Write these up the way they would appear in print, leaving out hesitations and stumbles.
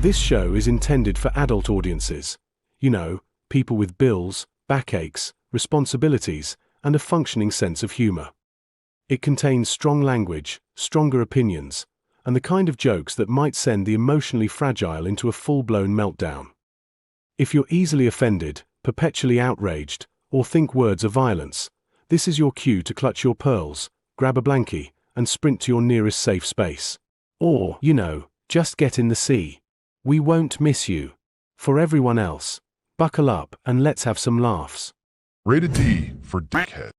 This show is intended for adult audiences. You know, people with bills, backaches, responsibilities, and a functioning sense of humor. It contains strong language, stronger opinions, and the kind of jokes that might send the emotionally fragile into a full-blown meltdown. If you're easily offended, perpetually outraged, or think words are violence, this is your cue to clutch your pearls, grab a blankie, and sprint to your nearest safe space. Or, you know, just get in the sea. We won't miss you. For everyone else, buckle up and let's have some laughs. Rated D for dickhead.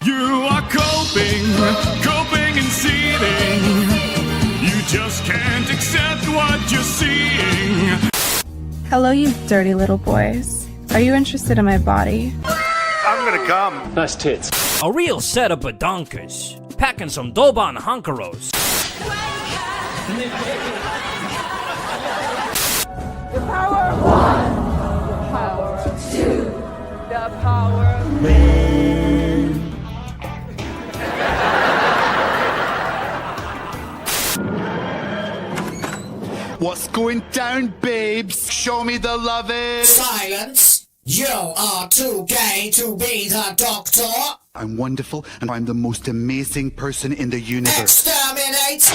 You are coping and seething. You just can't accept what you're seeing. Hello, you dirty little boys. Are you interested in my body? I'm gonna come. Nice tits. A real set of badonkers. Packing some Doban Hunkeros. The power of one. The power of two. The power of man. What's going down, babes? Show me the loving. Silence. You are too gay to be the doctor. I'm wonderful, and I'm the most amazing person in the universe. Exterminate.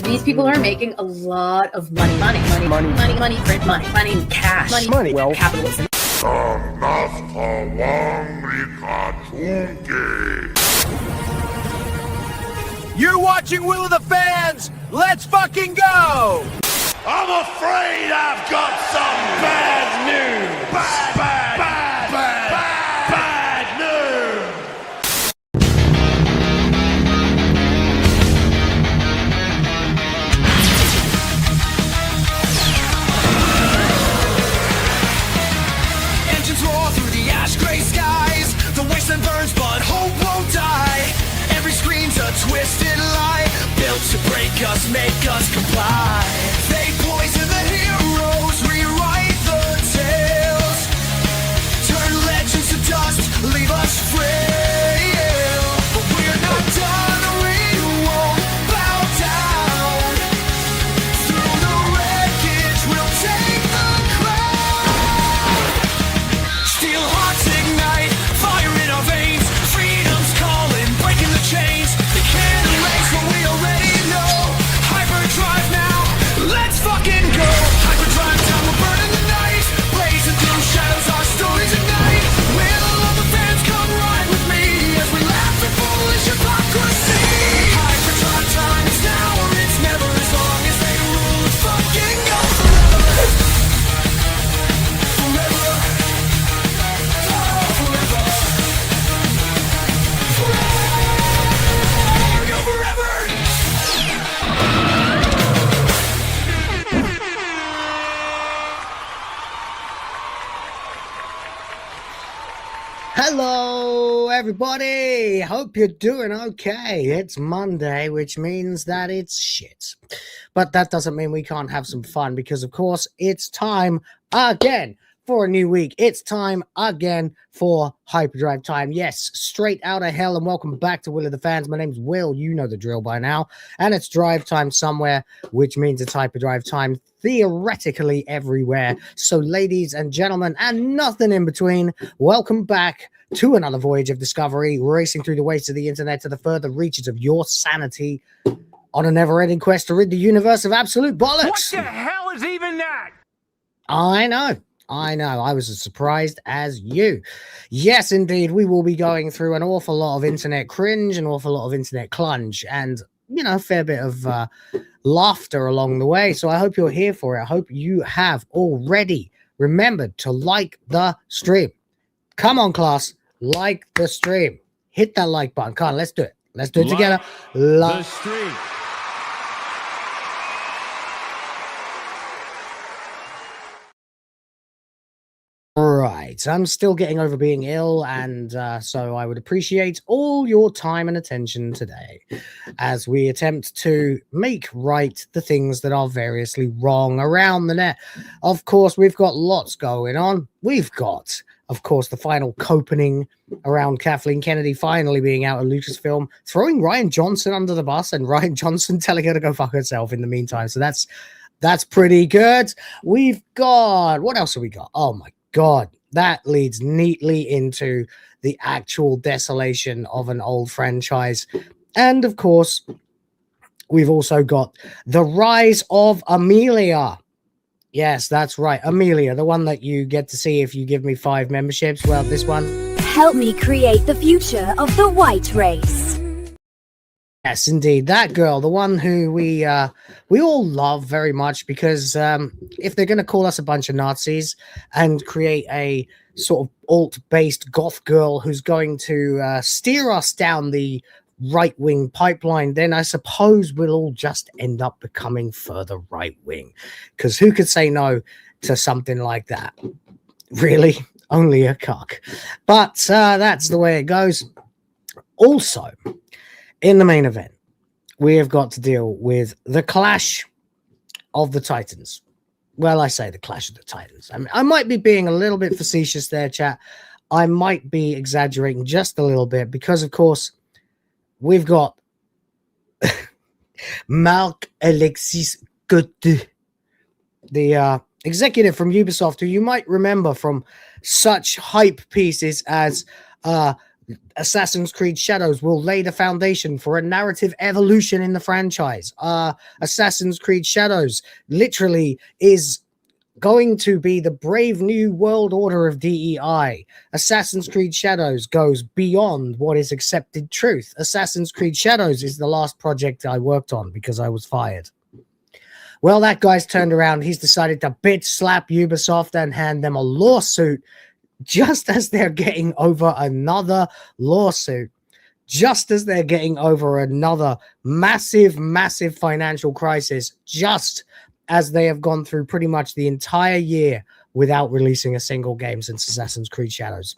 These people are making a lot of money, print money, cash, Money, well, capitalism. You're watching Will of the Fans! Let's fucking go! I'm afraid I've got some bad news. Bad news. Engines roar through the ash gray skies. The wasteland burns, but hope won't die. Every screen's a twisted lie, built to break us, make us comply. They poison the heroes, rewrite the tales, turn legends to dust, leave us frail. But we're not done, we won't bow down. Through the wreckage, we'll take the crown. Steel hearts ignite, fire in our veins. Freedom's calling, breaking the chains. They can't erase what we already know. HyperDrive now, let's fucking go. HyperDrive time, we're burning the night. Blazing through shadows, our stories ignite. Will all the fans come ride with me as we laugh at foolish hypocrisy? HyperDrive time is now or it's never, as long as they rule. Let's fucking go forever. Forever. Oh, forever. Forever. Go forever. Hello, everybody. Hope you're doing okay. It's Monday, which means that it's shit. But that doesn't mean we can't have some fun because, of course, it's time again for a new week. It's time again for HyperDrive Time. Yes, straight out of hell, and welcome back to Will of the Fans. My name's Will. You know the drill by now. And it's drive time somewhere, which means it's HyperDrive Time theoretically everywhere. So, ladies and gentlemen, and nothing in between, welcome back to another voyage of discovery, racing through the wastes of the internet to the further reaches of your sanity on a never-ending quest to rid the universe of absolute bollocks. What the hell is even that? I know. I was as surprised as you. Yes, indeed, we will be going through an awful lot of internet cringe, an awful lot of internet clunge, and, you know, a fair bit of laughter along the way. So I hope you're here for it. I hope you have already remembered to like the stream. Come on, class, like the stream. Hit that like button. Come on, let's do it. Let's do it together. The stream. Right, I'm still getting over being ill, and so I would appreciate all your time and attention today as we attempt to make right the things that are variously wrong around the net. Of course, we've got lots going on. We've got of course, the final copening around Kathleen Kennedy finally being out of Lucasfilm, throwing Rian Johnson under the bus and Rian Johnson telling her to go fuck herself in the meantime. So that's pretty good. We've got, what else have we got? Oh my God, that leads neatly into the actual desolation of an old franchise. And of course, we've also got the rise of Amelia. Yes, that's right. Amelia, the one that you get to see if you give me 5 memberships. Well, this one. Help me create the future of the white race. Yes, indeed. That girl, the one who we all love very much, because if they're going to call us a bunch of Nazis and create a sort of alt-based goth girl who's going to steer us down the right-wing pipeline, then I suppose we'll all just end up becoming further right-wing, because who could say no to something like that? Really? Only a cuck. But that's the way it goes. Also, in the main event, we have got to deal with the Clash of the Titans. Well, I say the Clash of the Titans. I might be being a little bit facetious there, chat. I might be exaggerating just a little bit because, of course, we've got Marc Alexis Cote, the executive from Ubisoft, who you might remember from such hype pieces as Assassin's Creed Shadows will lay the foundation for a narrative evolution in the franchise. Assassin's Creed Shadows literally is going to be the brave new world order of DEI. Assassin's Creed Shadows goes beyond what is accepted truth. Assassin's Creed Shadows is the last project I worked on because I was fired. Well, that guy's turned around. He's decided to bitch slap Ubisoft and hand them a lawsuit just as they're getting over another lawsuit. Just as they're getting over another massive, massive financial crisis, just as they have gone through pretty much the entire year without releasing a single game since Assassin's Creed Shadows.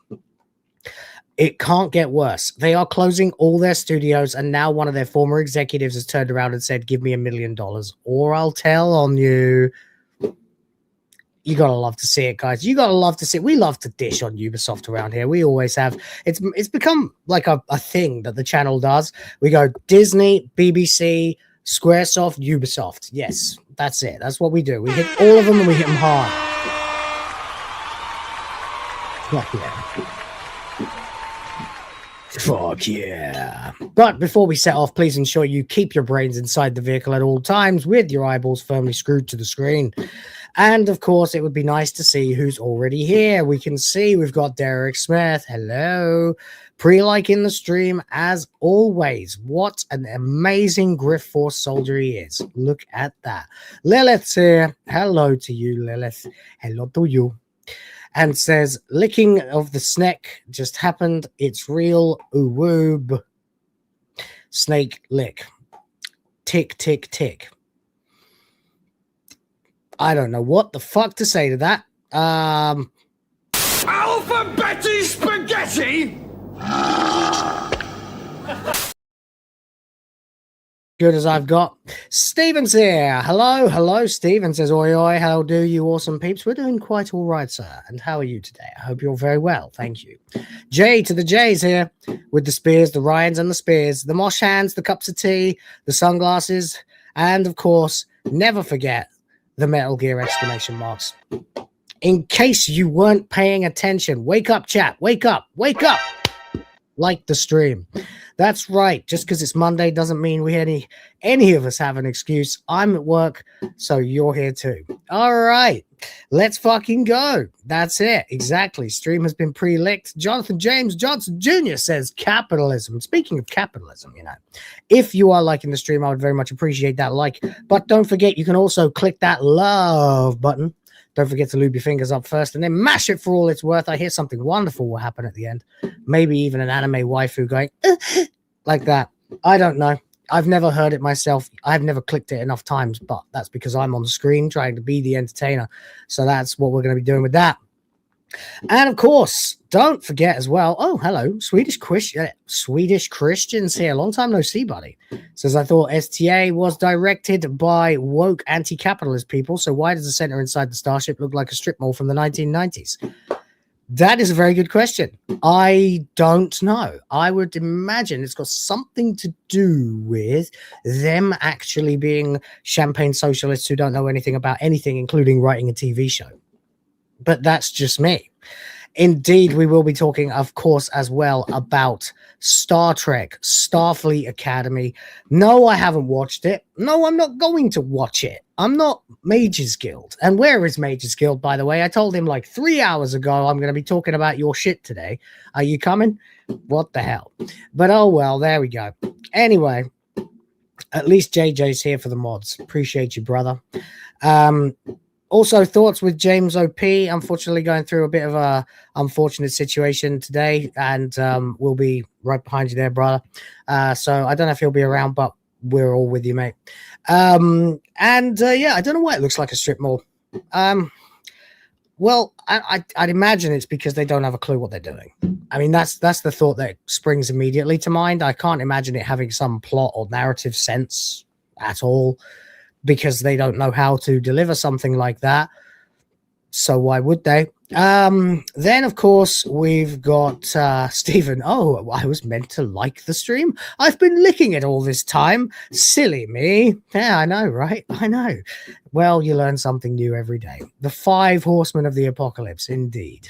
It can't get worse. They are closing all their studios, and now one of their former executives has turned around and said, give me $1 million or I'll tell on you. You gotta love to see it, guys. You gotta love to see it. We love to dish on Ubisoft around here. We always have. It's become like a thing that the channel does. We go Disney, BBC, Squaresoft, Ubisoft. Yes, that's it. That's what we do. We hit all of them and we hit them hard. Fuck yeah. Fuck yeah. But before we set off, please ensure you keep your brains inside the vehicle at all times with your eyeballs firmly screwed to the screen. And of course, it would be nice to see who's already here. We can see we've got Derek Smith. Hello. Pre-like in the stream as always. What an amazing Griff Force soldier he is. Look at that. Lilith's here. Hello to you, Lilith. Hello to you. And says, licking of the snake just happened. It's real. Ooh woob. Snake lick. Tick, tick, tick. I don't know what the fuck to say to that. Alphabetti spaghetti? Good as I've got. Steven's here. Hello, hello. Steven says, oi, oi, how do you awesome peeps? We're doing quite all right, sir. And how are you today? I hope you're very well. Thank you. Jay to the J's here with the spears, the Ryans and the spears, the mosh hands, the cups of tea, the sunglasses, and of course, never forget the Metal Gear exclamation marks. In case you weren't paying attention, wake up, chat. Wake up. Wake up. Like the stream. That's right. Just because it's Monday doesn't mean any of us have an excuse. I'm at work, so you're here too. All right. Let's fucking go. That's it. Exactly. Stream has been pre-licked. Jonathan James Johnson Jr. says capitalism. Speaking of capitalism, if you are liking the stream, I would very much appreciate that like. But don't forget, you can also click that love button. Don't forget to lube your fingers up first and then mash it for all it's worth. I hear something wonderful will happen at the end. Maybe even an anime waifu going like that. I don't know. I've never heard it myself. I've never clicked it enough times, but that's because I'm on the screen trying to be the entertainer. So that's what we're going to be doing with that. And of course, don't forget as well. Oh, hello, Swedish Christians here. Long time no see, buddy. Says, I thought STA was directed by woke anti-capitalist people. So why does the center inside the starship look like a strip mall from the 1990s? That is a very good question. I don't know. I would imagine it's got something to do with them actually being champagne socialists who don't know anything about anything, including writing a TV show. But that's just me. Indeed, we will be talking, of course, as well about Star Trek, Starfleet Academy. No, I haven't watched it. No, I'm not going to watch it. I'm not MagesGuild. And where is MagesGuild, by the way? I told him like 3 hours ago I'm going to be talking about your shit today. Are you coming? What the hell? But oh well, there we go. Anyway, at least JJ's here for the mods. Appreciate you, brother. Also, thoughts with James OP. Unfortunately, going through a bit of a unfortunate situation today, and we'll be right behind you there, brother. So I don't know if he'll be around, but we're all with you, mate. Yeah, I don't know why it looks like a strip mall. Well, I'd imagine it's because they don't have a clue what they're doing. I mean, that's the thought that springs immediately to mind. I can't imagine it having some plot or narrative sense at all, because they don't know how to deliver something like that. So why would they? Then, of course, we've got Stephen. Oh, I was meant to like the stream. I've been licking it all this time. Silly me. Yeah, I know, right? I know. Well, you learn something new every day. The 5 horsemen of the apocalypse. Indeed.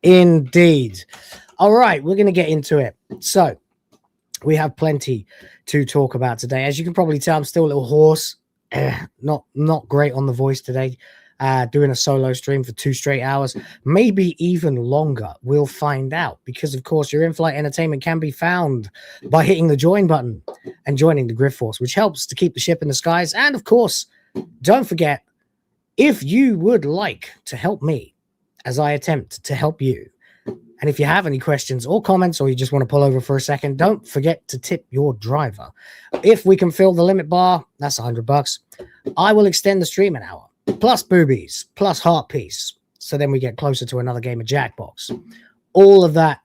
Indeed. All right, we're going to get into it. So we have plenty to talk about today. As you can probably tell, I'm still a little hoarse. Not great on the voice today. Doing a solo stream for 2 straight hours, maybe even longer. We'll find out, because of course your in-flight entertainment can be found by hitting the join button and joining the GRIFT force, which helps to keep the ship in the skies. And of course, don't forget, if you would like to help me as I attempt to help you, and if you have any questions or comments, or you just want to pull over for a second, don't forget to tip your driver. If we can fill the limit bar, that's $100. I will extend the stream an hour, plus boobies, plus heart piece. So then we get closer to another game of Jackbox. All of that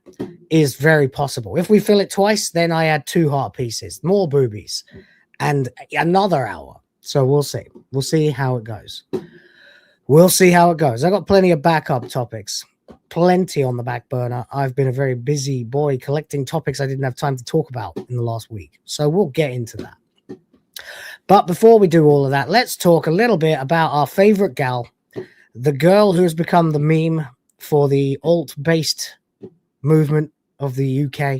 is very possible. If we fill it twice, then I add 2 heart pieces, more boobies, and another hour. So we'll see. We'll see how it goes. We'll see how it goes. I got plenty of backup topics. Plenty on the back burner. I've been a very busy boy collecting topics I didn't have time to talk about in the last week. So we'll get into that. But before we do all of that, let's talk a little bit about our favorite gal, the girl who has become the meme for the alt-based movement of the UK.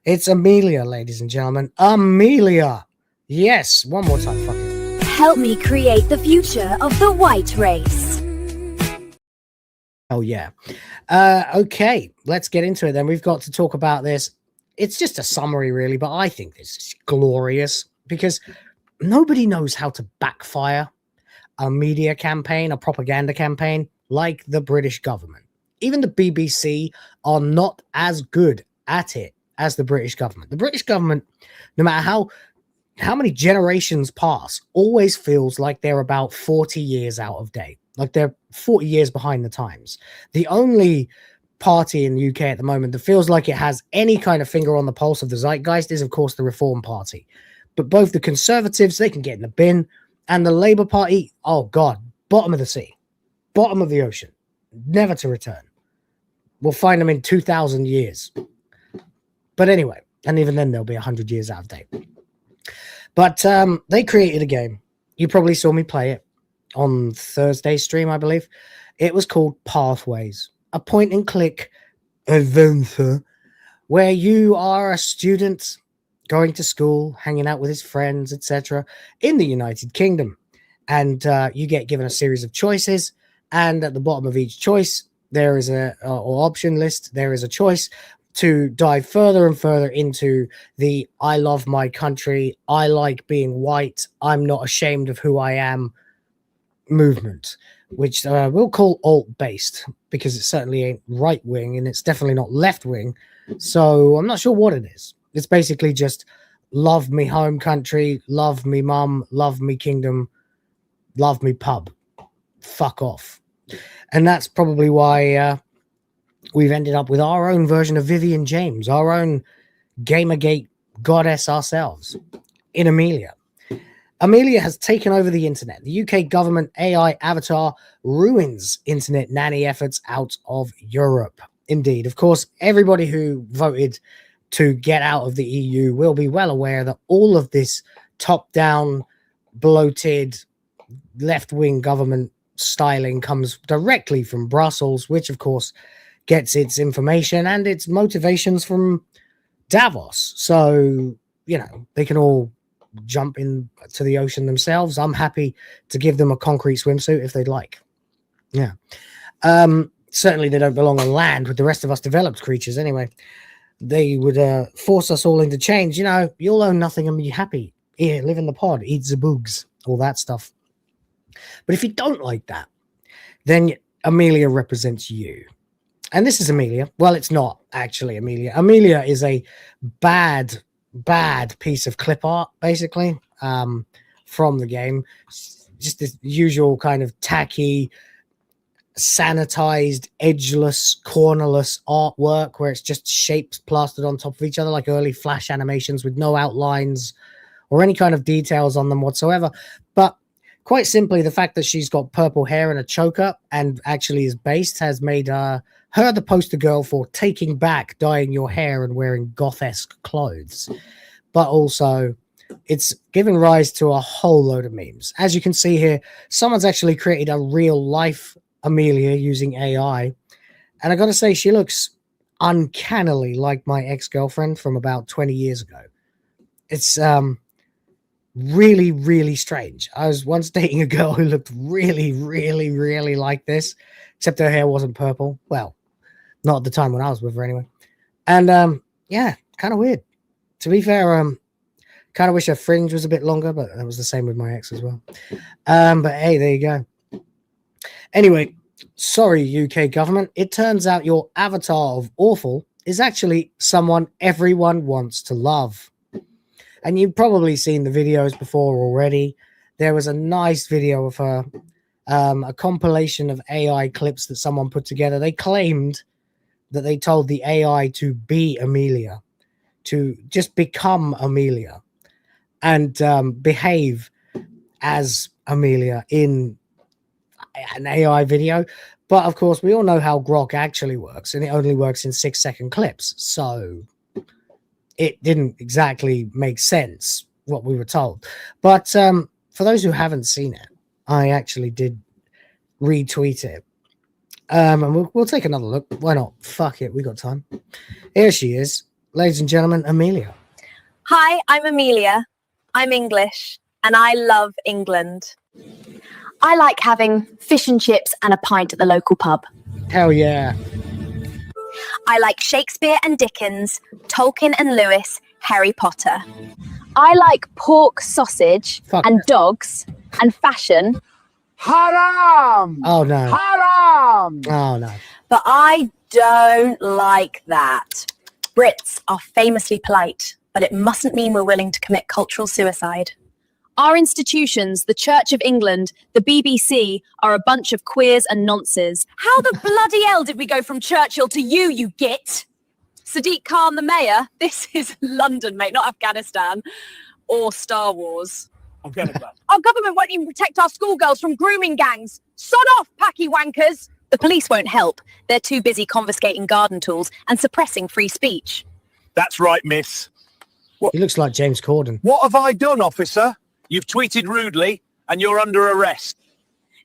It's Amelia, ladies and gentlemen. Amelia. Yes, one more time. Fuck it. Help me create the future of the white race. Oh, yeah. Okay, let's get into it then. We've got to talk about this. It's just a summary, really, but I think this is glorious because nobody knows how to backfire a media campaign, a propaganda campaign, like the British government. Even the BBC are not as good at it as the British government. The British government, no matter how many generations pass, always feels like they're about 40 years out of date. Like they're 40 years behind the times. The only party in the UK at the moment that feels like it has any kind of finger on the pulse of the zeitgeist is, of course, the Reform Party. But both the Conservatives, they can get in the bin, and the Labour Party, oh God, bottom of the sea, bottom of the ocean, never to return. We'll find them in 2,000 years. But anyway, and even then they'll be 100 years out of date. But they created a game. You probably saw me play it on Thursday's stream, I believe. It was called Pathways, a point-and-click adventure where you are a student going to school, hanging out with his friends, etc., in the United Kingdom. And you get given a series of choices, and at the bottom of each choice, there is or option list, there is a choice to dive further and further into the I love my country, I like being white, I'm not ashamed of who I am movement, which we'll call alt-based because it certainly ain't right-wing and it's definitely not left-wing. So I'm not sure what it is. It's basically just love me home country, love me mum, love me kingdom, love me pub. Fuck off. And that's probably why we've ended up with our own version of Vivian James, our own Gamergate goddess ourselves, in Amelia. Amelia has taken over the internet. The UK government AI avatar ruins internet nanny efforts out of Europe. Indeed. Of course, everybody who voted to get out of the EU will be well aware that all of this top-down, bloated, left-wing government styling comes directly from Brussels, which, of course, gets its information and its motivations from Davos. So, you know, they can all jump into the ocean themselves. I'm happy to give them a concrete swimsuit if they'd like. Yeah. Certainly they don't belong on land with the rest of us developed creatures anyway. They would force us all into change. You know, you'll own nothing and be happy. Here, live in the pod, eat the boogs, all that stuff. But if you don't like that, then Amelia represents you. And this is Amelia. Well, it's not actually Amelia. Amelia is a bad piece of clip art, basically, from the game. Just this usual kind of tacky, sanitized, edgeless, cornerless artwork where it's just shapes plastered on top of each other like early Flash animations with no outlines or any kind of details on them whatsoever. But quite simply, the fact that she's got purple hair and a choker and actually is based has made her the poster girl for taking back dyeing your hair and wearing goth-esque clothes. But also, it's given rise to a whole load of memes. As you can see here, someone's actually created a real-life Amelia using AI. And I got to say, she looks uncannily like my ex-girlfriend from about 20 years ago. It's really, really strange. I was once dating a girl who looked really, really, really like this, except her hair wasn't purple. Well, not at the time when I was with her anyway. And yeah, kind of weird. To be fair, kind of wish her fringe was a bit longer, but that was the same with my ex as well. But hey, there you go. Anyway, sorry, UK government. It turns out your avatar of awful is actually someone everyone wants to love. And you've probably seen the videos before already. There was a nice video of her, a compilation of AI clips that someone put together. They claimed that they told the AI to be Amelia, to just become Amelia and behave as Amelia in an AI video. But of course, we all know how Grok actually works, and it only works in 6-second clips. So it didn't exactly make sense what we were told. But for those who haven't seen it, I actually did retweet it. And we'll take another look. Why not? Fuck it. We got time. Here she is. Ladies and gentlemen, Amelia. Hi, I'm Amelia. I'm English, and I love England. I like having fish and chips and a pint at the local pub. Hell yeah. I like Shakespeare and Dickens, Tolkien and Lewis, Harry Potter. I like pork sausage and dogs and fashion. Haram! Oh, no. Haram! Oh, no. But I don't like that. Brits are famously polite, but it mustn't mean we're willing to commit cultural suicide. Our institutions, the Church of England, the BBC, are a bunch of queers and nonces. How the bloody hell did we go from Churchill to you git? Sadiq Khan, the mayor? This is London, mate, not Afghanistan. Or Star Wars. Our government won't even protect our schoolgirls from grooming gangs. Sod off, packy wankers! The police won't help. They're too busy confiscating garden tools and suppressing free speech. That's right, miss. He looks like James Corden. What have I done, officer? You've tweeted rudely and you're under arrest.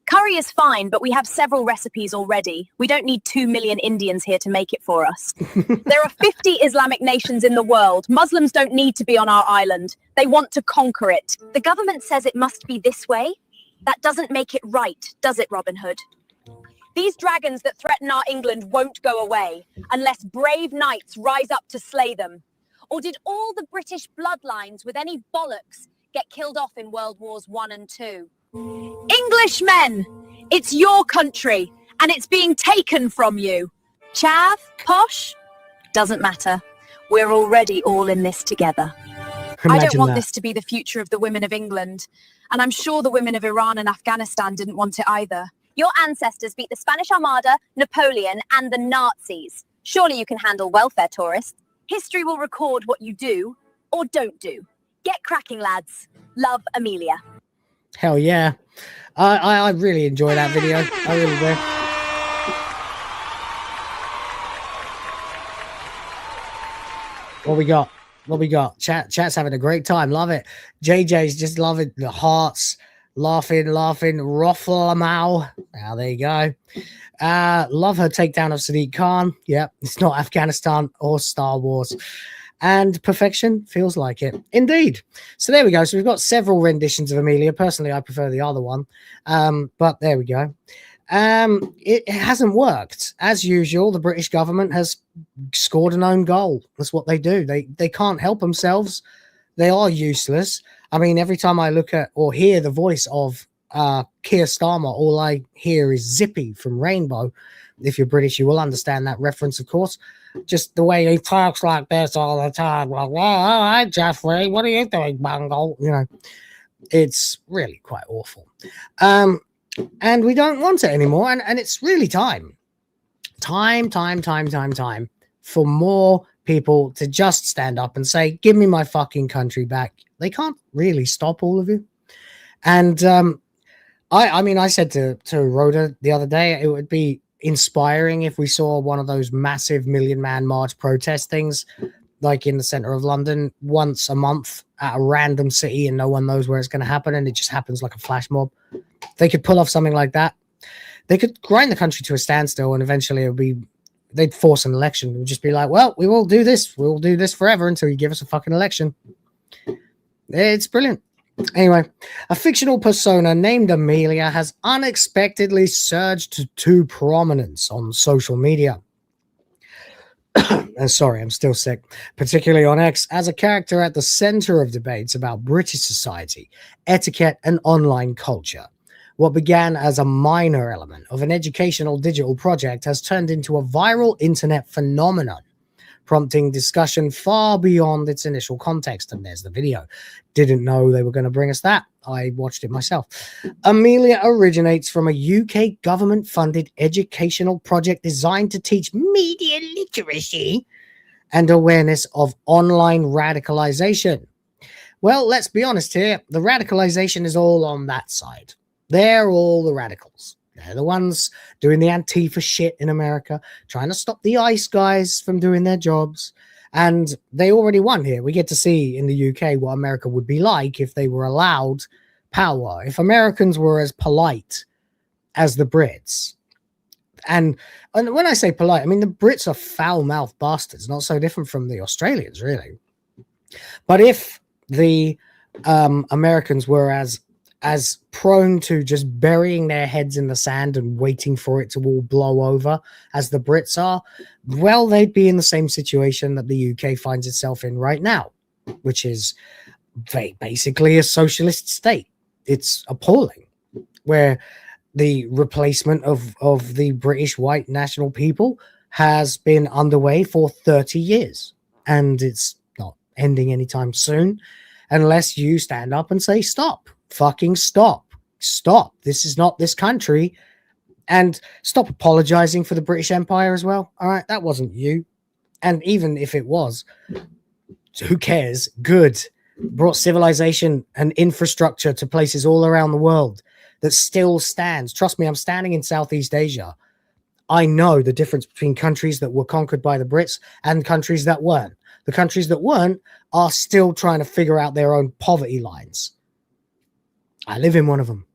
Curry is fine, but we have several recipes already. We don't need 2 million Indians here to make it for us. There are 50 Islamic nations in the world. Muslims don't need to be on our island. They want to conquer it. The government says it must be this way. That doesn't make it right, does it, Robin Hood? These dragons that threaten our England won't go away unless brave knights rise up to slay them. Or did all the British bloodlines with any bollocks get killed off in World Wars I and II? Englishmen! It's your country, and it's being taken from you. Chav, posh, doesn't matter. We're already all in this together. I don't want this to be the future of the women of England, and I'm sure the women of Iran and Afghanistan didn't want it either. Your ancestors beat the Spanish Armada, Napoleon, and the Nazis. Surely you can handle welfare tourists. History will record what you do or don't do. Get cracking, lads. Love, Amelia. Hell yeah. I really enjoy that video. I really do. What we got? What we got? Chat's having a great time. Love it. JJ's just loving the hearts. Laughing. Rofflamau. Now, there you go. Love her takedown of Sadiq Khan. Yep, it's not Afghanistan or Star Wars. And perfection feels like it. Indeed. So there we go. So we've got several renditions of Amelia. Personally, I prefer the other one. But there we go. It hasn't worked. As usual, the British government has scored an own goal. That's what they do. They can't help themselves. They are useless. I mean, every time I look at or hear the voice of Keir Starmer, all I hear is Zippy from Rainbow. If you're British, you will understand that reference, of course. Just the way he talks like this all the time. Well, all right, Jeffrey, what are you doing, bungle? You know, it's really quite awful. And we don't want it anymore. And it's really time for more people to just stand up and say, give me my fucking country back. They can't really stop all of you. And I mean, I said to Rhoda the other day, it would be inspiring if we saw one of those massive million-man march protest things, like in the center of London, once a month at a random city, and no one knows where it's going to happen, and it just happens like a flash mob. They could pull off something like that. They could grind the country to a standstill, and eventually they'd force an election. It would just be like, well, we will do this. We'll do this forever until you give us a fucking election. It's brilliant. Anyway, a fictional persona named Amelia has unexpectedly surged to prominence on social media. Sorry, I'm still sick. Particularly on X, as a character at the center of debates about British society, etiquette, and online culture. What began as a minor element of an educational digital project has turned into a viral internet phenomenon, prompting discussion far beyond its initial context. And there's the video. Didn't know they were going to bring us that. I watched it myself. Amelia originates from a UK government-funded educational project designed to teach media literacy and awareness of online radicalization. Well, let's be honest here. The radicalization is all on that side. They're all the radicals. They're the ones doing the Antifa shit in America, trying to stop the ICE guys from doing their jobs. And they already won here. We get to see in the UK what America would be like if they were allowed power. If Americans were as polite as the Brits. And when I say polite, I mean the Brits are foul-mouthed bastards, not so different from the Australians, really. But if the Americans were as prone to just burying their heads in the sand and waiting for it to all blow over as the Brits are, well, they'd be in the same situation that the UK finds itself in right now, which is basically a socialist state. It's appalling, where the replacement of the British white national people has been underway for 30 years, and it's not ending anytime soon unless you stand up and say, stop. Fucking stop. This is not this country. And stop apologizing for the British Empire as well. All right, that wasn't you. And even if it was, who cares? Good. Brought civilization and infrastructure to places all around the world that still stands. Trust me, I'm standing in Southeast Asia. I know the difference between countries that were conquered by the Brits and countries that weren't. The countries that weren't are still trying to figure out their own poverty lines. I live in one of them.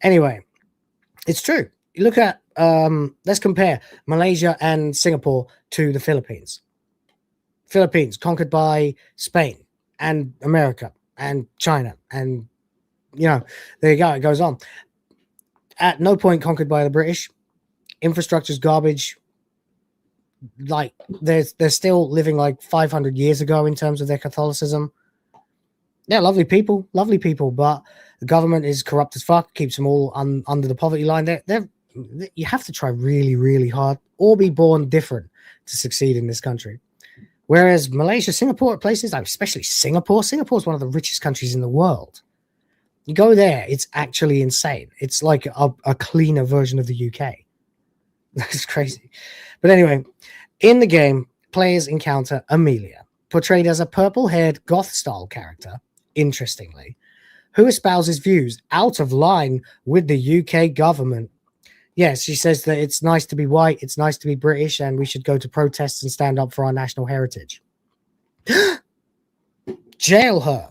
Anyway, it's true. You look at, let's compare Malaysia and Singapore to the Philippines. Philippines conquered by Spain and America and China. And, you know, there you go. It goes on. At no point conquered by the British. Infrastructure's garbage. Like, they're still living like 500 years ago in terms of their Catholicism. Yeah, lovely people, but the government is corrupt as fuck, keeps them all under the poverty line. You have to try really, really hard or be born different to succeed in this country. Whereas Malaysia, Singapore, places like especially Singapore is one of the richest countries in the world. You go there, it's actually insane. It's like a cleaner version of the UK. That's crazy. But anyway, in the game, players encounter Amelia, portrayed as a purple-haired goth-style character, interestingly, who espouses views out of line with the UK government. Yes, she says that it's nice to be white, it's nice to be British, and we should go to protests and stand up for our national heritage. Jail her.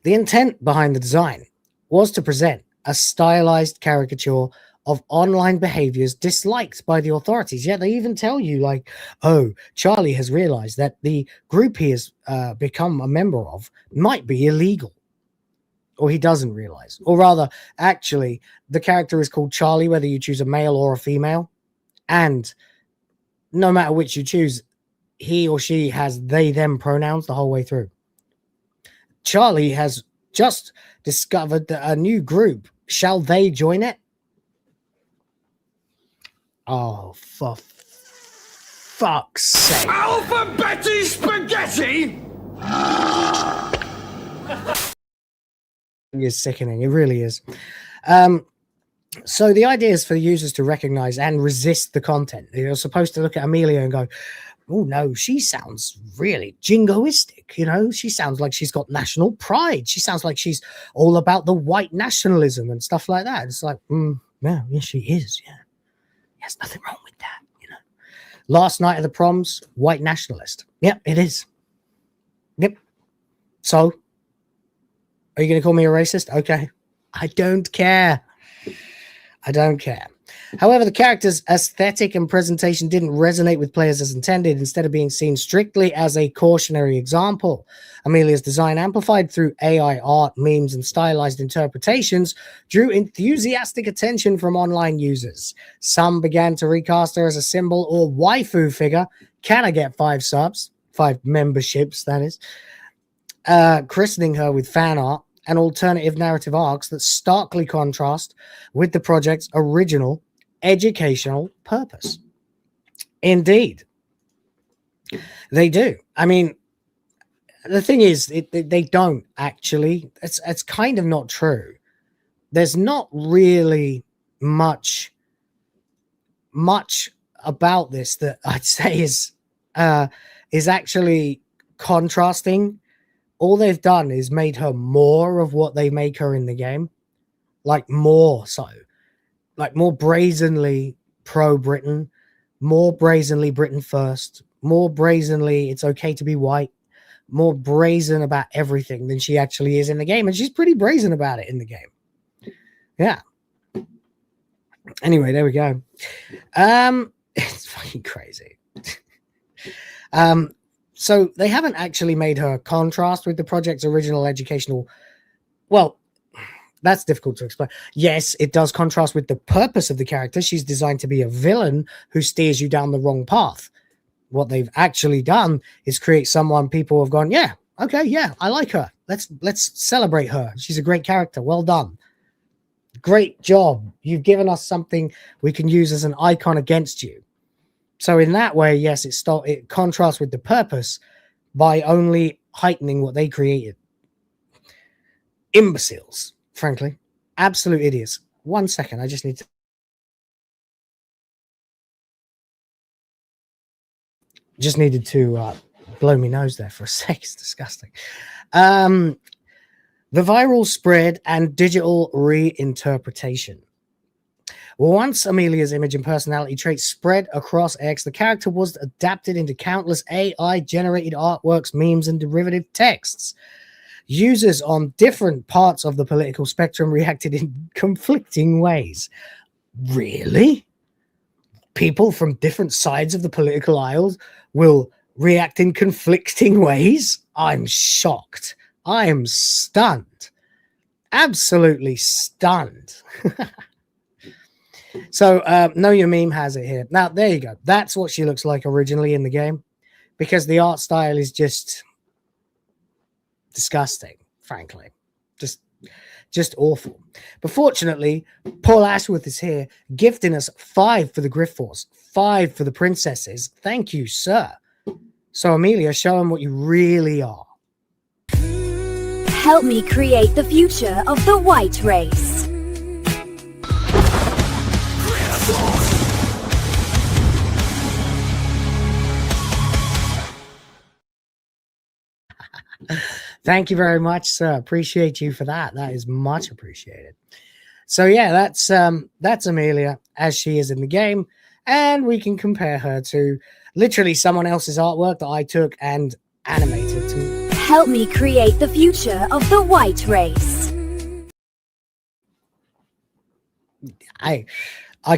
The intent behind the design was to present a stylized caricature of online behaviors disliked by the authorities. Yet they even tell you, like, oh, Charlie has realized that the group he has become a member of might be illegal. Or he doesn't realize. Or rather, actually, the character is called Charlie, whether you choose a male or a female. And no matter which you choose, he or she has they, them pronouns the whole way through. Charlie has just discovered a new group. Shall they join it? Oh, for fuck's sake. Alphabeti spaghetti! Is sickening. It really is. So the idea is for users to recognize and resist the content. You're supposed to look at Amelia and go, oh no, she sounds really jingoistic. You know, she sounds like she's got national pride. She sounds like she's all about the white nationalism and stuff like that. It's like, yeah, she is. Yeah, there's nothing wrong with that. You know, last night of the proms, white nationalist. Yep, it is. Yep. So, are you going to call me a racist? Okay. I don't care. I don't care. However, the character's aesthetic and presentation didn't resonate with players as intended, instead of being seen strictly as a cautionary example. Amelia's design, amplified through AI art, memes, and stylized interpretations, drew enthusiastic attention from online users. Some began to recast her as a symbol or waifu figure. Can I get 5 subs? 5 memberships, that is. Christening her with fan art and alternative narrative arcs that starkly contrast with the project's original educational purpose. Indeed, they do. I mean, the thing is, they don't actually. It's kind of not true. There's not really much about this that I'd say is actually contrasting. All they've done is made her more of what they make her in the game. Like more so. Like more brazenly pro-Britain. More brazenly Britain first. More brazenly it's okay to be white. More brazen about everything than she actually is in the game. And she's pretty brazen about it in the game. Yeah. Anyway, there we go. It's fucking crazy. So they haven't actually made her contrast with the project's original educational. Well, that's difficult to explain. Yes, it does contrast with the purpose of the character. She's designed to be a villain who steers you down the wrong path. What they've actually done is create someone people have gone, yeah, okay, yeah, I like her. Let's celebrate her. She's a great character. Well done. Great job. You've given us something we can use as an icon against you. So in that way, yes, it contrasts with the purpose by only heightening what they created. Imbeciles, frankly. Absolute idiots. 1 second, I just need to... Just needed to blow my nose there for a sec. It's disgusting. The viral spread and digital reinterpretation. Once Amelia's image and personality traits spread across X, the character was adapted into countless AI-generated artworks, memes, and derivative texts. Users on different parts of the political spectrum reacted in conflicting ways. Really? People from different sides of the political aisle will react in conflicting ways? I'm shocked. I am stunned. Absolutely stunned. So, Know Your Meme has it here. Now, there you go. That's what she looks like originally in the game, because the art style is just disgusting, frankly. Just awful. But fortunately, Paul Ashworth is here, gifting us 5 for the Grift Force, 5 for the princesses. Thank you, sir. So, Amelia, show them what you really are. Help me create the future of the white race. Thank you very much, sir. Appreciate you for that. That is much appreciated. So yeah, that's Amelia as she is in the game, and we can compare her to literally someone else's artwork that I took and animated to help me create the future of the white race. I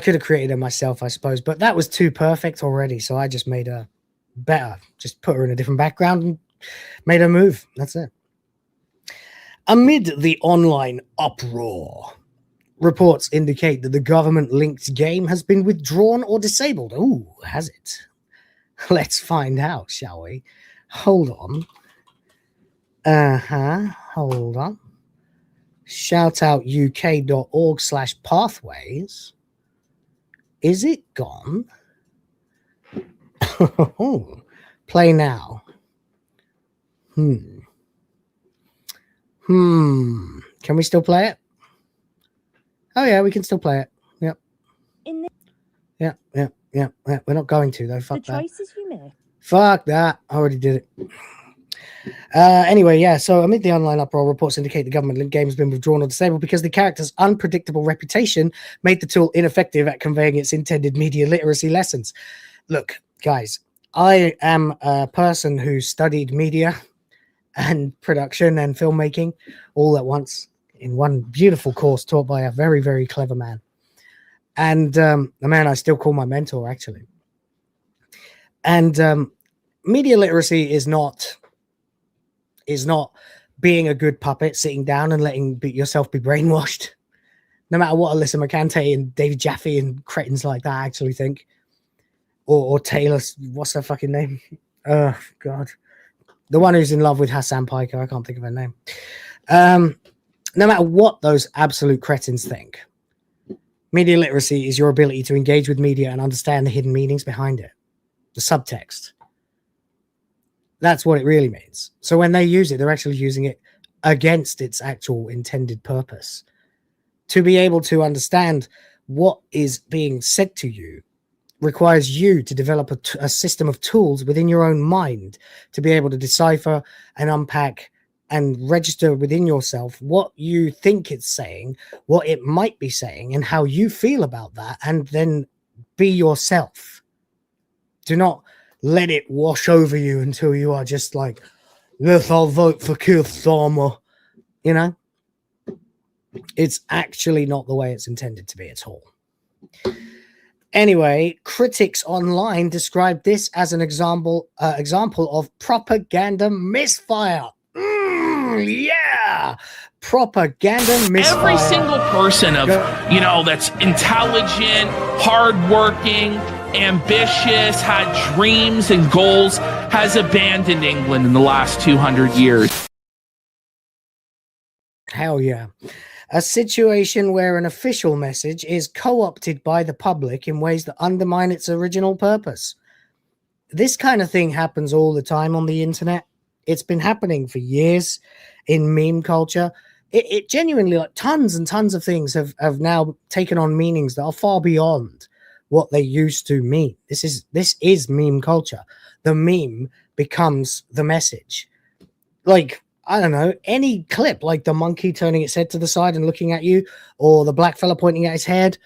could have created her myself, I suppose, but that was too perfect already, so I just made her better. Just put her in a different background and made her move. That's it. Amid the online uproar, reports indicate that the government-linked game has been withdrawn or disabled. Ooh, has it? Let's find out, shall we? Hold on. Hold on. Shoutoutuk.org/pathways. Is it gone? Play now. Can we still play it? Oh yeah, we can still play it. Yep. Yeah. We're not going to though. Fuck that. Choices you make. Fuck that. I already did it. Anyway, yeah, so amid the online uproar, reports indicate the government-linked game has been withdrawn or disabled because the character's unpredictable reputation made the tool ineffective at conveying its intended media literacy lessons. Look, guys, I am a person who studied media and production and filmmaking all at once in one beautiful course taught by a very, very clever man. And a man I still call my mentor, actually. And media literacy is not being a good puppet, sitting down and letting yourself be brainwashed. No matter what Alyssa McCante and David Jaffe and cretins like that actually think. Or Taylor, what's her fucking name? Oh, God. The one who's in love with Hassan Piker. I can't think of her name. No matter what those absolute cretins think, media literacy is your ability to engage with media and understand the hidden meanings behind it. The subtext. That's what it really means. So when they use it, they're actually using it against its actual intended purpose. To be able to understand what is being said to you requires you to develop a system of tools within your own mind to be able to decipher and unpack and register within yourself what you think it's saying, what it might be saying, and how you feel about that, and then be yourself. Do not let it wash over you until you are just like, yes, I'll vote for Keir Starmer. You know? It's actually not the way it's intended to be at all. Anyway, critics online described this as an example of propaganda misfire. Yeah, propaganda misfire. Every single person of, that's intelligent, hardworking, ambitious, had dreams and goals, has abandoned England in the last 200 years. Hell yeah. A situation where an official message is co-opted by the public in ways that undermine its original purpose. This kind of thing happens all the time on the internet. It's been happening for years in meme culture. It genuinely, like, tons and tons of things have now taken on meanings that are far beyond what they used to mean. This is meme culture. The meme becomes the message. Like, I don't know, any clip, like the monkey turning its head to the side and looking at you, or the black fella pointing at his head,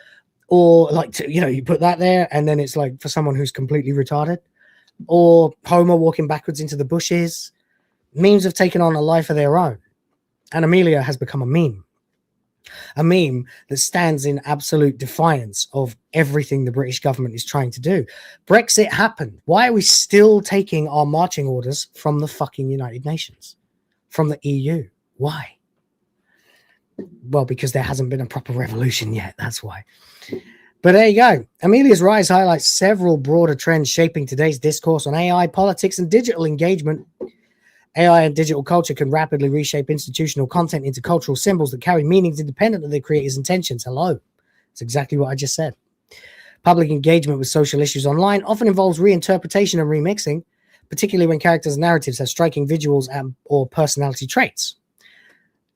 or like, you put that there and then it's like for someone who's completely retarded, or Homer walking backwards into the bushes. Memes have taken on a life of their own, and Amelia has become a meme that stands in absolute defiance of everything the British government is trying to do. Brexit happened. Why are we still taking our marching orders from the fucking United Nations? From the EU. Why? Well, because there hasn't been a proper revolution yet. That's why. But there you go. Amelia's rise highlights several broader trends shaping today's discourse on AI, politics, and digital engagement. AI and digital culture can rapidly reshape institutional content into cultural symbols that carry meanings independent of their creators' intentions. Hello. That's exactly what I just said. Public engagement with social issues online often involves reinterpretation and remixing, particularly when characters' narratives have striking visuals or personality traits.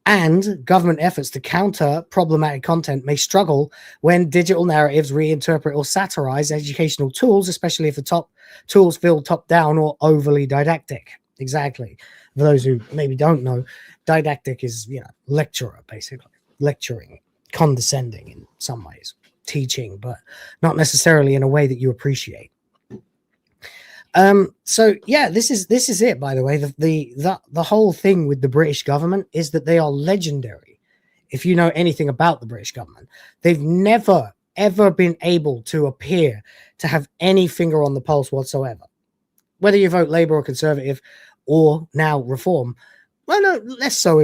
And government efforts to counter problematic content may struggle when digital narratives reinterpret or satirize educational tools, especially if the tools feel top-down or overly didactic. exactly. For those who maybe don't know, didactic is, lecturer, basically. Lecturing, condescending in some ways, teaching, but not necessarily in a way that you appreciate. So yeah, this is it, by the way. The whole thing with the British government is that they are legendary. If you know anything about the British government, they've never ever been able to appear to have any finger on the pulse whatsoever. Whether you vote Labour or Conservative or now Reform, well, no, less so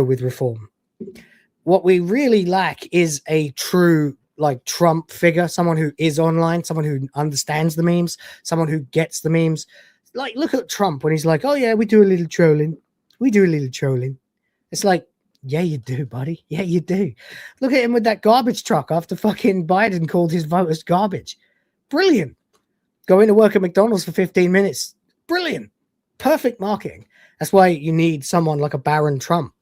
with Reform. What we really lack is a true Trump figure, someone who is online, someone who understands the memes, someone who gets the memes. Look at Trump when he's like, oh yeah, we do a little trolling. It's like, yeah, you do, buddy. Yeah, you do. Look at him with that garbage truck after fucking Biden called his voters garbage. Brilliant. Going to work at McDonald's for 15 minutes. Brilliant. Perfect marketing. That's why you need someone like a Baron Trump.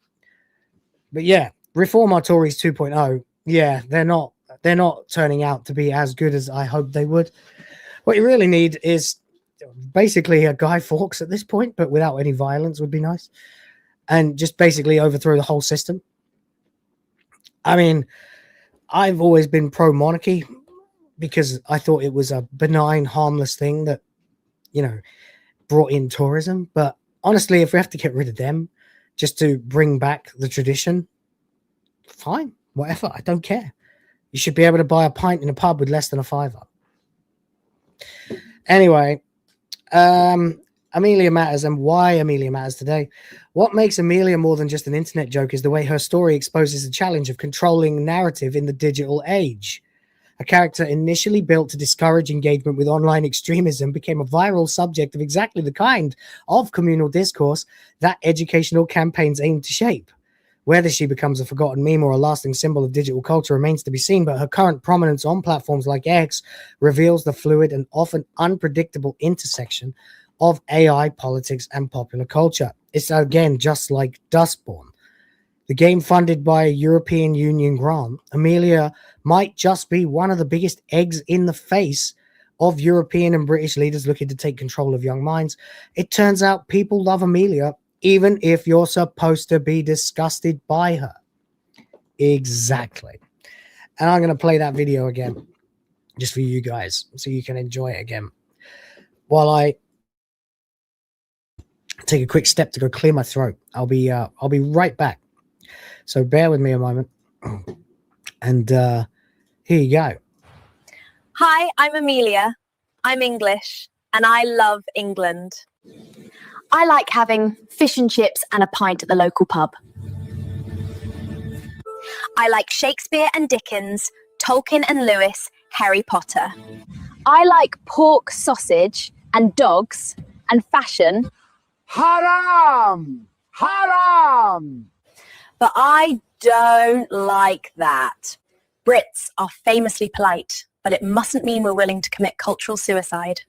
But yeah, Reform our Tories 2.0. Yeah, they're not turning out to be as good as I hoped they would. What you really need is basically a Guy Fawkes at this point, but without any violence would be nice. And just basically overthrow the whole system. I mean, I've always been pro-monarchy because I thought it was a benign, harmless thing that, brought in tourism. But honestly, if we have to get rid of them just to bring back the tradition, fine, whatever, I don't care. You should be able to buy a pint in a pub with less than a £5. Anyway, Amelia matters, and why Amelia matters today. What makes Amelia more than just an internet joke is the way her story exposes the challenge of controlling narrative in the digital age. A character initially built to discourage engagement with online extremism became a viral subject of exactly the kind of communal discourse that educational campaigns aim to shape. Whether she becomes a forgotten meme or a lasting symbol of digital culture remains to be seen, but her current prominence on platforms like X reveals the fluid and often unpredictable intersection of AI, politics, and popular culture. It's, again, just like Dustborn. The game funded by a European Union grant, Amelia might just be one of the biggest eggs in the face of European and British leaders looking to take control of young minds. It turns out people love Amelia, even if you're supposed to be disgusted by her. Exactly. And I'm going to play that video again, just for you guys, so you can enjoy it again. While I take a quick step to go clear my throat. I'll be right back. So bear with me a moment. And here you go. Hi, I'm Amelia. I'm English, and I love England. I like having fish and chips and a pint at the local pub. I like Shakespeare and Dickens, Tolkien and Lewis, Harry Potter. I like pork sausage and dogs and fashion. Haram! Haram! But I don't like that. Brits are famously polite, but it mustn't mean we're willing to commit cultural suicide.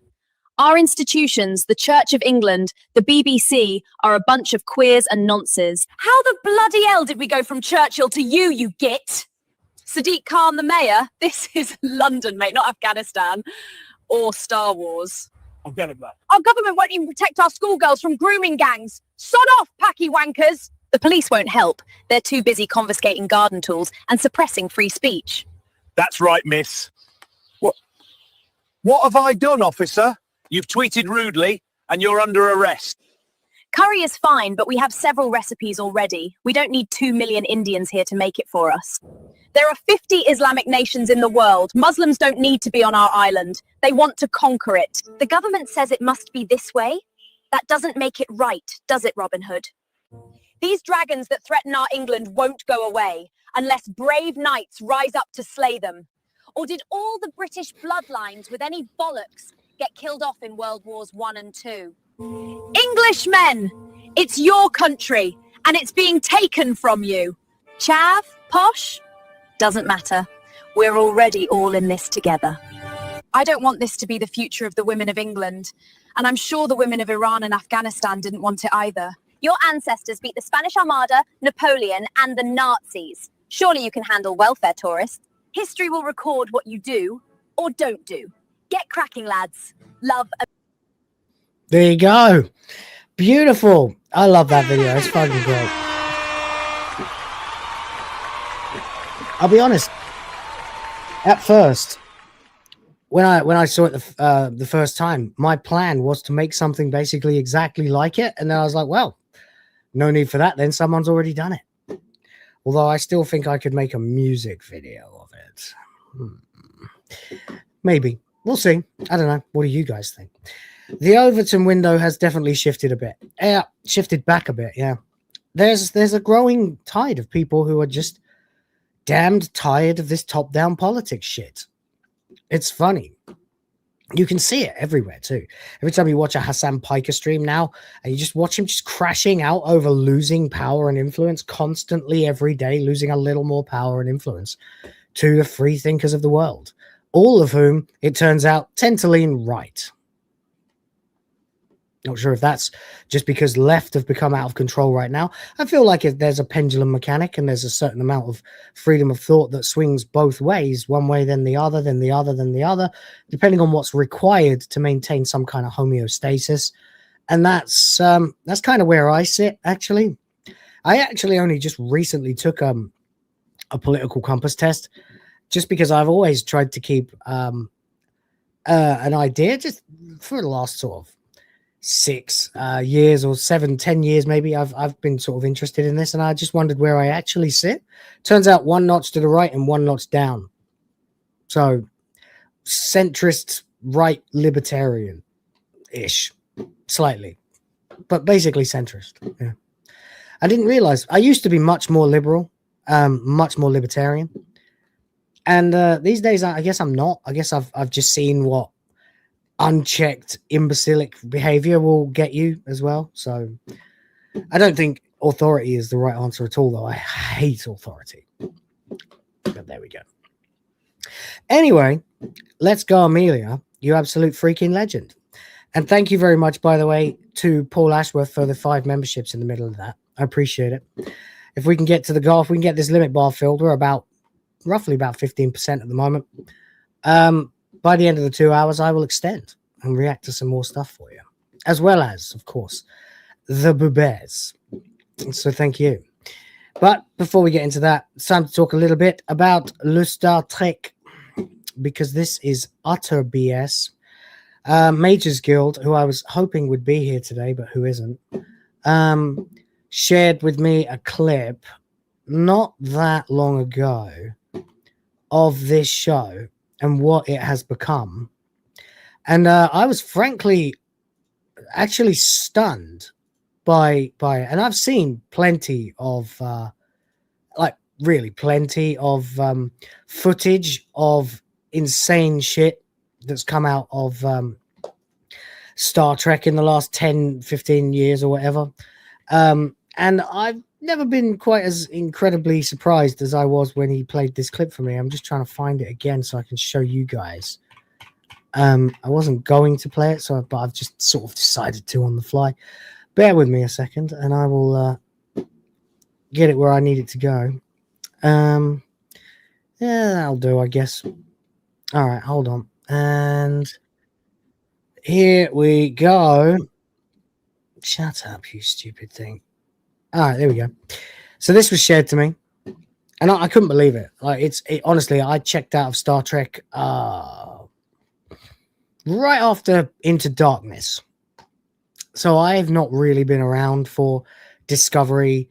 Our institutions, the Church of England, the BBC, are a bunch of queers and nonces. How the bloody hell did we go from Churchill to you git? Sadiq Khan, the mayor? This is London, mate, not Afghanistan. Or Star Wars. I'll get it back. Our government won't even protect our schoolgirls from grooming gangs. Sod off, packy wankers! The police won't help. They're too busy confiscating garden tools and suppressing free speech. That's right, miss. What have I done, officer? You've tweeted rudely, and you're under arrest. Curry is fine, but we have several recipes already. We don't need 2 million Indians here to make it for us. There are 50 Islamic nations in the world. Muslims don't need to be on our island. They want to conquer it. The government says it must be this way. That doesn't make it right, does it, Robin Hood? These dragons that threaten our England won't go away unless brave knights rise up to slay them. Or did all the British bloodlines with any bollocks get killed off in World Wars I and II? Englishmen, it's your country and it's being taken from you. Chav, posh, doesn't matter. We're already all in this together. I don't want this to be the future of the women of England, and I'm sure the women of Iran and Afghanistan didn't want it either. Your ancestors beat the Spanish Armada, Napoleon, and the Nazis. Surely you can handle welfare tourists. History will record what you do or don't do. Get cracking, lads. Love. There you go. Beautiful. I love that video. It's fucking great. I'll be honest. At first, when I saw it the first time, my plan was to make something basically exactly like it, and then I was like, well, no need for that. Then someone's already done it. Although I still think I could make a music video of it. Maybe. We'll see. I don't know. What do you guys think? The Overton window has definitely shifted a bit. Yeah, shifted back a bit, yeah. There's a growing tide of people who are just damned tired of this top-down politics shit. It's funny. You can see it everywhere, too. Every time you watch a Hassan Piker stream now, and you just watch him just crashing out over losing power and influence constantly every day, losing a little more power and influence to the free thinkers of the world, all of whom, it turns out, tend to lean right. Not sure if that's just because left have become out of control right now. I feel like there's a pendulum mechanic and there's a certain amount of freedom of thought that swings both ways, one way, then the other, then the other, then the other, depending on what's required to maintain some kind of homeostasis. And that's kind of where I sit, actually. I actually only just recently took a political compass test just because I've always tried to keep an idea just for the last sort of 6 years or 7, 10 years maybe. I've been sort of interested in this, and I just wondered where I actually sit. Turns out 1 notch to the right and 1 notch down. So centrist, right, libertarian-ish, slightly, but basically centrist. Yeah. I didn't realize I used to be much more liberal, much more libertarian, and these days I guess I'm not. I guess I've just seen what unchecked imbecilic behavior will get you as well. So I don't think authority is the right answer at all, though. I hate authority. But there we go. Anyway, let's go, Amelia. You absolute freaking legend. And thank you very much, by the way, to Paul Ashworth for the 5 memberships in the middle of that. I appreciate it. If we can get to the goal, if we can get this limit bar filled, we're roughly about 15% at the moment. By the end of the 2 hours, I will extend and react to some more stuff for you, as well as, of course, the boobers. So thank you. But before we get into that, it's time to talk a little bit about Le Star Trek, because this is utter BS. MagesGuild, who I was hoping would be here today, but who isn't, shared with me a clip not that long ago of this show and what it has become. And I was frankly actually stunned by it. And I've seen plenty of really plenty of footage of insane shit that's come out of Star Trek in the last 10, 15 years or whatever. And I've never been quite as incredibly surprised as I was when he played this clip for me. I'm just trying to find it again so I can show you guys. I wasn't going to play it, but I've just sort of decided to on the fly. Bear with me a second, and I will get it where I need it to go. Yeah, that'll do, I guess. All right, hold on. And here we go. Shut up, you stupid thing. All right, there we go. So this was shared to me, and I couldn't believe it. Like honestly, I checked out of Star Trek right after Into Darkness. So I've not really been around for Discovery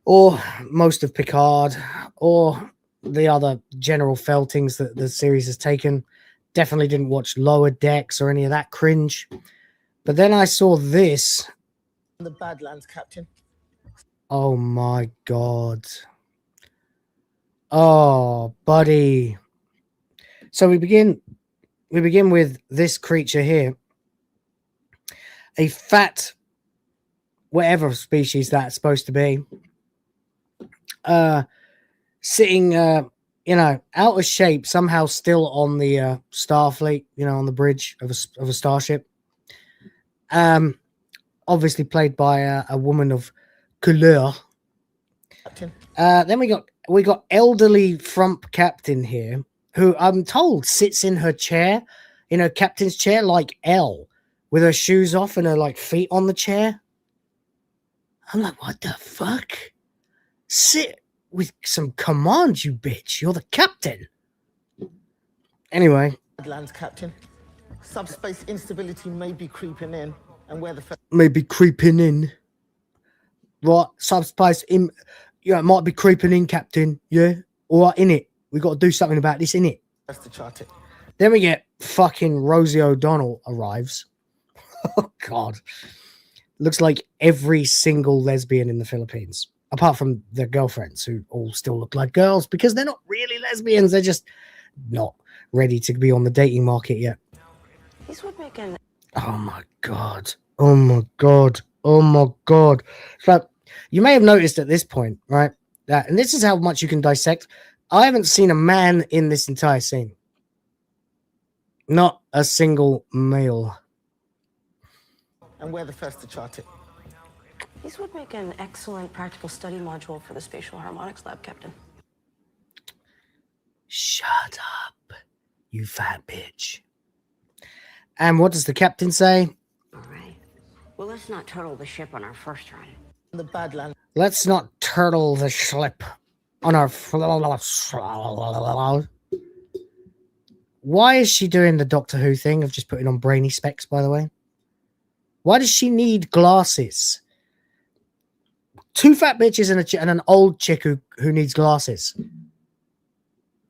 or most of Picard or the other general feltings that the series has taken. Definitely didn't watch Lower Decks or any of that cringe. But then I saw this. The Badlands, Captain. Oh my God. Oh, buddy. So we begin with this creature here. A fat, whatever species that's supposed to be, sitting, out of shape, somehow still on the Starfleet, on the bridge of a starship. Obviously played by a woman of couleur. Then we got elderly frump captain here, who I'm told sits in her chair, in her captain's chair, like Elle with her shoes off and her like feet on the chair. I'm like, what the fuck? Sit with some command, you bitch. You're the captain. Anyway. Badlands, Captain. Subspace instability may be creeping in, and where the Maybe creeping in. Right, subspace in. Yeah, it might be creeping in, Captain. Yeah, all right, in it. We got to do something about this, in it. That's to chart it. Then we get fucking Rosie O'Donnell arrives. Oh God, looks like every single lesbian in the Philippines, apart from their girlfriends, who all still look like girls because they're not really lesbians. They're just not ready to be on the dating market yet. This would make an. Oh my God. Oh my God. Oh my God. So you may have noticed at this point, right? That, and this is how much you can dissect. I haven't seen a man in this entire scene. Not a single male. And we're the first to chart it. This would make an excellent practical study module for the Spatial Harmonics Lab, Captain. Shut up, you fat bitch. And what does the captain say? All right. Well, let's not turtle the ship on our first run. The Badlands. Let's not turtle the ship on our... Why is she doing the Doctor Who thing of just putting on brainy specs, by the way? Why does she need glasses? Two fat bitches and an old chick who needs glasses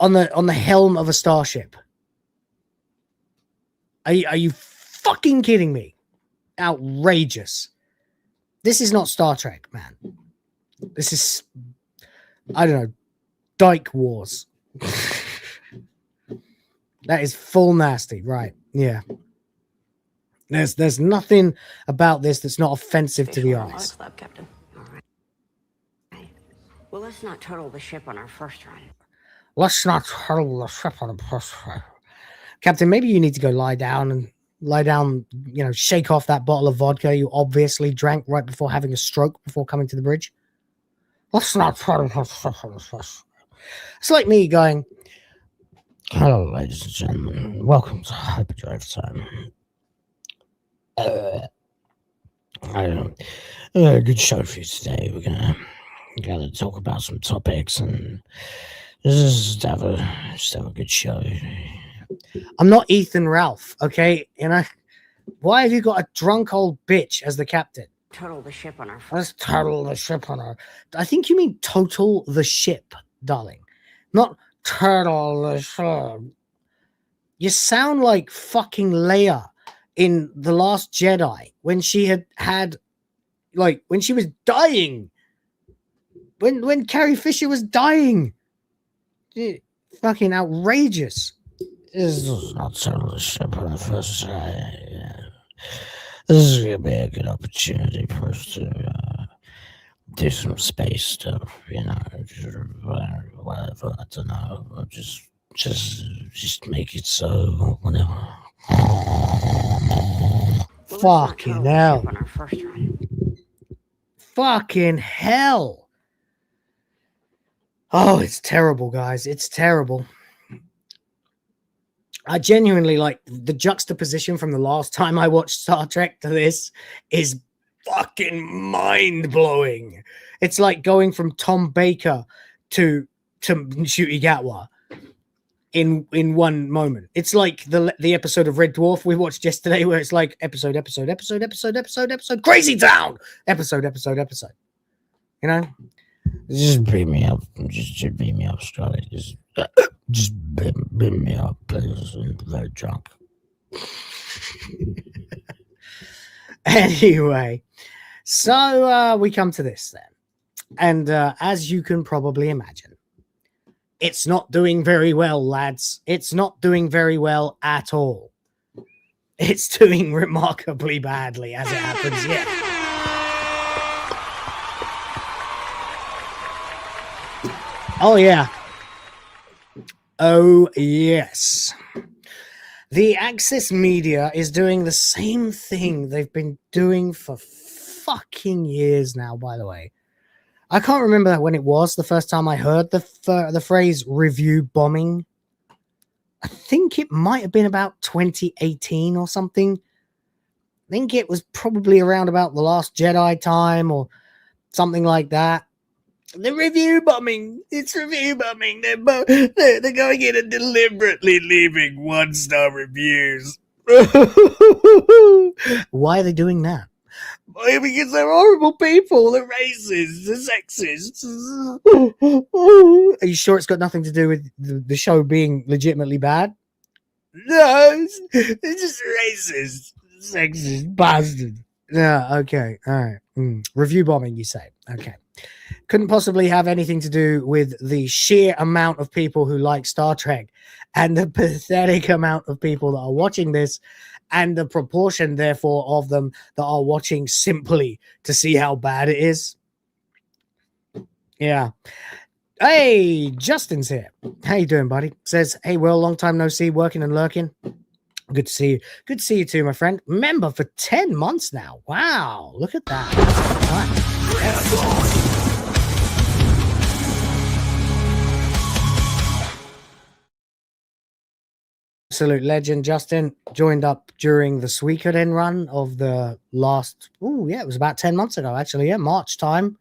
on the helm of a starship. Are you fucking kidding me? Outrageous. This is not Star Trek, man. This is, I don't know, Dyke Wars. That is full nasty, right? Yeah. There's nothing about this that's not offensive to the eyes. Lab, Captain. All right. Well, let's not turtle the ship on our first run. Let's not turtle the ship on the first run. Captain, maybe you need to go lie down, you know, shake off that bottle of vodka you obviously drank right before having a stroke before coming to the bridge. Let's not turtle the ship on the first run. It's like me going, hello, ladies and gentlemen. Welcome to HyperDrive Time. Good show for you today. We're gonna talk about some topics and just have a good show. I'm not Ethan Ralph, okay? You know, why have you got a drunk old bitch as the captain? Turtle the ship on our first. Let's turtle the ship on our. I think you mean total the ship, darling, not turtle the ship. You sound like fucking Leia in The Last Jedi when she had like when she was dying, when Carrie Fisher was dying. Fucking outrageous. This is not turtle the ship on the first try. This is gonna be a good opportunity for us to do some space stuff, you know, whatever. I don't know. Just make it so whatever. Fucking hell. Fucking hell. Oh, it's terrible, guys. It's terrible. I genuinely like the juxtaposition from the last time I watched Star Trek to this is fucking mind-blowing. It's like going from Tom Baker to Ncuti Gatwa in one moment. It's like the episode of Red Dwarf we watched yesterday where it's like episode, Crazy Town! Episode. You know? Just beam me up. Just beam me up, Scotty. Just beam me up, please. I'm very drunk. Anyway, so we come to this then. And as you can probably imagine, it's not doing very well, lads. It's not doing very well at all. It's doing remarkably badly as it happens, yeah. Oh, yeah. Oh, yes. The Axis media is doing the same thing they've been doing for fucking years now, by the way. I can't remember when it was the first time I heard the phrase review bombing. I think it might have been about 2018 or something. think it was probably around about The Last Jedi time or something like that. The review bombing. It's review bombing. They're going in and deliberately leaving 1-star reviews. Why are they doing that? Because they're horrible people. They're racist. They're sexist. Are you sure it's got nothing to do with the show being legitimately bad? No, they're just racist, sexist bastard. Yeah, okay, all right. Review bombing, you say? Okay. Couldn't possibly have anything to do with the sheer amount of people who like Star Trek and the pathetic amount of people that are watching this and the proportion, therefore, of them that are watching simply to see how bad it is. Yeah. Hey, Justin's here. How you doing, buddy? Says, hey, Will, long time no see, working and lurking. Good to see you. Good to see you too, my friend. Member for 10 months now. Wow, look at that. All right. Absolute legend. Justin joined up during the Suikoden run of the last, it was about 10 months ago, actually. Yeah, March time,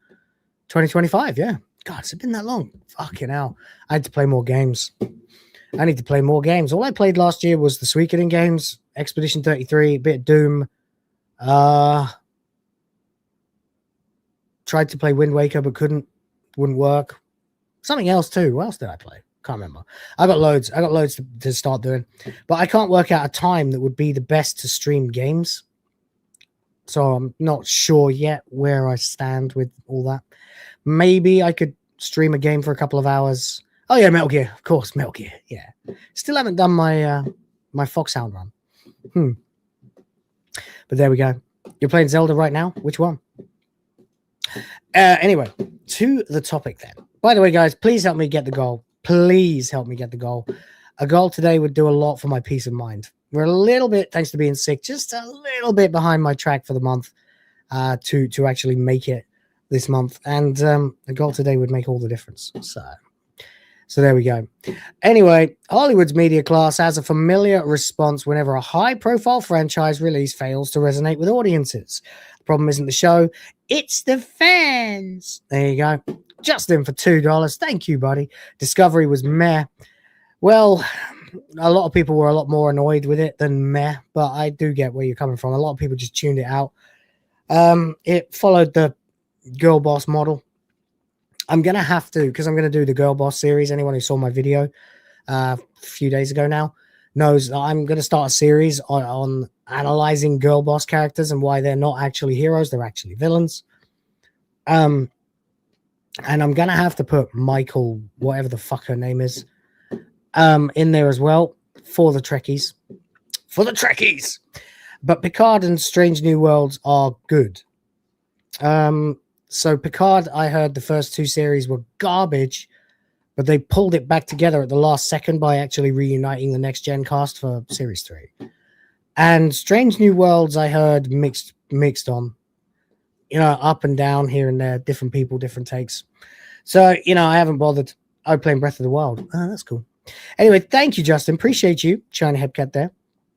2025. Yeah. God, it's been that long. Fucking hell. I had to play more games. I need to play more games. All I played last year was the Suikoden games, Expedition 33, a bit of Doom. Tried to play Wind Waker, but wouldn't work. Something else too. What else did I play? Can't remember. I got loads to start doing, but I can't work out a time that would be the best to stream games. So I'm not sure yet where I stand with all that. Maybe I could stream a game for a couple of hours. Oh yeah, Metal Gear, of course, Metal Gear. Yeah, still haven't done my my Foxhound run. But there we go. You're playing Zelda right now. Which one? Anyway, to the topic then. By the way, guys, please help me get the goal. Please help me get the goal. A goal today would do a lot for my peace of mind. We're a little bit, thanks to being sick, just a little bit behind my track for the month to actually make it this month. And a goal today would make all the difference. So there we go. Anyway, Hollywood's media class has a familiar response whenever a high-profile franchise release fails to resonate with audiences. The problem isn't the show, it's the fans. There you go. Justin for $2. Thank you, buddy. Discovery was meh. Well, a lot of people were a lot more annoyed with it than meh, but I do get where you're coming from. A lot of people just tuned it out. It followed the Girl Boss model. I'm going to have to, because I'm going to do the Girl Boss series. Anyone who saw my video a few days ago now knows that I'm going to start a series on analyzing Girl Boss characters and why they're not actually heroes. They're actually villains. And I'm going to have to put Michael, whatever the fuck her name is, in there as well for the Trekkies. For the Trekkies! But Picard and Strange New Worlds are good. So Picard, I heard the first two series were garbage, but they pulled it back together at the last second by actually reuniting the Next Gen cast for Series 3. And Strange New Worlds, I heard mixed on. You know, up and down, here and there, different people, different takes. So, you know, I haven't bothered. I'm playing Breath of the Wild. Oh, that's cool. Anyway, thank you, Justin. Appreciate you, China Headcat there.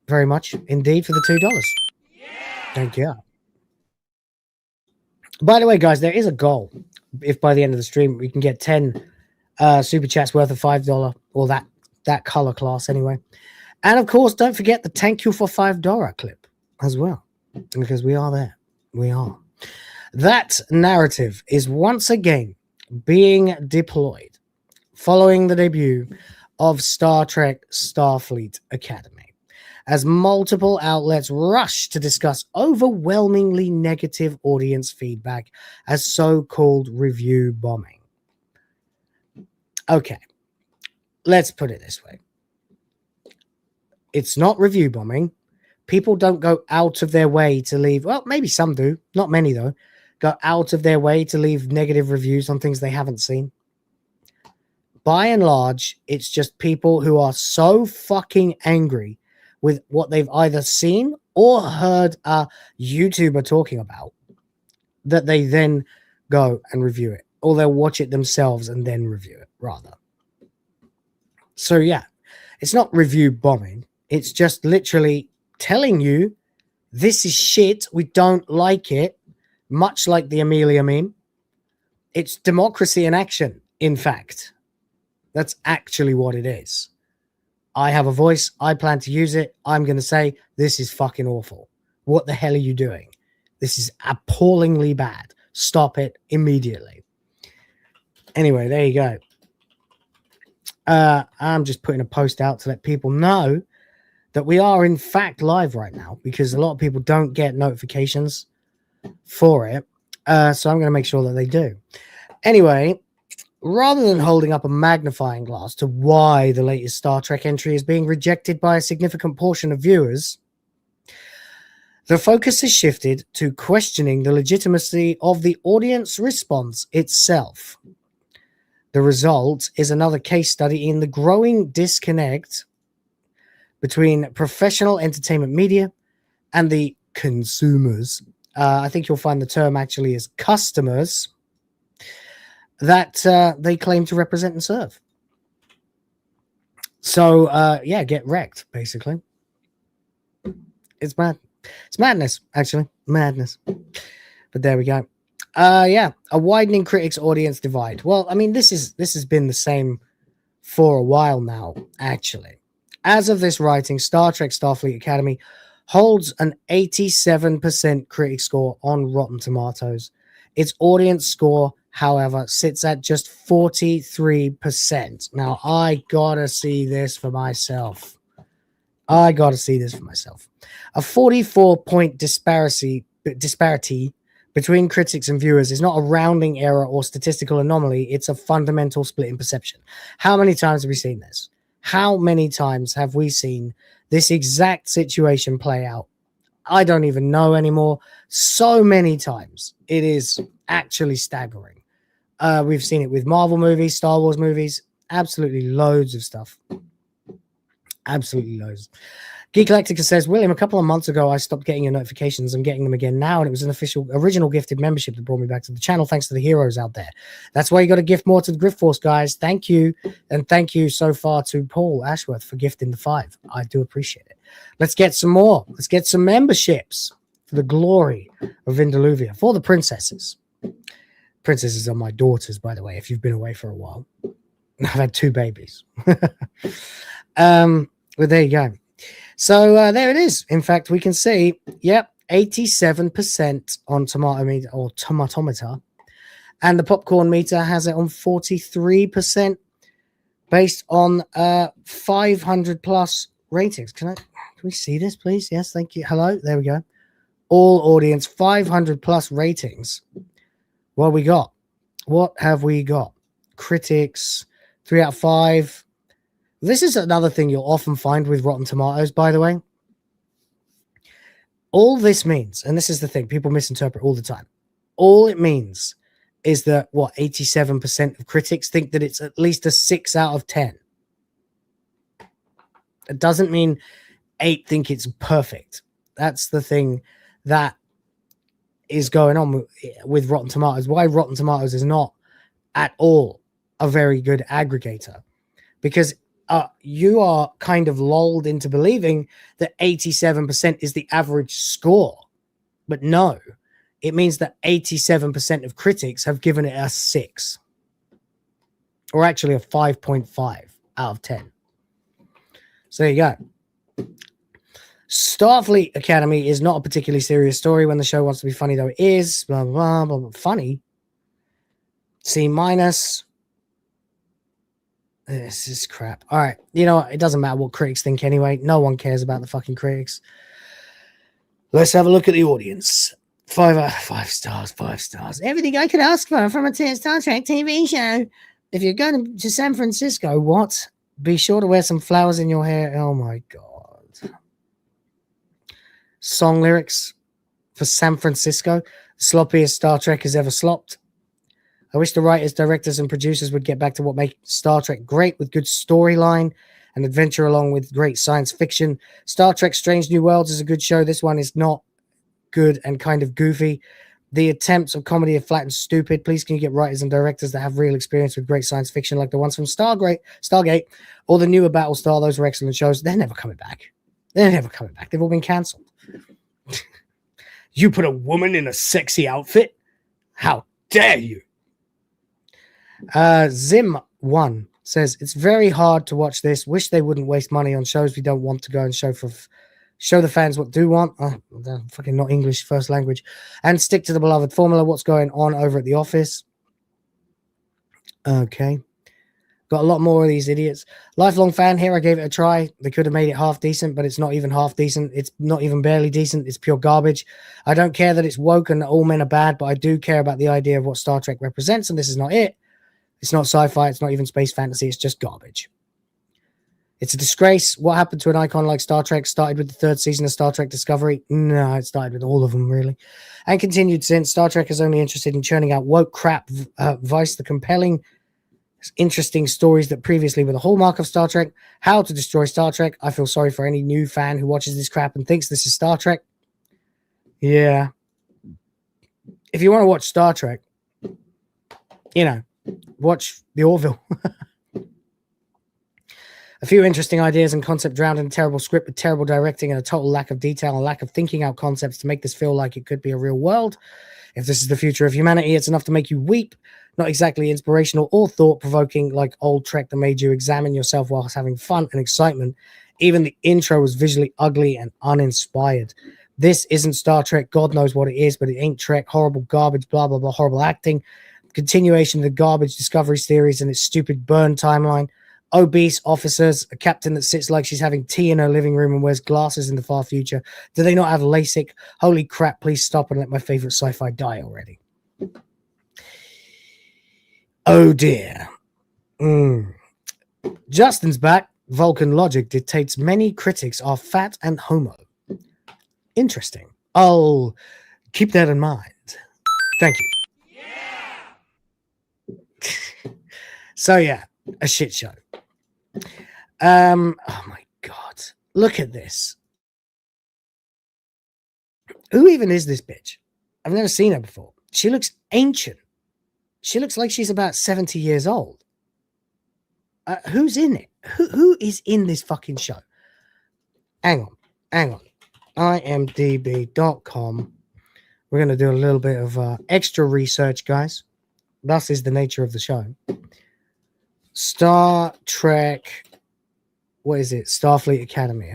Very much indeed for the $2. Yeah. Thank you. By the way, guys, there is a goal. If by the end of the stream we can get 10 super chats worth of $5 or that color class anyway. And of course, don't forget the thank you for $5 clip as well, because we are there. We are. That narrative is once again being deployed following the debut of Star Trek Starfleet Academy, as multiple outlets rush to discuss overwhelmingly negative audience feedback as so-called review bombing. Okay, let's put it this way. It's not review bombing. People don't go out of their way to leave, well, maybe some do, not many though, go out of their way to leave negative reviews on things they haven't seen. By and large, it's just people who are so fucking angry with what they've either seen or heard a YouTuber talking about that they then go and review it, or they'll watch it themselves and then review it, rather. So yeah, it's not review bombing. It's just literally telling you This is shit. We don't like it. Much like the Amelia meme. It's democracy in action, in fact. That's actually what it is. I have a voice. I plan to use it. I'm going to say, this is fucking awful. What the hell are you doing? This is appallingly bad. Stop it immediately. Anyway, there you go. I'm just putting a post out to let people know that we are in fact live right now, because a lot of people don't get notifications for it. So I'm going to make sure that they do. Anyway, rather than holding up a magnifying glass to why the latest Star Trek entry is being rejected by a significant portion of viewers, the focus has shifted to questioning the legitimacy of the audience response itself. The result is another case study in the growing disconnect between professional entertainment media and the consumers. I think you'll find the term actually is customers that they claim to represent and serve. So, yeah, get wrecked, basically. It's mad. It's madness, actually. Madness. But there we go. Yeah, a widening critics audience divide. Well, I mean, this has been the same for a while now, actually. As of this writing, Star Trek Starfleet Academy holds an 87% critic score on Rotten Tomatoes. Its audience score, however, sits at just 43%. Now, I gotta see this for myself. A 44-point disparity between critics and viewers is not a rounding error or statistical anomaly. It's a fundamental split in perception. How many times have we seen this? How many times have we seen this exact situation play out? I don't even know anymore. So many times. It is actually staggering. We've seen it with Marvel movies, Star Wars movies, absolutely loads of stuff. Absolutely loads. Geek Galactica says, William, a couple of months ago, I stopped getting your notifications. I'm getting them again now, and it was an original gifted membership that brought me back to the channel, thanks to the heroes out there. That's why you got to gift more to the Grift Force, guys. Thank you, and thank you so far to Paul Ashworth for gifting the 5. I do appreciate it. Let's get some more. Let's get some memberships for the glory of Vindaluvia, for the princesses. Princesses are my daughters, by the way, if you've been away for a while. I've had 2 babies. Well, there you go. So there it is. In fact, we can see, yep, 87% on tomatometer or tomatometer, and the popcorn meter has it on 43% based on 500 plus ratings. Can we see this, please? Yes, thank you. Hello, there we go. All audience, 500 plus ratings. What we got? What have we got? Critics, 3 out of 5. This is another thing you'll often find with Rotten Tomatoes, by the way. All this means, and this is the thing people misinterpret all the time, all it means is that, 87% of critics think that it's at least a 6 out of 10. It doesn't mean 8 think it's perfect. That's the thing that is going on with Rotten Tomatoes. Why Rotten Tomatoes is not at all a very good aggregator. Because you are kind of lulled into believing that 87% is the average score. But no, it means that 87% of critics have given it a 6. Or actually a 5.5 out of 10. So there you go. Starfleet Academy is not a particularly serious story. When the show wants to be funny, though, it is. Blah, blah, blah, blah. Funny. C-. This is crap. All right. You know what? It doesn't matter what critics think anyway. No one cares about the fucking critics. Let's have a look at the audience. 5 stars, 5 stars. Everything I could ask for from a Star Trek TV show. If you're going to San Francisco, what? Be sure to wear some flowers in your hair. Oh, my God. Song lyrics for San Francisco. The sloppiest Star Trek has ever slopped. I wish the writers, directors, and producers would get back to what makes Star Trek great, with good storyline and adventure along with great science fiction. Star Trek Strange New Worlds is a good show. This one is not good and kind of goofy. The attempts of comedy are flat and stupid. Please can you get writers and directors that have real experience with great science fiction like the ones from Stargate or the newer Battlestar. Those were excellent shows. They're never coming back. They're never coming back. They've all been cancelled. You put a woman in a sexy outfit? How dare you? Zim1 says, it's very hard to watch this. Wish they wouldn't waste money on shows we don't want to go and show the fans what do want. They're fucking not English first language. And stick to the beloved formula. What's going on over at the office? Okay. Got a lot more of these idiots. Lifelong fan here. I gave it a try. They could have made it half decent, but it's not even half decent. It's not even barely decent. It's pure garbage. I don't care that it's woke and that all men are bad, but I do care about the idea of what Star Trek represents, and this is not it. It's not sci-fi. It's not even space fantasy. It's just garbage. It's a disgrace. What happened to an icon like Star Trek? Started with the third season of Star Trek Discovery? No, it started with all of them, really. And continued since. Star Trek is only interested in churning out woke crap, vice the compelling, interesting stories that previously were the hallmark of Star Trek. How to destroy Star Trek. I feel sorry for any new fan who watches this crap and thinks this is Star Trek. Yeah. If you want to watch Star Trek, you know, watch The Orville. A few interesting ideas and concept drowned in a terrible script with terrible directing and a total lack of detail and lack of thinking out concepts to make this feel like it could be a real world. If this is the future of humanity, it's enough to make you weep. Not exactly inspirational or thought-provoking like old Trek that made you examine yourself whilst having fun and excitement. Even the intro was visually ugly and uninspired. This isn't Star Trek. God knows what it is, but it ain't Trek. Horrible garbage, blah, blah, blah, horrible acting. Continuation of the garbage Discovery series and its stupid burn timeline. Obese officers, a captain that sits like she's having tea in her living room and wears glasses in the far future. Do they not have LASIK? Holy crap, please stop and let my favorite sci-fi die already. Oh dear. Justin's back. Vulcan logic dictates many critics are fat and homo. Interesting. I'll keep that in mind. Thank you. Yeah. So yeah, a shit show. Oh my god. Look at this. Who even is this bitch? I've never seen her before. She looks ancient. She looks like she's about 70 years old. Who's in it? Who is in this fucking show? Hang on. IMDb.com. We're going to do a little bit of extra research, guys. Thus is the nature of the show. Star Trek. What is it? Starfleet Academy.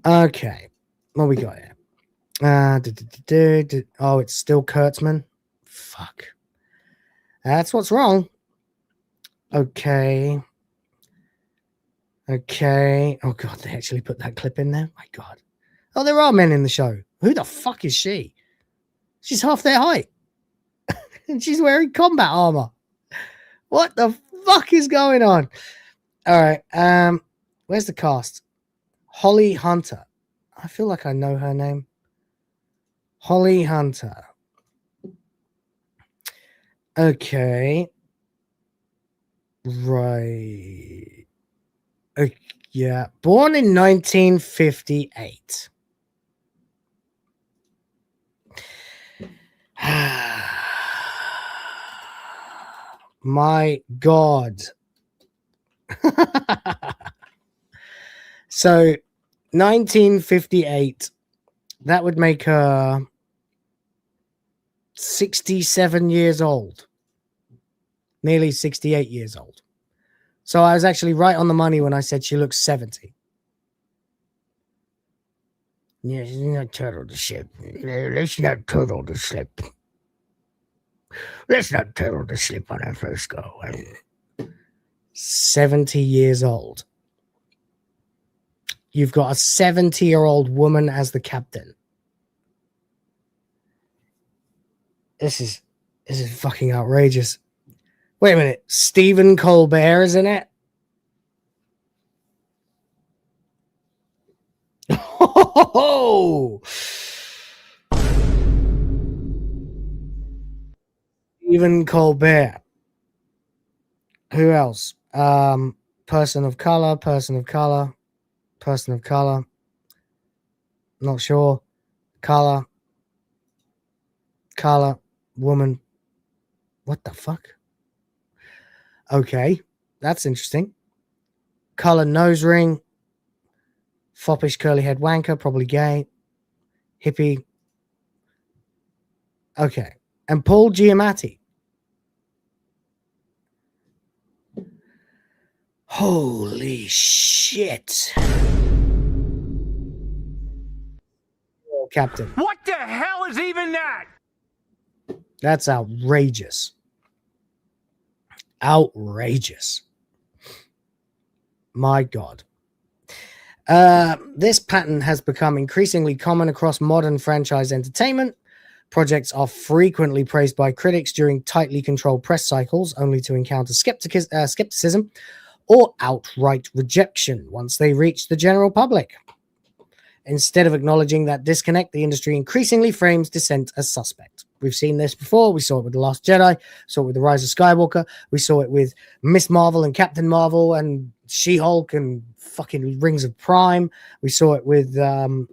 Okay. What we got here? Oh, it's still Kurtzman. Fuck. That's what's wrong. Okay. Oh, God, they actually put that clip in there? My God. Oh, there are men in the show. Who the fuck is she? She's half their height. And she's wearing combat armor. What the fuck is going on? All right. Where's the cast? Holly Hunter. I feel like I know her name. Holly Hunter. Okay. Right. Yeah. Born in 1958. My God. So 1958, that would make her 67 years old. Nearly 68 years old. So I was actually right on the money when I said she looks 70. Yeah, she's not turtle the ship. Let's not turtle the slip. Let's not turtle the slip on our first go. 70 years old. You've got a 70-year-old woman as the captain. This is fucking outrageous. Wait a minute. Stephen Colbert is in it? Oh! Stephen Colbert. Who else? Person of color. Not sure. Color. Woman. What the fuck? Okay. That's interesting. Color nose ring. Foppish curly head wanker. Probably gay. hippie. Okay. And Paul Giamatti. Holy shit. Oh, Captain. What the hell is even that? That's outrageous. Outrageous. My God. This pattern has become increasingly common across modern franchise entertainment. Projects are frequently praised by critics during tightly controlled press cycles, only to encounter skepticism or outright rejection once they reach the general public. Instead of acknowledging that disconnect, the industry increasingly frames dissent as suspect. We've seen this before. We saw it with The Last Jedi, saw it with The Rise of Skywalker, we saw it with Miss Marvel and Captain Marvel and She-Hulk and fucking Rings of Prime. We saw it with Velma.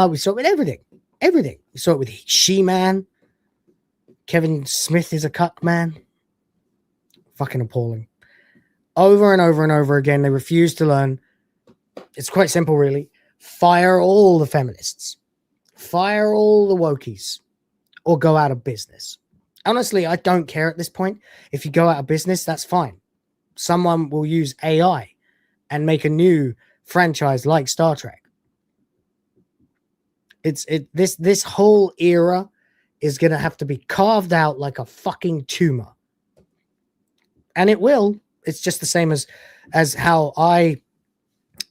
We saw it with everything. Everything. We saw it with She-Man. Kevin Smith is a cuck man. Fucking appalling. Over and over and over again, they refuse to learn. It's quite simple, really. Fire all the feminists. Fire all the wokies. Or go out of business. Honestly, I don't care at this point. If you go out of business, that's fine. Someone will use AI and make a new franchise like Star Trek. This whole era is going to have to be carved out like a fucking tumor. And it will. It's just the same as how I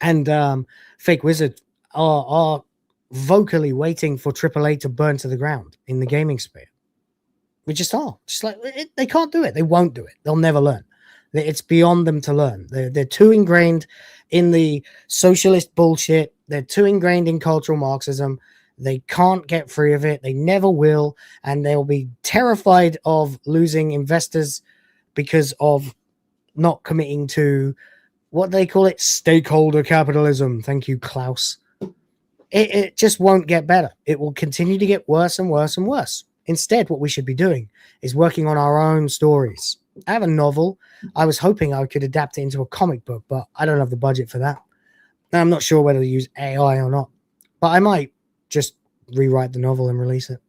and Fake Wizard are vocally waiting for AAA to burn to the ground in the gaming sphere. We just are. Just like they can't do it. They won't do it. They'll never learn. It's beyond them to learn. They're too ingrained in the socialist bullshit. They're too ingrained in cultural Marxism. They can't get free of it. They never will. And they'll be terrified of losing investors because of not committing to what they call it, stakeholder capitalism. Thank you, Klaus. It just won't get better. It will continue to get worse and worse and worse. Instead, what we should be doing is working on our own stories. I have a novel. I was hoping I could adapt it into a comic book, but I don't have the budget for that. And I'm not sure whether to use AI or not, but I might just rewrite the novel and release it.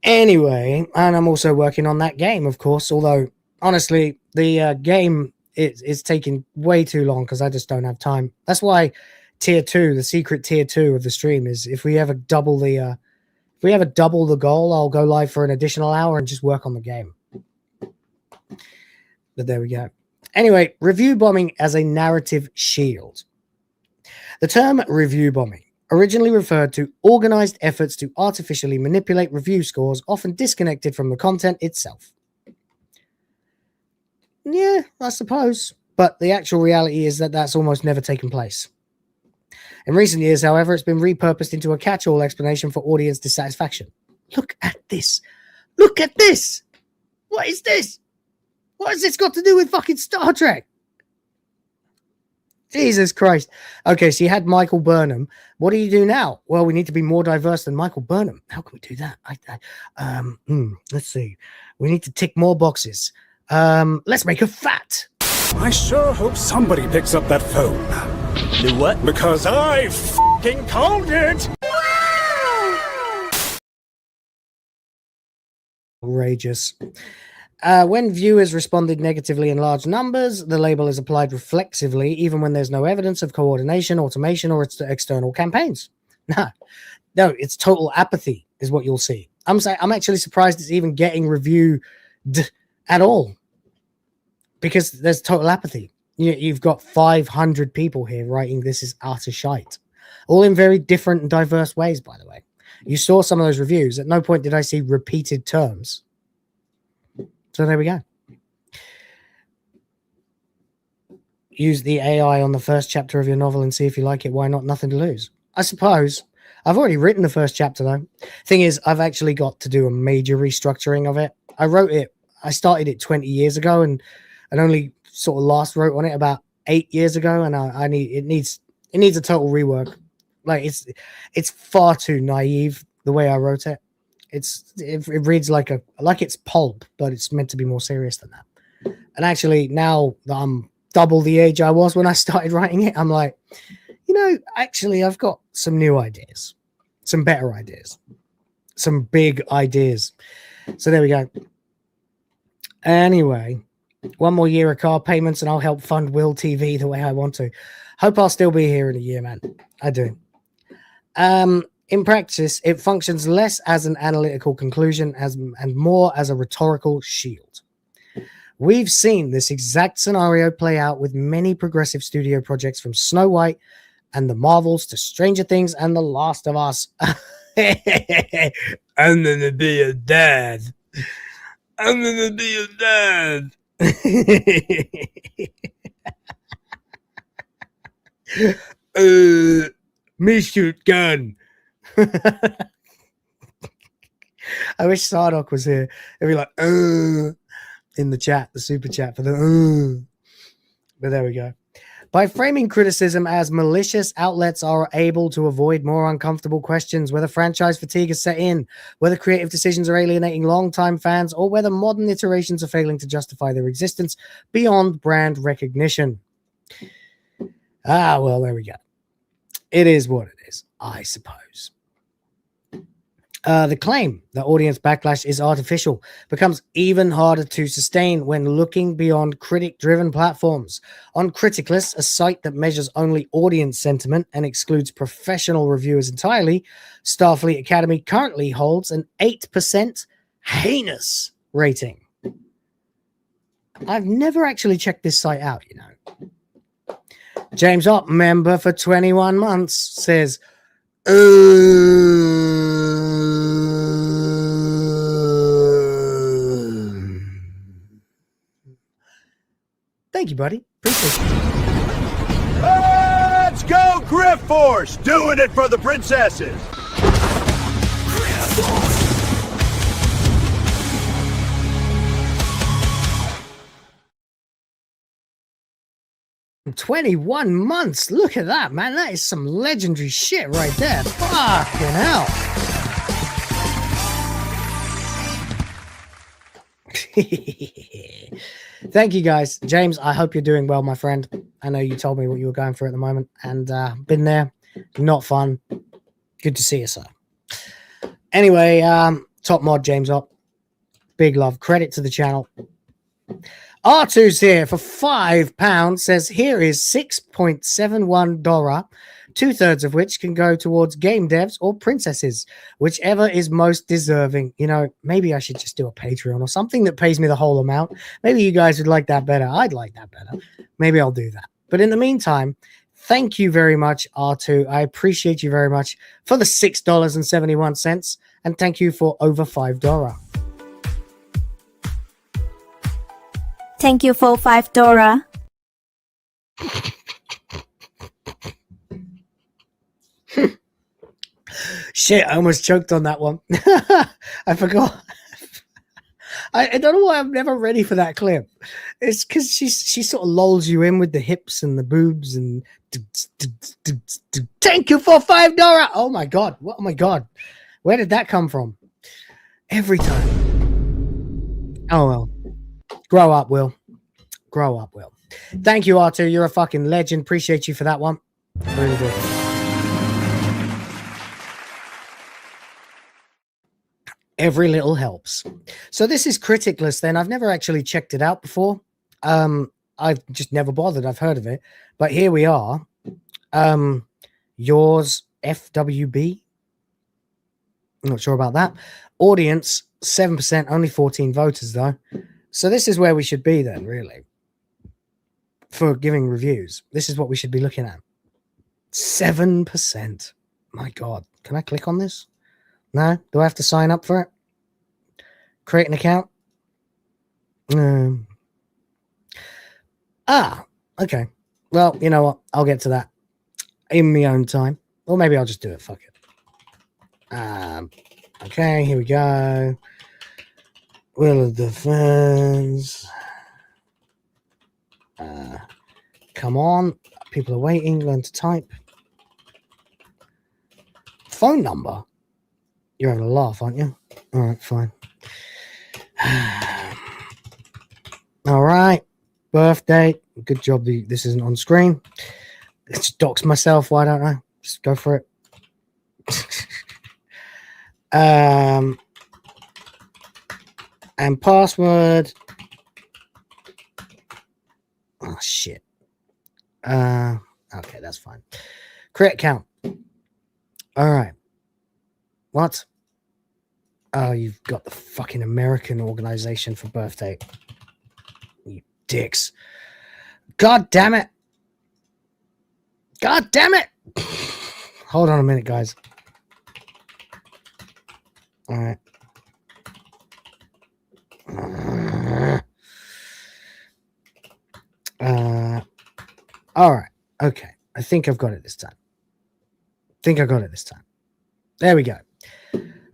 Anyway, and I'm also working on that game, of course, although honestly, the game is taking way too long because I just don't have time. That's why tier 2, the secret tier 2 of the stream is if we ever double the goal, I'll go live for an additional hour and just work on the game. But there we go. Anyway, review bombing as a narrative shield. The term review bombing originally referred to organized efforts to artificially manipulate review scores, often disconnected from the content itself. Yeah, I suppose. But the actual reality is that that's almost never taken place. In recent years, however, it's been repurposed into a catch-all explanation for audience dissatisfaction. Look at this. Look at this. What is this? What has this got to do with fucking Star Trek? Jesus Christ. Okay, so you had Michael Burnham. What do you do now? Well, we need to be more diverse than Michael Burnham. How can we do that? Let's see. We need to tick more boxes. Let's make her fat. I sure hope somebody picks up that phone. Do what? Because I f***ing called it! Outrageous. When viewers responded negatively in large numbers, the label is applied reflexively, even when there's no evidence of coordination, automation, or external campaigns. No, it's total apathy is what you'll see. I'm actually surprised it's even getting reviewed at all, because there's total apathy. You've got 500 people here writing this is utter shite, all in very different and diverse ways, by the way. You saw some of those reviews. At no point did I see repeated terms. So there we go. Use the AI on the first chapter of your novel and see if you like it. Why not? Nothing to lose. I suppose. I've already written the first chapter, though. Thing is, I've actually got to do a major restructuring of it. I started it 20 years ago and only sort of last wrote on it about 8 years ago, and it needs a total rework. Like it's far too naive the way I wrote it. It reads like it's pulp, but it's meant to be more serious than that. And actually, now that I'm double the age I was when I started writing it, I'm like, know, actually, I've got some new ideas, some better ideas, some big ideas. So there we go. Anyway, one more year of car payments and I'll help fund Will TV the way I want to. Hope I'll still be here in a year, man. I do. In practice, it functions less as an analytical conclusion and more as a rhetorical shield. We've seen this exact scenario play out with many progressive studio projects from Snow White and the Marvels to Stranger Things and The Last of Us. I'm gonna be a dad. I'm gonna be a dad. Me shoot gun. I wish Sardoc was here. He'd be like, in the chat, the super chat for the But there we go. By framing criticism as malicious, outlets are able to avoid more uncomfortable questions, whether franchise fatigue is set in, whether creative decisions are alienating longtime fans, or whether modern iterations are failing to justify their existence beyond brand recognition. Well, there we go. It is what it is, I suppose. The claim that audience backlash is artificial becomes even harder to sustain when looking beyond critic-driven platforms. On Criticless, a site that measures only audience sentiment and excludes professional reviewers entirely, Starfleet Academy currently holds an 8% heinous rating. I've never actually checked this site out, you know. James Ott, member for 21 months, says, thank you, buddy. Appreciate it. Let's go, Griff Force! Doing it for the princesses! 21 months. Look at that, man. That is some legendary shit right there. Fucking hell. Thank you, guys. James, I hope you're doing well, my friend. I know you told me what you were going through at the moment, and been there. Not fun. Good to see you, sir. Anyway, top mod, James Op. Big love. Credit to the channel. R2's here for £5, says here is $6.71, 2/3 of which can go towards game devs or princesses, whichever is most deserving. You know, maybe I should just do a Patreon or something that pays me the whole amount. Maybe you guys would like that better. I'd like that better. Maybe I'll do that. But in the meantime, thank you very much, R2. I appreciate you very much for the $6.71, and thank you for over $5. Thank you for $5. Shit, I almost choked on that one. I forgot. I don't know why I'm never ready for that clip. It's because she sort of lulls you in with the hips and the boobs and thank you for $5. Oh my god. Oh my god. Where did that come from? Every time. Oh well. Grow up, Will. Grow up, Will. Thank you, R2. You're a fucking legend. Appreciate you for that one. Really do. Every little helps. So this is Criticless then. I've never actually checked it out before. I've just never bothered. I've heard of it. But here we are. Yours, FWB. I'm not sure about that. Audience, 7%. Only 14 voters, though. So this is where we should be then, really, for giving reviews. This is what we should be looking at. 7%. My God. Can I click on this? No? Do I have to sign up for it? Create an account? Okay. Well, you know what? I'll get to that in my own time. Or maybe I'll just do it. Fuck it. Okay, here we go. Will of Defense. Come on. People are waiting. Learn to type. Phone number. You're having a laugh, aren't you? All right, fine. All right. Birth date. Good job this isn't on screen. Let's dox myself. Why don't I? Just go for it. And password. Oh, shit. Okay, that's fine. Create account. All right. What? Oh, you've got the fucking American organization for birthday. You dicks. God damn it. God damn it. Hold on a minute, guys. All right. All right. Okay. I think I've got it this time. There we go.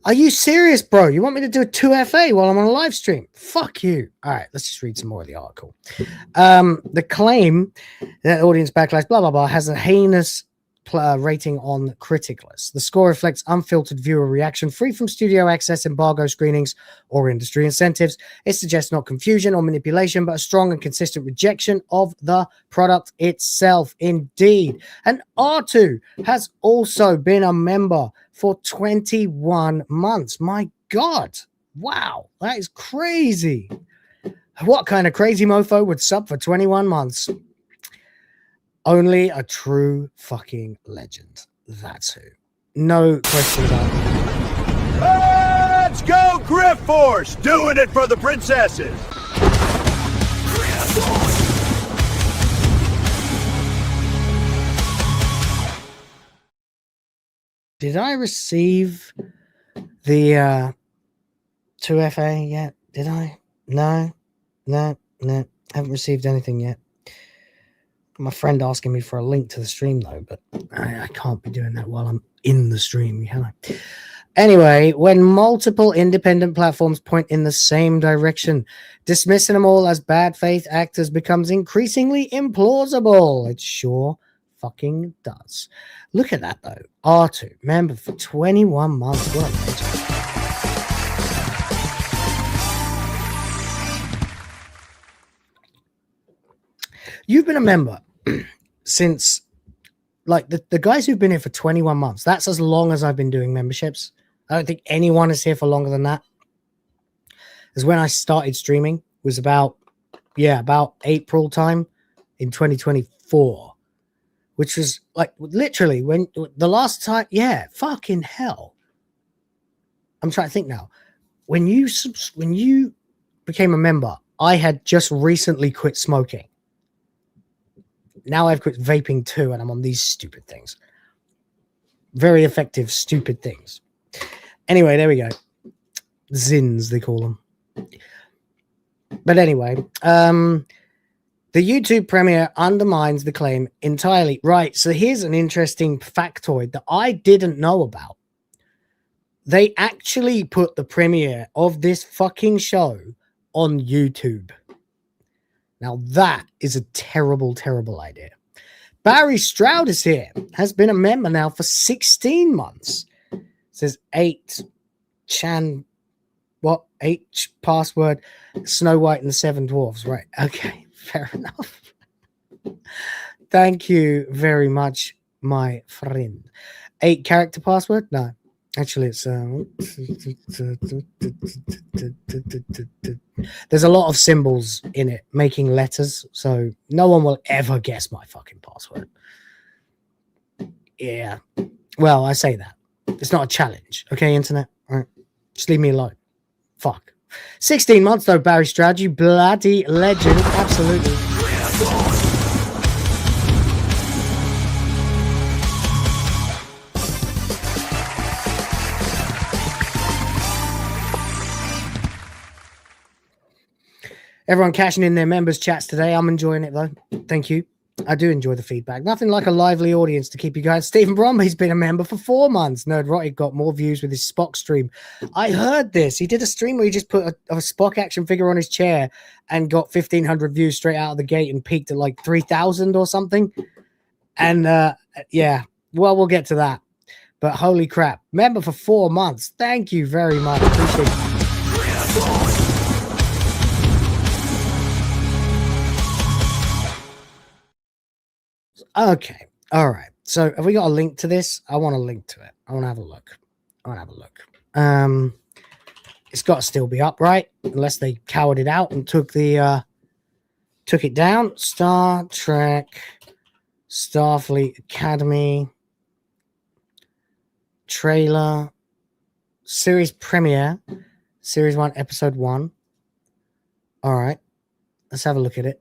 Are you serious, bro? You want me to do a 2FA while I'm on a live stream? Fuck you. All right, let's just read some more of the article. The claim that audience backlash, blah, blah, blah, has a heinous rating on Criticless. The score reflects unfiltered viewer reaction, free from studio access, embargo screenings, or industry incentives. It suggests not confusion or manipulation, but a strong and consistent rejection of the product itself. Indeed. And R2 has also been a member for 21 months. My God. Wow. That is crazy. What kind of crazy mofo would sub for 21 months? Only a true fucking legend. That's who. No question about it. Let's go, Griff Force! Doing it for the princesses! Did I receive the 2FA yet? Did I? No. Haven't received anything yet. My friend asking me for a link to the stream, though, but I can't be doing that while I'm in the stream, can I? Anyway, when multiple independent platforms point in the same direction, dismissing them all as bad faith actors becomes increasingly implausible. It sure fucking does. Look at that, though. R2, member for 21 months. What a legend. You've been a member since, like, the guys who've been here for 21 months. That's as long as I've been doing memberships. I don't think anyone is here for longer than that. Because when I started streaming was about April time in 2024, which was like literally when the last time. Yeah, fucking hell. I'm trying to think now. When you became a member, I had just recently quit smoking. Now I've quit vaping too, and I'm on these stupid things. Very effective, stupid things. Anyway, there we go. Zins, they call them. But anyway, the YouTube premiere undermines the claim entirely. Right, so here's an interesting factoid that I didn't know about. They actually put the premiere of this fucking show on YouTube. Now, that is a terrible, terrible idea. Barry Stroud is here. Has been a member now for 16 months. It says 8 password Snow White and the Seven Dwarfs. Right. Okay. Fair enough. Thank you very much, my friend. 8 character password? No. Actually, it's there's a lot of symbols in it, making letters, so no one will ever guess my fucking password. Yeah. Well, I say that. It's not a challenge. Okay, internet? All right. Just leave me alone. Fuck. 16 months, though, Barry Stroud, you bloody legend. Absolutely. Everyone cashing in their members' chats today. I'm enjoying it, though. Thank you. I do enjoy the feedback. Nothing like a lively audience to keep you going. Stephen Bromley's been a member for 4 months. NerdRotic got more views with his Spock stream. I heard this. He did a stream where he just put a Spock action figure on his chair and got 1,500 views straight out of the gate and peaked at like 3,000 or something. And yeah, well, we'll get to that. But holy crap. Member for 4 months. Thank you very much. Appreciate it. Okay, All right. So have we got a link to this? I want a link to it. I want to have a look. It's got to still be up, right? Unless they cowered it out and took it down. Star Trek, Starfleet Academy, trailer, series premiere, series 1, episode 1. All right. Let's have a look at it.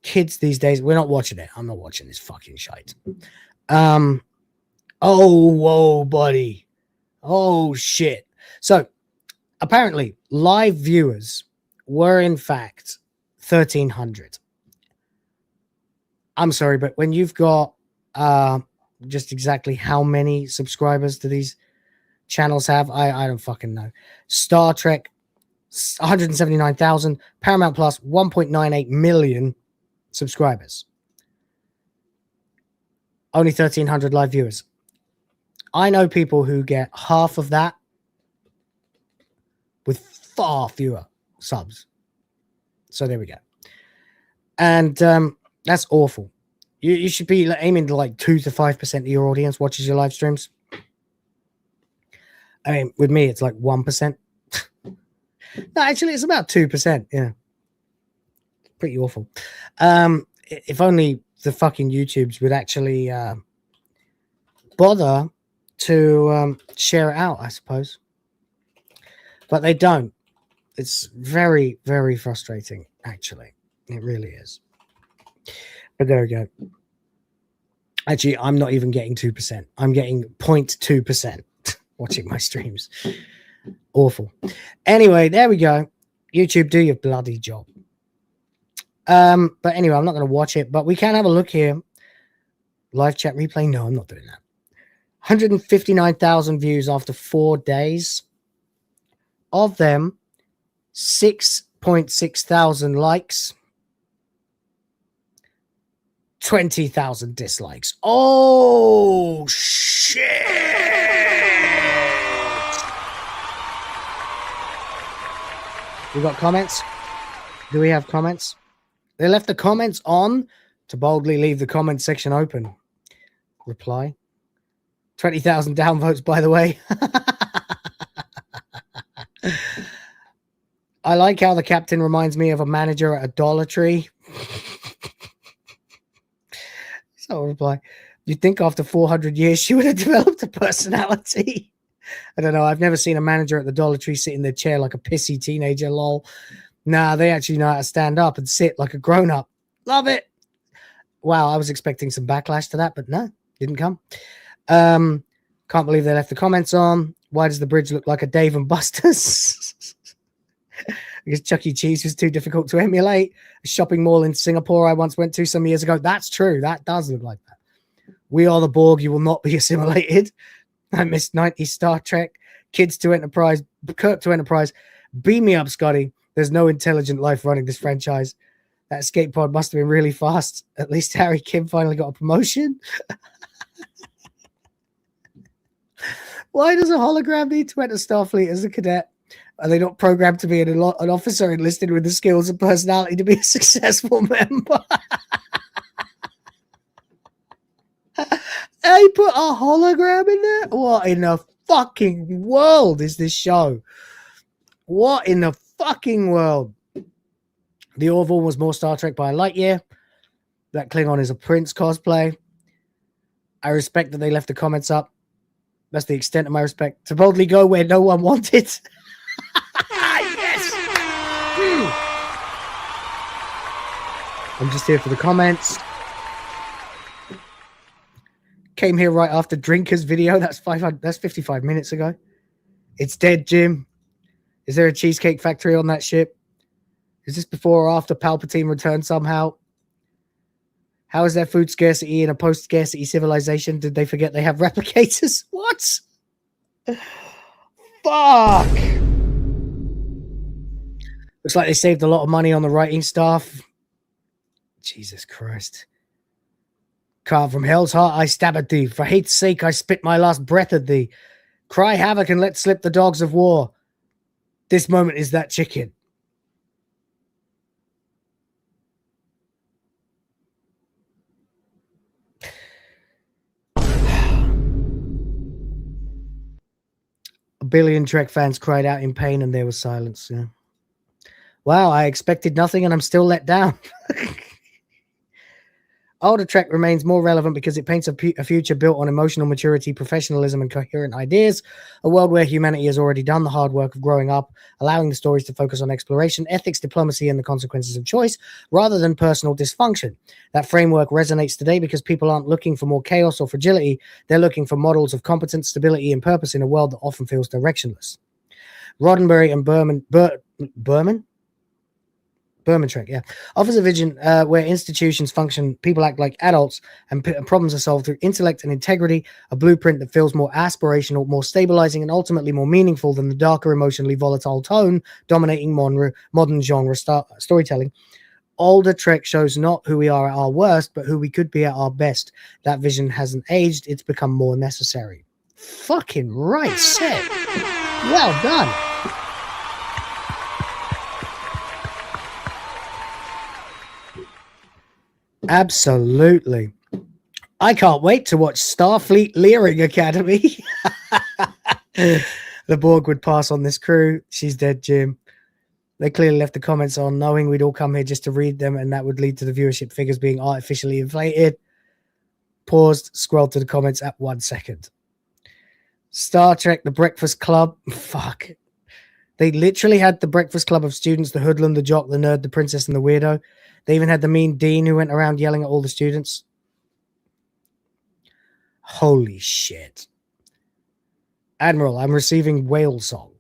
Kids these days, we're not watching it. I'm not watching this fucking shite. Oh, whoa, buddy. Oh, shit. So, apparently, live viewers were, in fact, 1,300. I'm sorry, but when you've got just exactly how many subscribers do these channels have, I don't fucking know. Star Trek, 179,000. Paramount Plus, 1.98 million subscribers. Only 1,300 live viewers. I know people who get half of that with far fewer subs. So there we go. And that's awful. You should be aiming to like 2 to 5% of your audience watches your live streams. I mean, with me, it's like 1%. No, actually, it's about 2%. Yeah. Pretty awful. If only the fucking YouTubes would actually bother to share it out, I suppose. But they don't. It's very, very frustrating, actually. It really is. But there we go. Actually, I'm not even getting 2%. I'm getting 0.2% watching my streams. Awful. Anyway, there we go. YouTube, do your bloody job. But anyway, I'm not going to watch it, but we can have a look here. Live chat replay? No, I'm not doing that. 159,000 views after 4 days. Of them, 6.6 thousand likes. 20,000 dislikes. Oh, shit. We got comments? Do we have comments? They left the comments on to boldly leave the comment section open. Reply. 20,000 downvotes, by the way. I like how the captain reminds me of a manager at a Dollar Tree. So reply. You'd think after 400 years she would have developed a personality. I don't know. I've never seen a manager at the Dollar Tree sit in their chair like a pissy teenager, lol. Nah, they actually know how to stand up and sit like a grown-up. Love it. Wow, I was expecting some backlash to that, but no, didn't come. Can't believe they left the comments on. Why does the bridge look like a Dave and Buster's? Because Chuck E. Cheese was too difficult to emulate. A shopping mall in Singapore I once went to some years ago. That's true. That does look like that. We are the Borg. You will not be assimilated. I missed 90s Star Trek. Kids to Enterprise. Kirk to Enterprise. Beam me up, Scotty. There's no intelligent life running this franchise. That escape pod must have been really fast. At least Harry Kim finally got a promotion. Why does a hologram need to enter Starfleet as a cadet? Are they not programmed to be an officer enlisted with the skills and personality to be a successful member? They put a hologram in there? What in the fucking world is this show? What in the fucking world? The Orville was more Star Trek by a light year. That Klingon is a Prince cosplay. I respect that they left the comments up. That's the extent of my respect. To boldly go where no one wanted. Yes! I'm just here for the comments. Came here right after Drinker's video. That's 55 minutes ago. It's dead, Jim. Is there a cheesecake factory on that ship? Is this before or after Palpatine returned somehow? How is there food scarcity in a post-scarcity civilization? Did they forget they have replicators? What? Fuck! Looks like they saved a lot of money on the writing staff. Jesus Christ. Carved from hell's heart, I stab at thee. For hate's sake, I spit my last breath at thee. Cry havoc and let slip the dogs of war. This moment is that chicken. billion Trek fans cried out in pain and there was silence. Yeah. Wow, I expected nothing and I'm still let down. Older Trek remains more relevant because it paints a future built on emotional maturity, professionalism, and coherent ideas. A world where humanity has already done the hard work of growing up, allowing the stories to focus on exploration, ethics, diplomacy, and the consequences of choice, rather than personal dysfunction. That framework resonates today because people aren't looking for more chaos or fragility. They're looking for models of competence, stability, and purpose in a world that often feels directionless. Roddenberry and Berman Trek, yeah, offers a vision where institutions function, people act like adults, and problems are solved through intellect and integrity, a blueprint that feels more aspirational, more stabilizing, and ultimately more meaningful than the darker, emotionally volatile tone dominating modern genre storytelling. Older Trek shows not who we are at our worst, but who we could be at our best. That vision hasn't aged, it's become more necessary. Fucking right said. Well done. Absolutely. I can't wait to watch Starfleet Academy. The Borg would pass on this crew. She's dead, Jim. They clearly left the comments on knowing we'd all come here just to read them, and that would lead to the viewership figures being artificially inflated. Paused, scrolled to the comments at 1 second. Star Trek, The Breakfast Club. Fuck. They literally had the Breakfast Club of students, the hoodlum, the jock, the nerd, the princess, and the weirdo. They even had the mean dean who went around yelling at all the students. Holy shit. Admiral, I'm receiving whale song.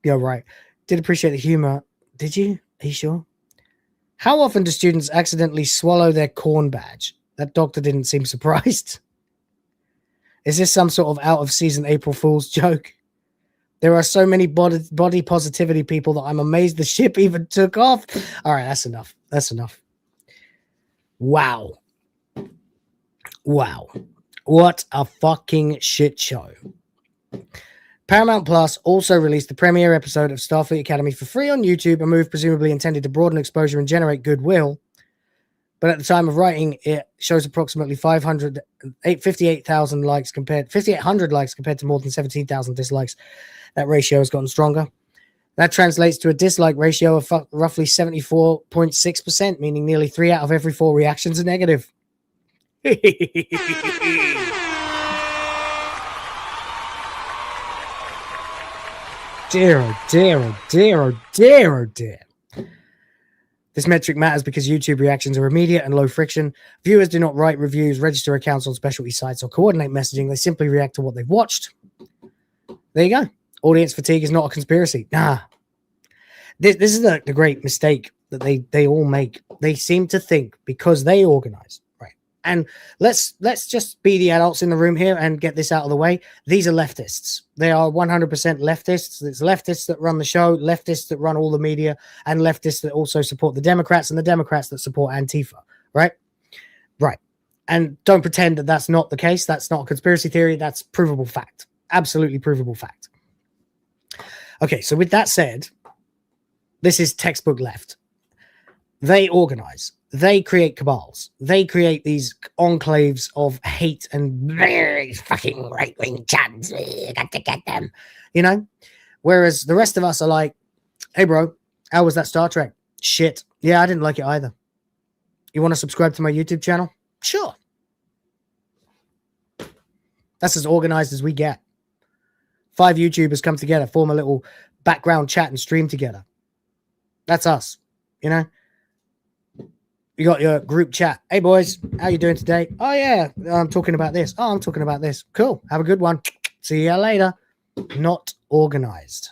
Yeah, right. Did appreciate the humor. Did you? Are you sure? How often do students accidentally swallow their corn badge? That doctor didn't seem surprised. Is this some sort of out-of-season April Fool's joke? There are so many body positivity people that I'm amazed the ship even took off. All right, that's enough. That's enough. Wow. Wow. What a fucking shit show. Paramount Plus also released the premiere episode of Starfleet Academy for free on YouTube, a move presumably intended to broaden exposure and generate goodwill. But at the time of writing, it shows approximately 58,000 likes compared 5,800 likes compared to more than 17,000 dislikes. That ratio has gotten stronger. That translates to a dislike ratio of roughly 74.6%, meaning nearly 3 out of every 4 reactions are negative. Dear, oh dear, oh dear, oh dear, oh dear. This metric matters because YouTube reactions are immediate and low friction. Viewers do not write reviews, register accounts on specialty sites, or coordinate messaging. They simply react to what they've watched. There you go. Audience fatigue is not a conspiracy. Nah. This is the great mistake that they all make. They seem to think because they organize, right? And let's just be the adults in the room here and get this out of the way. These are leftists. They are 100% leftists. It's leftists that run the show, leftists that run all the media, and leftists that also support the Democrats, and the Democrats that support Antifa, right? Right. And don't pretend that that's not the case. That's not a conspiracy theory. That's provable fact. Absolutely provable fact. Okay, so with that said, this is textbook left. They organize. They create cabals. They create these enclaves of hate and very fucking right-wing chants. We got to get them, you know? Whereas the rest of us are like, hey, bro, how was that Star Trek? Shit. Yeah, I didn't like it either. You want to subscribe to my YouTube channel? Sure. That's as organized as we get. 5 YouTubers come together, form a little background chat and stream together. That's us, you know? You got your group chat. Hey, boys, how you doing today? Oh, yeah, I'm talking about this. Oh, I'm talking about this. Cool. Have a good one. See you later. Not organized.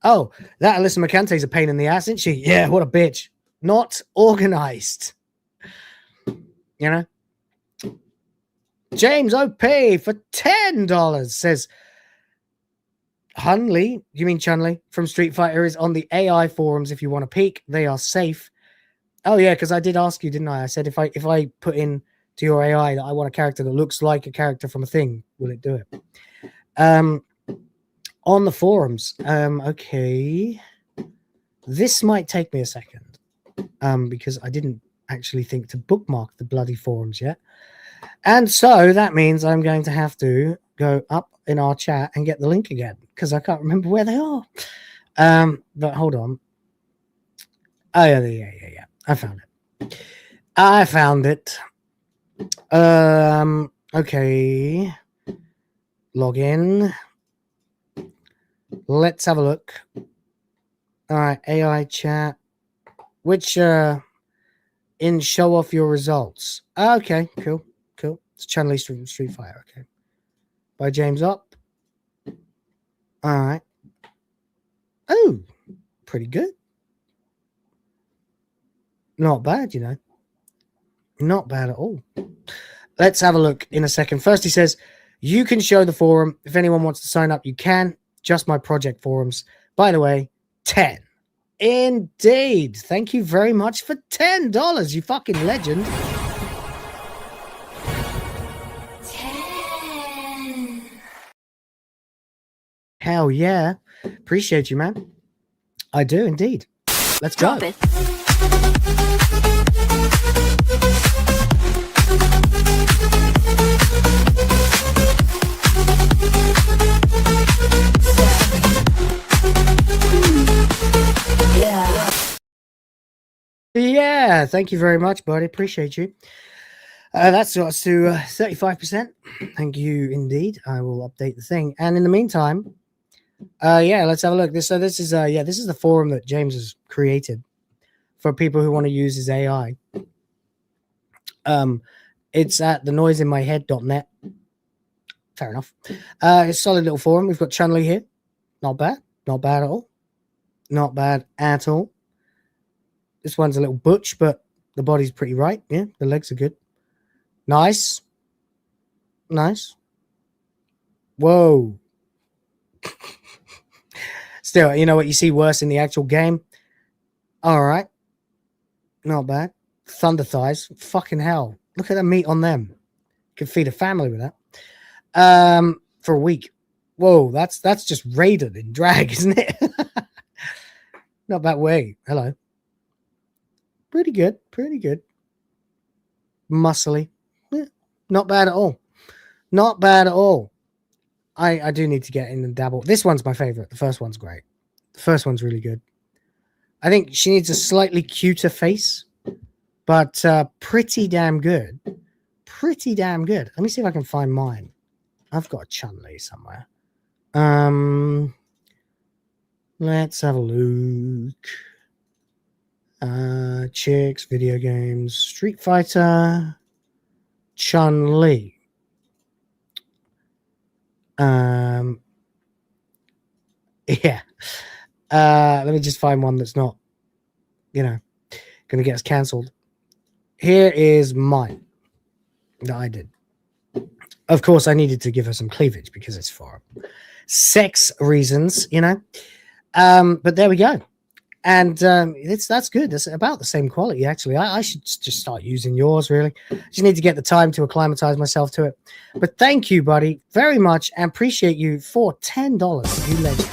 Oh, that Alyssa McCante's a pain in the ass, isn't she? Yeah, what a bitch. Not organized. You know? James OP for $10 says, Hunley, you mean Chun-Li, from Street Fighter is on the AI forums if you want to peek. They are safe. Oh, yeah, because I did ask you, didn't I? I said if I put in to your AI that I want a character that looks like a character from a thing, will it do it? On the forums. Okay. This might take me a second because I didn't actually think to bookmark the bloody forums yet. And so that means I'm going to have to go up in our chat and get the link again because I can't remember where they are. But hold on. Oh yeah. I found it. Okay. Log in. Let's have a look. All right, AI chat. Which in show off your results. Okay, cool. It's Chun-Li Street Fighter. Okay. By James Up. All right. Oh, pretty good. Not bad, you know. Not bad at all. Let's have a look in a second. First, he says, you can show the forum. If anyone wants to sign up, you can. Just my project forums. By the way, 10. Indeed. Thank you very much for $10, you fucking legend. 10. Hell yeah. Appreciate you, man. I do indeed. Let's go. Yeah, thank you very much, buddy. Appreciate you. That's us to 35%. Thank you indeed. I will update the thing. And in the meantime, yeah, let's have a look. This is the forum that James has created for people who want to use his AI. It's at thenoiseinmyhead.net. Fair enough. It's a solid little forum. We've got Chun-Li here. Not bad. Not bad at all. Not bad at all. This one's a little butch, but the body's pretty right. Yeah, the legs are good. Nice. Nice. Whoa. Still, you know what? You see worse in the actual game. All right. Not bad. Thunder thighs. Fucking hell. Look at the meat on them. Could feed a family with that. For a week. Whoa, that's just raided in drag, isn't it? Not that way. Hello. Pretty good. Pretty good. Muscly. Yeah, not bad at all. Not bad at all. I do need to get in and dabble. This one's my favorite. The first one's great. The first one's really good. I think she needs a slightly cuter face, but pretty damn good. Pretty damn good. Let me see if I can find mine. I've got a Chun-Li somewhere. Let's have a look. Chicks, video games, Street Fighter, Chun-Li. Yeah. Let me just find one that's not, going to get us cancelled. Here is mine that I did. Of course, I needed to give her some cleavage because it's for sex reasons, But there we go. And that's good. That's about the same quality, actually. I should just start using yours, really. Just need to get the time to acclimatize myself to it. But thank you, buddy, very much, and appreciate you for $10. You legend.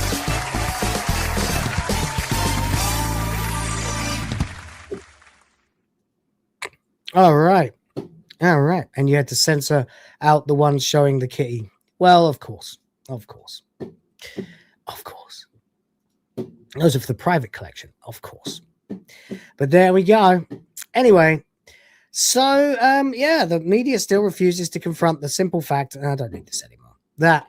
All right. All right. And you had to censor out the ones showing the kitty. Well, of course. Of course. Of course. Those are for the private collection, of course. But there we go. Anyway, so, yeah, the media still refuses to confront the simple fact, and I don't need this anymore, that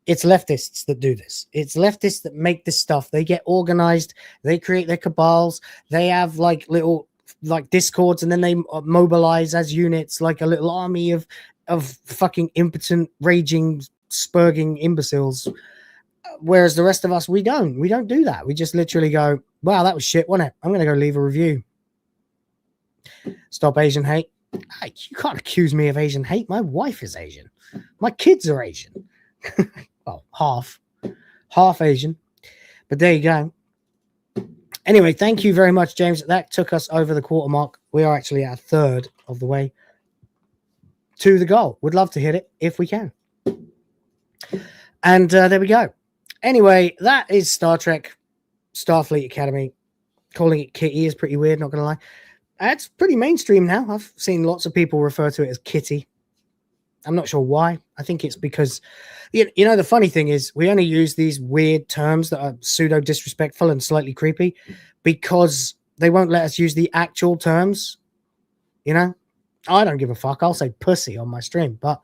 it's leftists that do this. It's leftists that make this stuff. They get organized. They create their cabals. They have, little discords, and then they mobilize as units, like a little army of fucking impotent, raging, spurging imbeciles. Whereas the rest of us, we don't do that. We just literally go, wow, that was shit, wasn't it? I'm going to go leave a review. Stop Asian hate. Hey, you can't accuse me of Asian hate. My wife is Asian. My kids are Asian. Well, half Asian. But there you go. Anyway, thank you very much, James. That took us over the quarter mark. We are actually at a third of the way to the goal. Would love to hit it if we can. And there we go. Anyway, that is Star Trek Starfleet Academy. Calling it Kitty is pretty weird, not going to lie. It's pretty mainstream now. I've seen lots of people refer to it as Kitty. I'm not sure why. I think it's because, you know, the funny thing is we only use these weird terms that are pseudo disrespectful and slightly creepy because they won't let us use the actual terms. You know, I don't give a fuck. I'll say pussy on my stream, but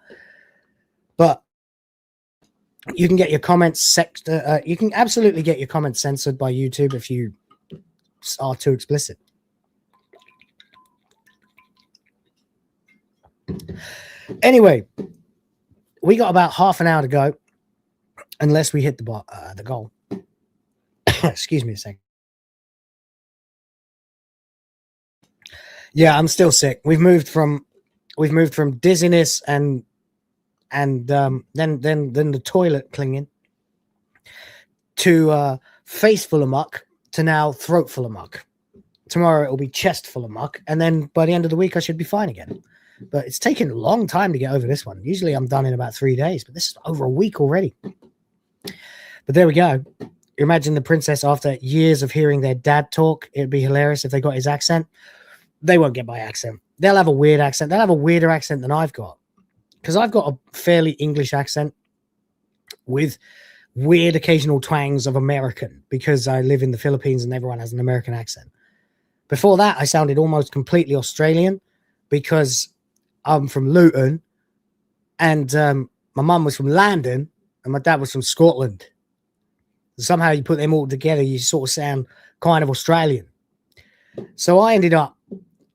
you can get your comments you can absolutely get your comments censored by YouTube if you are too explicit. Anyway, we got about half an hour to go, unless we hit the goal. Excuse me a second. Yeah, I'm still sick. We've moved from dizziness and then the toilet clinging to face full of muck to now throat full of muck. Tomorrow it'll be chest full of muck, and then by the end of the week I should be fine again. But it's taken a long time to get over this one. Usually I'm done in about 3 days, but this is over a week already. But there we go. Imagine the princess after years of hearing their dad talk. It'd be hilarious if they got his accent. They won't get my accent. They'll have a weird accent. They'll have a weirder accent than I've got. Because I've got a fairly English accent with weird occasional twangs of American because I live in the Philippines and everyone has an American accent. Before that, I sounded almost completely Australian because I'm from Luton and my mum was from London and my dad was from Scotland. Somehow you put them all together, you sort of sound kind of Australian. So I ended up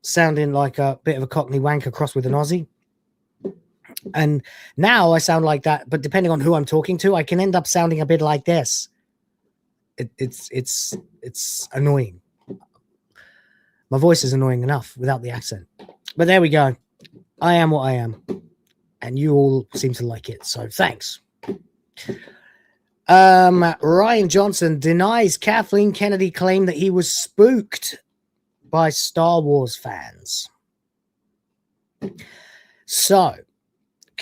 sounding like a bit of a Cockney wanker crossed with an Aussie. And now I sound like that, but depending on who I'm talking to, I can end up sounding a bit like this. It's annoying. My voice is annoying enough without the accent. But there we go. I am what I am. And you all seem to like it, so thanks. Rian Johnson denies Kathleen Kennedy claim that he was spooked by Star Wars fans. So,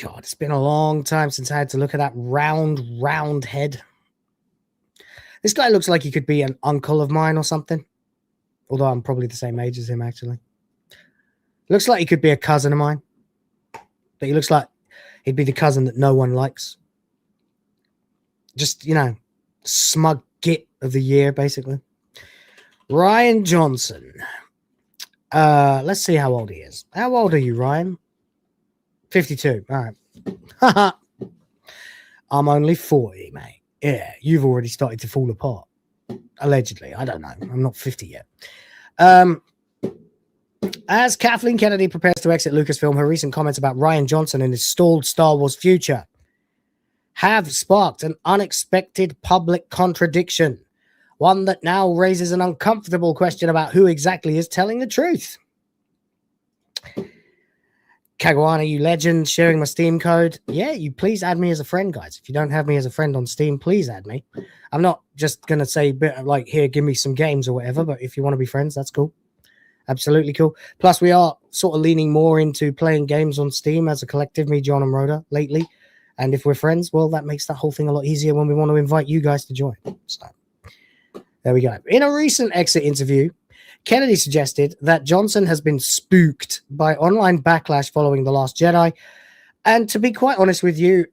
God, it's been a long time since I had to look at that round head. This guy looks like he could be an uncle of mine or something. Although I'm probably the same age as him, actually. Looks like he could be a cousin of mine. But he looks like he'd be the cousin that no one likes. Just, you know, smug git of the year, basically. Rian Johnson. Let's see how old he is. How old are you, Ryan? 52. All right. I'm only 40, mate. Yeah, you've already started to fall apart. Allegedly. I don't know. I'm not 50 yet. As Kathleen Kennedy prepares to exit Lucasfilm, her recent comments about Rian Johnson and his stalled Star Wars future have sparked an unexpected public contradiction. One that now raises an uncomfortable question about who exactly is telling the truth. Caguana, you legend, sharing my Steam code. Yeah, you please add me as a friend, guys. If you don't have me as a friend on Steam, please add me. I'm not just going to say, like, here, give me some games or whatever, but if you want to be friends, that's cool. Absolutely cool. Plus, we are sort of leaning more into playing games on Steam as a collective, me, John, and Rhoda, lately. And if we're friends, well, that makes that whole thing a lot easier when we want to invite you guys to join. So, there we go. In a recent exit interview, Kennedy suggested that Johnson has been spooked by online backlash following The Last Jedi. And to be quite honest with you,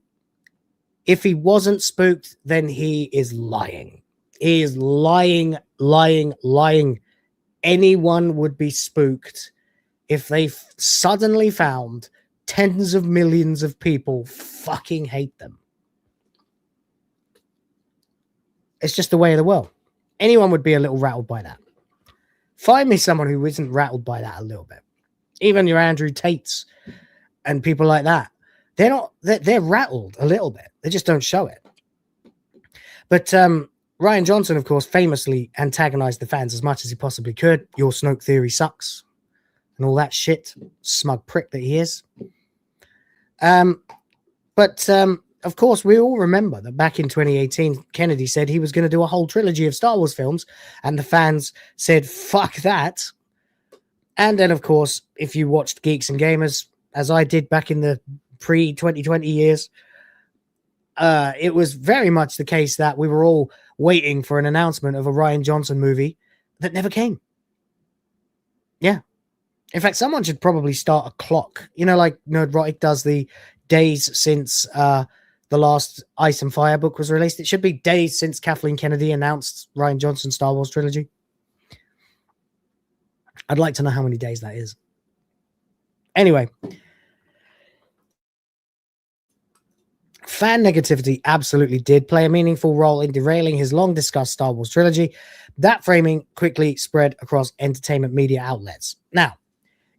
if he wasn't spooked, then he is lying. He is lying. Anyone would be spooked if they suddenly found tens of millions of people fucking hate them. It's just the way of the world. Anyone would be a little rattled by that. Find me someone who isn't rattled by that a little bit. Even your Andrew Tates and people like that. They're rattled a little bit. They just don't show it. But Rian Johnson, of course, famously antagonized the fans as much as he possibly could. Your Snoke theory sucks. And all that shit. Smug prick that he is. But of course, we all remember that back in 2018, Kennedy said he was going to do a whole trilogy of Star Wars films, and the fans said, fuck that. And then, of course, if you watched Geeks and Gamers, as I did back in the pre-2020 years, it was very much the case that we were all waiting for an announcement of a Rian Johnson movie that never came. Yeah. In fact, someone should probably start a clock. You know, like Nerdrotic does the days since the last Ice and Fire book was released. It should be days since Kathleen Kennedy announced Rian Johnson's Star Wars trilogy. I'd like to know how many days that is. Anyway, fan negativity absolutely did play a meaningful role in derailing his long-discussed Star Wars trilogy. That framing quickly spread across entertainment media outlets. Now,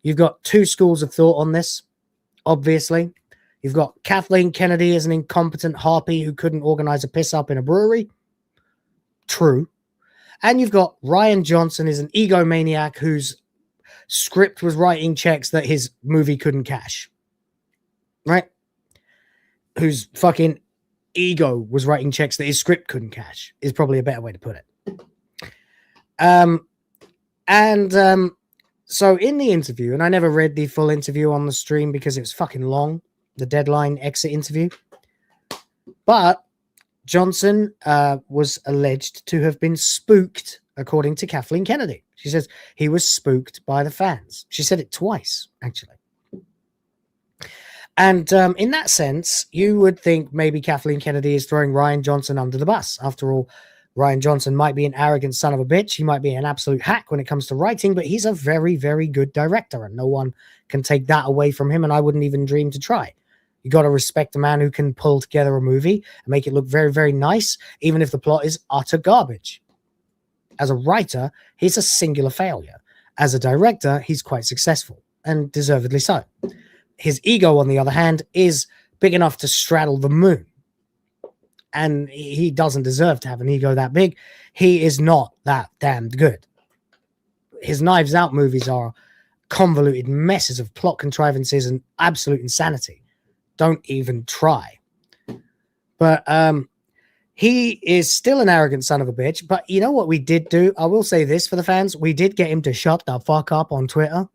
you've got two schools of thought on this, obviously. You've got Kathleen Kennedy as an incompetent harpy who couldn't organize a piss-up in a brewery. True. And you've got Rian Johnson as an egomaniac whose script was writing checks that his movie couldn't cash. Right? Whose fucking ego was writing checks that his script couldn't cash, is probably a better way to put it. So in the interview, and I never read the full interview on the stream because it was fucking long, the Deadline exit interview, but Johnson was alleged to have been spooked, according to Kathleen Kennedy. She says he was spooked by the fans. She said it twice, actually. And in that sense, you would think maybe Kathleen Kennedy is throwing Rian Johnson under the bus. After all, Rian Johnson might be an arrogant son of a bitch. He might be an absolute hack when it comes to writing, but he's a very, very good director, and no one can take that away from him, and I wouldn't even dream to try. You got to respect a man who can pull together a movie and make it look very, very nice, even if the plot is utter garbage. As a writer, he's a singular failure. As a director, he's quite successful, and deservedly so. His ego, on the other hand, is big enough to straddle the moon. And he doesn't deserve to have an ego that big. He is not that damned good. His Knives Out movies are convoluted messes of plot contrivances and absolute insanity. Don't even try. But he is still an arrogant son of a bitch. But you know what we did do? I will say this for the fans. We did get him to shut the fuck up on Twitter.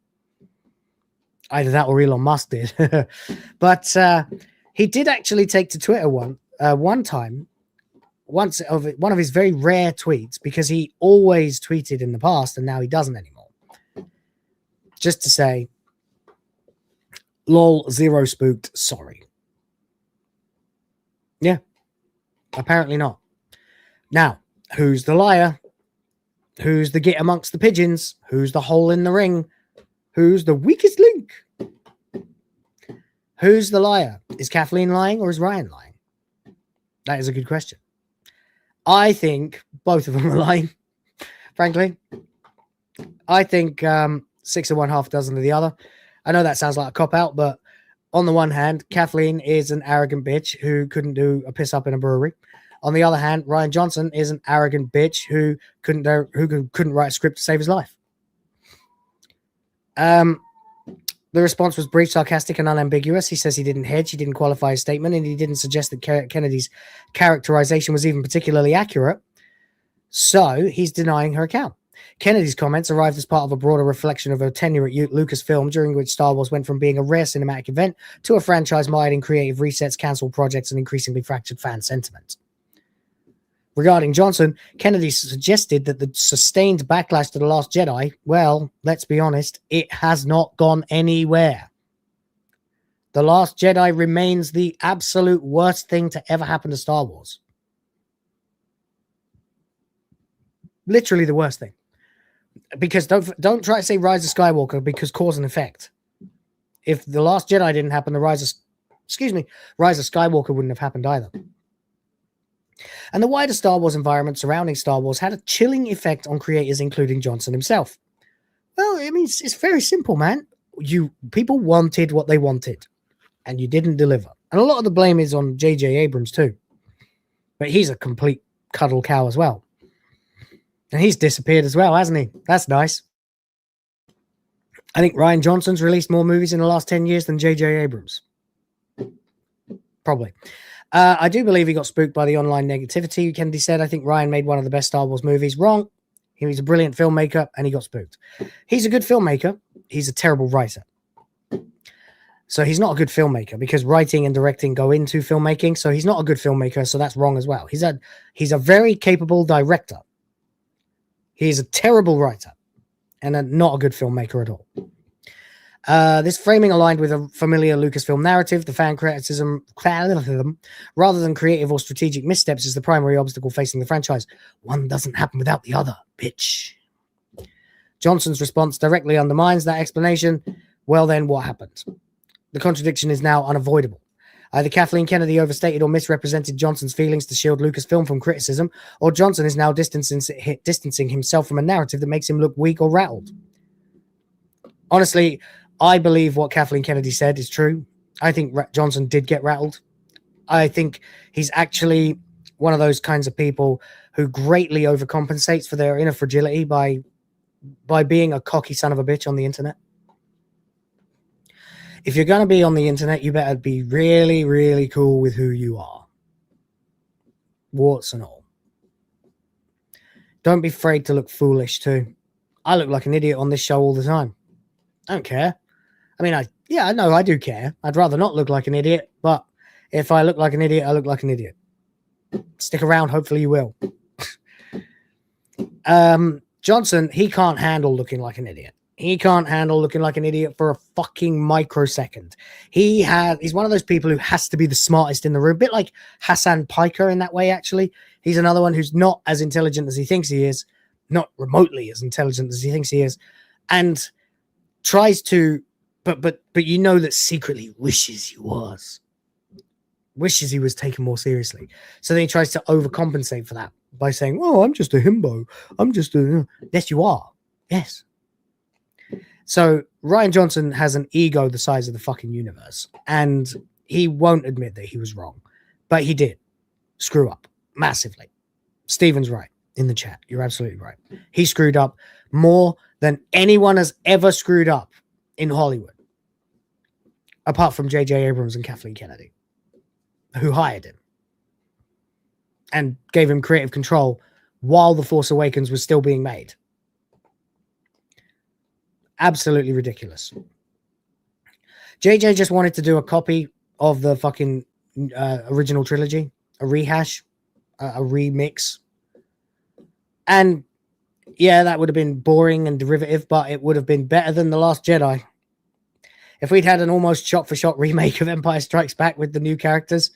Either that or Elon Musk did. But he did actually take to Twitter one time, one of his very rare tweets, because he always tweeted in the past and now he doesn't anymore. Just to say, lol, zero spooked, sorry. Yeah, apparently not. Now, who's the liar? Who's the git amongst the pigeons? Who's the hole in the ring? Who's the weakest link? Who's the liar? Is Kathleen lying or is Rian lying? That is a good question. I think both of them are lying, frankly. I think 6 of one, half a dozen of the other. I know that sounds like a cop-out, but on the one hand, Kathleen is an arrogant bitch who couldn't do a piss-up in a brewery. On the other hand, Rian Johnson is an arrogant bitch who couldn't write a script to save his life. The response was brief, sarcastic, and unambiguous. He says he didn't hedge, he didn't qualify his statement, and he didn't suggest that Kennedy's characterization was even particularly accurate. So he's denying her account. Kennedy's comments arrived as part of a broader reflection of her tenure at Lucasfilm, during which Star Wars went from being a rare cinematic event to a franchise mired in creative resets, cancelled projects, and increasingly fractured fan sentiment. Regarding Johnson, Kennedy suggested that the sustained backlash to The Last Jedi, well, let's be honest, it has not gone anywhere. The Last Jedi remains the absolute worst thing to ever happen to Star Wars. Literally the worst thing. Because don't try to say Rise of Skywalker, because cause and effect. If The Last Jedi didn't happen, Rise of Skywalker wouldn't have happened either. And the wider Star Wars environment surrounding Star Wars had a chilling effect on creators, including Johnson himself. Well, I mean, it's very simple, man. People wanted what they wanted, and you didn't deliver. And a lot of the blame is on J.J. Abrams too. But he's a complete cuddle cow as well. And he's disappeared as well, hasn't he? That's nice. I think Rian Johnson's released more movies in the last 10 years than J.J. Abrams. Probably. I do believe he got spooked by the online negativity. Kennedy said, I think Rian made one of the best Star Wars movies. Wrong. He was a brilliant filmmaker and he got spooked. He's a good filmmaker. He's a terrible writer. So he's not a good filmmaker because writing and directing go into filmmaking. So he's not a good filmmaker. So that's wrong as well. He's a very capable director. He's a terrible writer and not a good filmmaker at all. This framing aligned with a familiar Lucasfilm narrative. The fan criticism, rather than creative or strategic missteps, is the primary obstacle facing the franchise. One doesn't happen without the other, bitch. Johnson's response directly undermines that explanation. Well, then what happened? The contradiction is now unavoidable. Either Kathleen Kennedy overstated or misrepresented Johnson's feelings to shield Lucasfilm from criticism, or Johnson is now distancing himself from a narrative that makes him look weak or rattled. Honestly, I believe what Kathleen Kennedy said is true. I think Johnson did get rattled. I think he's actually one of those kinds of people who greatly overcompensates for their inner fragility by being a cocky son of a bitch on the internet. If you're going to be on the internet, you better be really, really cool with who you are. Warts and all. Don't be afraid to look foolish too. I look like an idiot on this show all the time. I don't care. I mean, I know I do care. I'd rather not look like an idiot, but if I look like an idiot, I look like an idiot. Stick around, hopefully you will. Johnson, he can't handle looking like an idiot. He can't handle looking like an idiot for a fucking microsecond. He's one of those people who has to be the smartest in the room. A bit like Hassan Piker in that way, actually. He's another one who's not as intelligent as he thinks he is. Not remotely as intelligent as he thinks he is. And tries to, but you know that secretly wishes he was. Wishes he was taken more seriously. So then he tries to overcompensate for that by saying, oh, I'm just a himbo. I'm just a... Yes, you are. Yes. So Rian Johnson has an ego the size of the fucking universe, and he won't admit that he was wrong, but he did screw up massively. Stephen's right in the chat. You're absolutely right. He screwed up more than anyone has ever screwed up in Hollywood, apart from J.J. Abrams and Kathleen Kennedy, who hired him and gave him creative control while The Force Awakens was still being made. Absolutely ridiculous. JJ just wanted to do a copy of the fucking original trilogy, a rehash, a remix. And yeah, that would have been boring and derivative, but it would have been better than The Last Jedi. If we'd had an almost shot-for-shot remake of Empire Strikes Back with the new characters,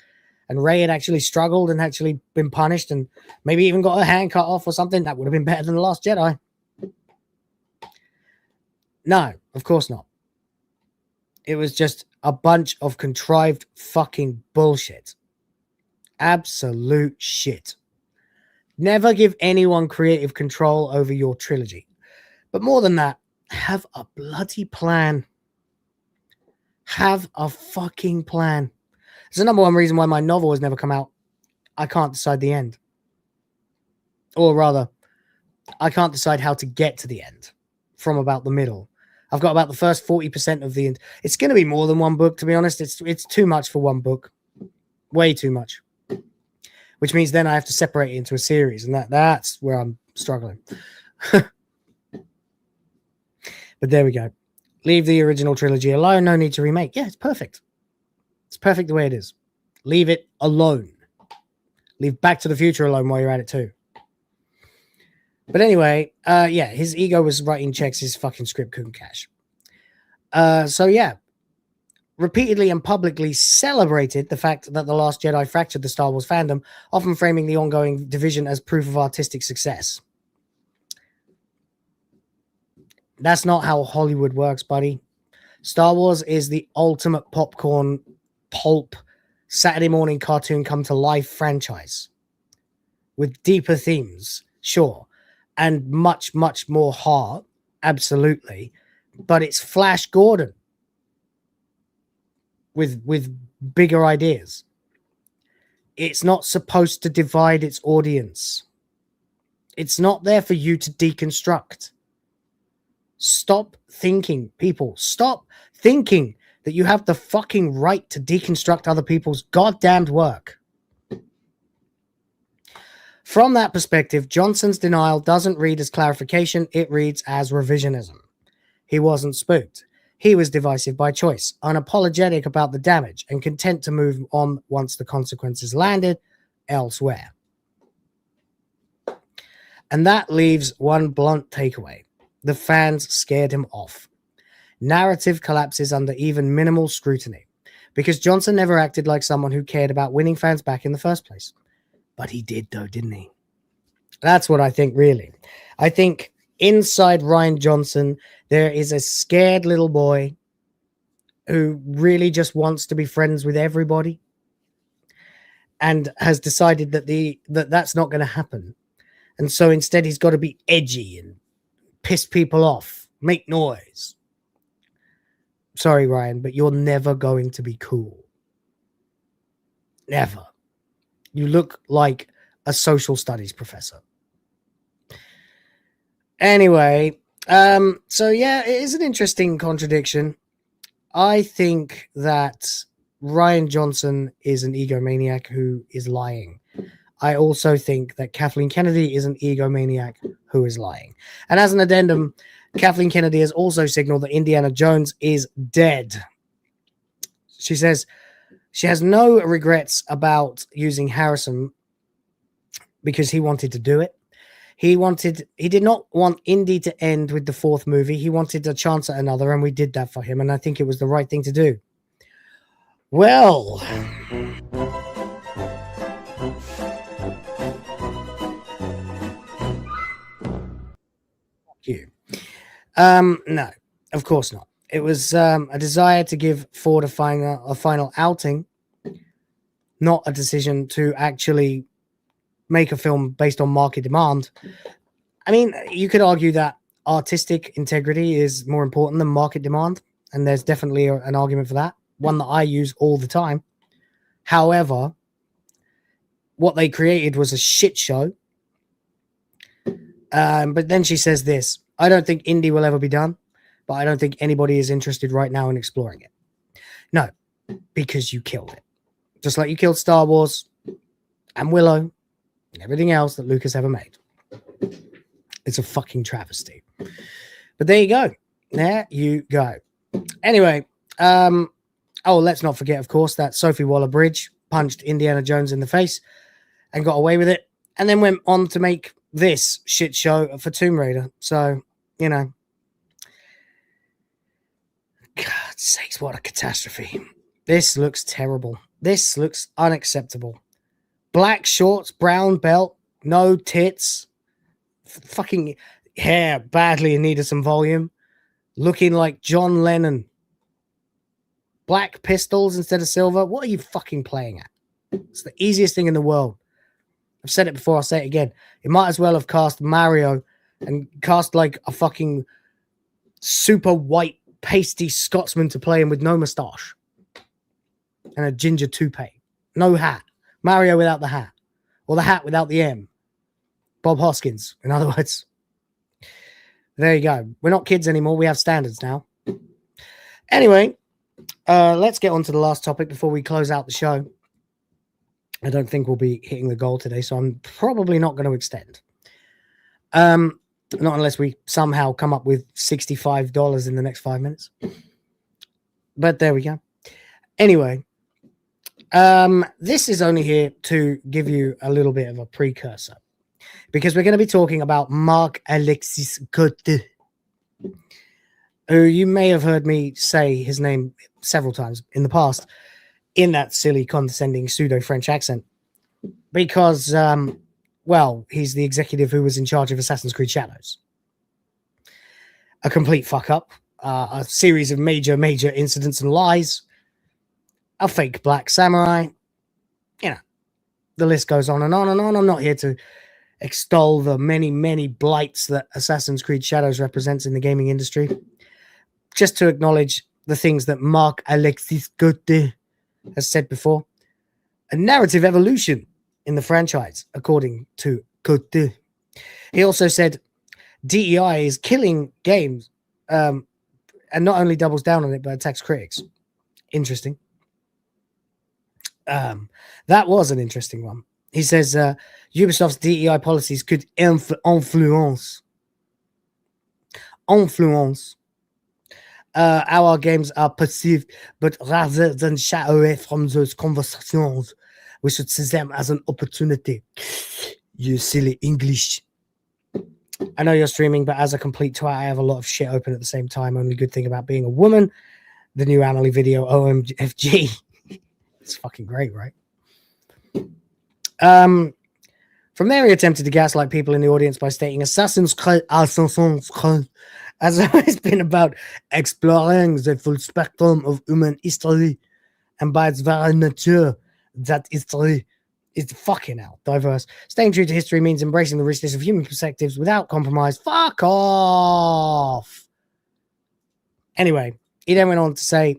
and Rey had actually struggled and actually been punished and maybe even got her hand cut off or something, that would have been better than The Last Jedi. No, of course not. It was just a bunch of contrived fucking bullshit. Absolute shit. Never give anyone creative control over your trilogy. But more than that, have a bloody plan. Have a fucking plan. It's the number one reason why my novel has never come out. I can't decide the end. Or rather, I can't decide how to get to the end from about the middle. I've got about the first 40% of the end. It's going to be more than one book, to be honest. It's too much for one book. Way too much. Which means then I have to separate it into a series, and that's where I'm struggling. But there we go. Leave the original trilogy alone. No need to remake. Yeah, it's perfect. It's perfect the way it is. Leave it alone. Leave Back to the Future alone while you're at it too. But anyway, yeah, his ego was writing checks his fucking script couldn't cash. So yeah, repeatedly and publicly celebrated the fact that The Last Jedi fractured the Star Wars fandom, often framing the ongoing division as proof of artistic success. That's not how Hollywood works, buddy. Star Wars is the ultimate popcorn, pulp, Saturday morning cartoon come to life franchise with deeper themes, sure, and much, much more heart, absolutely. But it's Flash Gordon with bigger ideas. It's not supposed to divide its audience. It's not there for you to deconstruct. Stop thinking, people. Stop thinking that you have the fucking right to deconstruct other people's goddamned work. From that perspective, Johnson's denial doesn't read as clarification, it reads as revisionism. He wasn't spooked. He was divisive by choice, unapologetic about the damage, and content to move on once the consequences landed elsewhere. And that leaves one blunt takeaway. The fans scared him off. narrative collapses under even minimal scrutiny because Johnson never acted like someone who cared about winning fans back in the first place. But he did, though, didn't he? That's what I think, really. I think inside Rian Johnson, there is a scared little boy who really just wants to be friends with everybody and has decided that that's not going to happen. And so instead he's got to be edgy and piss people off, make noise. Sorry, Ryan, but you're never going to be cool. Never. You look like a social studies professor. Anyway, so yeah, it is an interesting contradiction. I think that Rian Johnson is an egomaniac who is lying. I also think that Kathleen Kennedy is an egomaniac who is lying. And as an addendum, Kathleen Kennedy has also signaled that Indiana Jones is dead. She says she has no regrets about using Harrison because he wanted to do it. He did not want Indy to end with the fourth movie. He wanted a chance at another, and we did that for him. And I think it was the right thing to do. Well, you. No, of course not. It was a desire to give Ford a final outing, not a decision to actually make a film based on market demand. I mean, you could argue that artistic integrity is more important than market demand, and there's definitely an argument for that, one that I use all the time. However, what they created was a shit show. But then she says this: I don't think Indy will ever be done, but I don't think anybody is interested right now in exploring it. No, because you killed it. Just like you killed Star Wars and Willow and everything else that Lucas ever made. It's a fucking travesty. But there you go. There you go. Anyway, let's not forget, of course, that Sophie Waller-Bridge punched Indiana Jones in the face and got away with it, and then went on to make this shit show for Tomb Raider. So, you know, God's sakes, what a catastrophe. This looks terrible. This looks unacceptable. Black shorts, brown belt, no tits, fucking hair badly in need of some volume, looking like John Lennon. Black pistols instead of silver. What are you fucking playing at? It's the easiest thing in the world. I've said it before, I'll say it again. You might as well have cast Mario and cast like a fucking super white pasty Scotsman to play him with no moustache and a ginger toupee. No hat. Mario without the hat. Or the hat without the M. Bob Hoskins, in other words. There you go. We're not kids anymore. We have standards now. Anyway, let's get on to the last topic before we close out the show. I don't think we'll be hitting the goal today, so I'm probably not going to extend. Not unless we somehow come up with $65 in the next 5 minutes. But there we go. Anyway, this is only here to give you a little bit of a precursor, because we're going to be talking about Marc-Alexis Cote, who you may have heard me say his name several times in the past in that silly, condescending pseudo-French accent, because, he's the executive who was in charge of Assassin's Creed Shadows. A complete fuck-up, a series of major incidents and lies, a fake black samurai, you know, the list goes on and on and on. I'm not here to extol the many blights that Assassin's Creed Shadows represents in the gaming industry, just to acknowledge the things that Marc-Alexis Cote has said before. A narrative evolution in the franchise, according to Cote. He also said DEI is killing games, and not only doubles down on it, but attacks critics. Interesting. That was an interesting one. He says Ubisoft's DEI policies could influence how our games are perceived, but rather than shy away from those conversations, we should see them as an opportunity. You silly English. I know you're streaming, but as a complete twat, I have a lot of shit open at the same time. Only good thing about being a woman, the new Amelie video, OMFG. It's fucking great, right? From there, he attempted to gaslight people in the audience by stating Assassin's Creed has always been about exploring the full spectrum of human history, and by its very nature, that history is fucking hell diverse. Staying true to history means embracing the richness of human perspectives without compromise. Fuck off. Anyway, he then went on to say,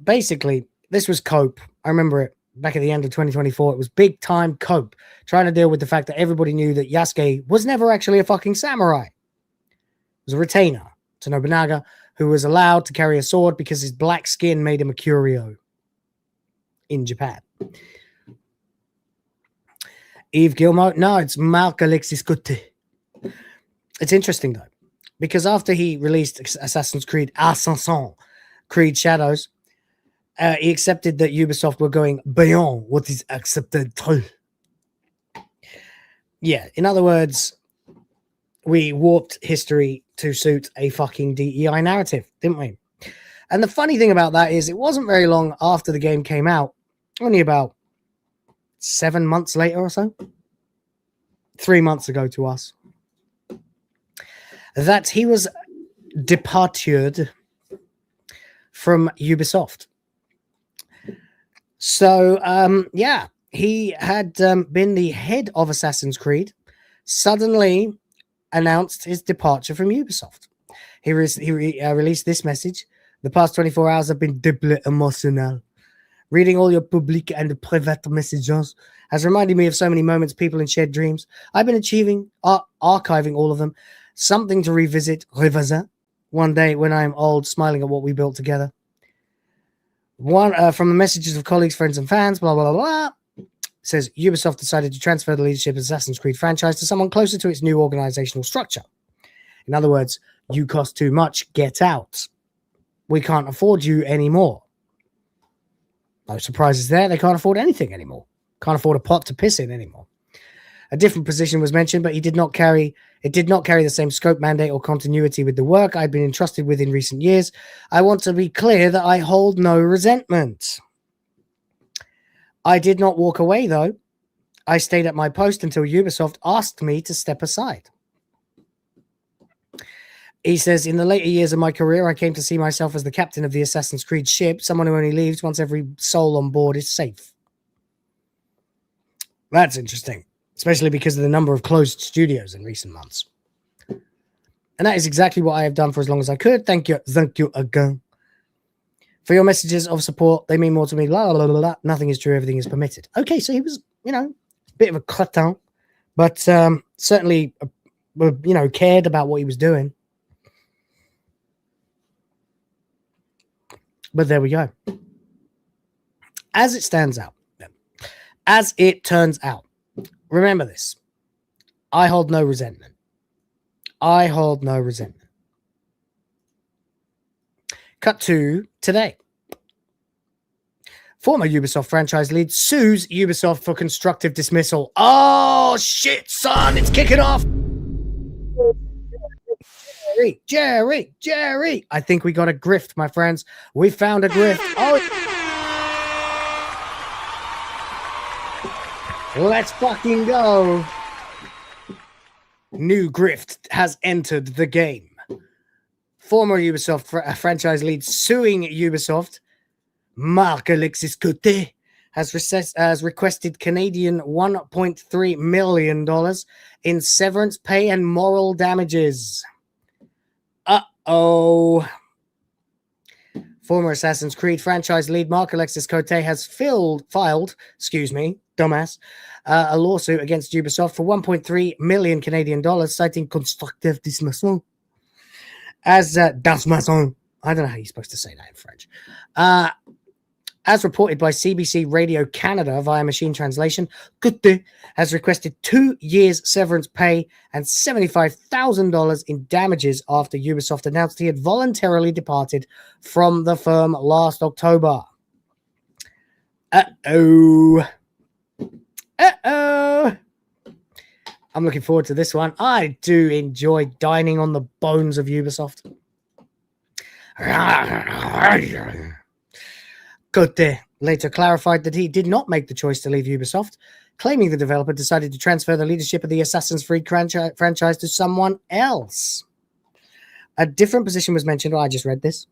basically, this was cope. I remember it back at the end of 2024. It was big time cope, trying to deal with the fact that everybody knew that Yasuke was never actually a fucking samurai. It was a retainer to Nobunaga, who was allowed to carry a sword because his black skin made him a curio in Japan. Yves Guillemot? No, it's Marc Alexis Cote. It's interesting, though, because after he released Assassin's Creed Ascension, Creed Shadows, he accepted that Ubisoft were going beyond what is accepted. Yeah, in other words, we warped history to suit a fucking DEI narrative, didn't we? And the funny thing about that is it wasn't very long after the game came out, only about 7 months later or so, 3 months ago to us, that he was departed from Ubisoft. So, yeah, he had been the head of Assassin's Creed, suddenly announced his departure from Ubisoft. He released this message. The past 24 hours have been deeply emotional. Reading all your public and private messages has reminded me of so many moments, people, and shared dreams. I've been archiving all of them. Something to revisit one day when I'm old, smiling at what we built together. One from the messages of colleagues, friends, and fans, blah, blah, blah, blah. Says Ubisoft decided to transfer the leadership of Assassin's Creed franchise to someone closer to its new organizational structure. In other words, you cost too much, get out. We can't afford you anymore. No surprises there. They can't afford anything anymore. Can't afford a pot to piss in anymore. A different position was mentioned, but it did not carry the same scope, mandate, or continuity with the work I'd been entrusted with in recent years. I want to be clear that I hold no resentment. I did not walk away, though. I stayed at my post until Ubisoft asked me to step aside. He says, in the later years of my career, I came to see myself as the captain of the Assassin's Creed ship, someone who only leaves once every soul on board is safe. That's interesting, especially because of the number of closed studios in recent months. And that is exactly what I have done for as long as I could. Thank you again. For your messages of support, they mean more to me. Blah, blah, blah, blah. Nothing is true, everything is permitted. Okay, so he was, a bit of a cretin, but certainly, cared about what he was doing. But there we go. As it turns out, remember this. I hold no resentment. Cut to today. Former Ubisoft franchise lead sues Ubisoft for constructive dismissal. Oh, shit, son. It's kicking off. Jerry. I think we got a grift, my friends. We found a grift. Oh, let's fucking go. New grift has entered the game. Former Ubisoft franchise lead suing Ubisoft, Marc Alexis Cote, has requested Canadian $1.3 million in severance pay and moral damages. Uh-oh. Former Assassin's Creed franchise lead Marc Alexis Cote has filed, dumbass, a lawsuit against Ubisoft for 1.3 million Canadian dollars, citing constructive dismissal. As dismissal, I don't know how you're supposed to say that in French. As reported by CBC Radio Canada via machine translation, Cote has requested 2 years severance pay and $75,000 in damages after Ubisoft announced he had voluntarily departed from the firm last October. Uh-oh. I'm looking forward to this one. I do enjoy dining on the bones of Ubisoft. Cote later clarified that he did not make the choice to leave Ubisoft, claiming the developer decided to transfer the leadership of the Assassin's Creed franchise to someone else. A different position was mentioned. I just read this.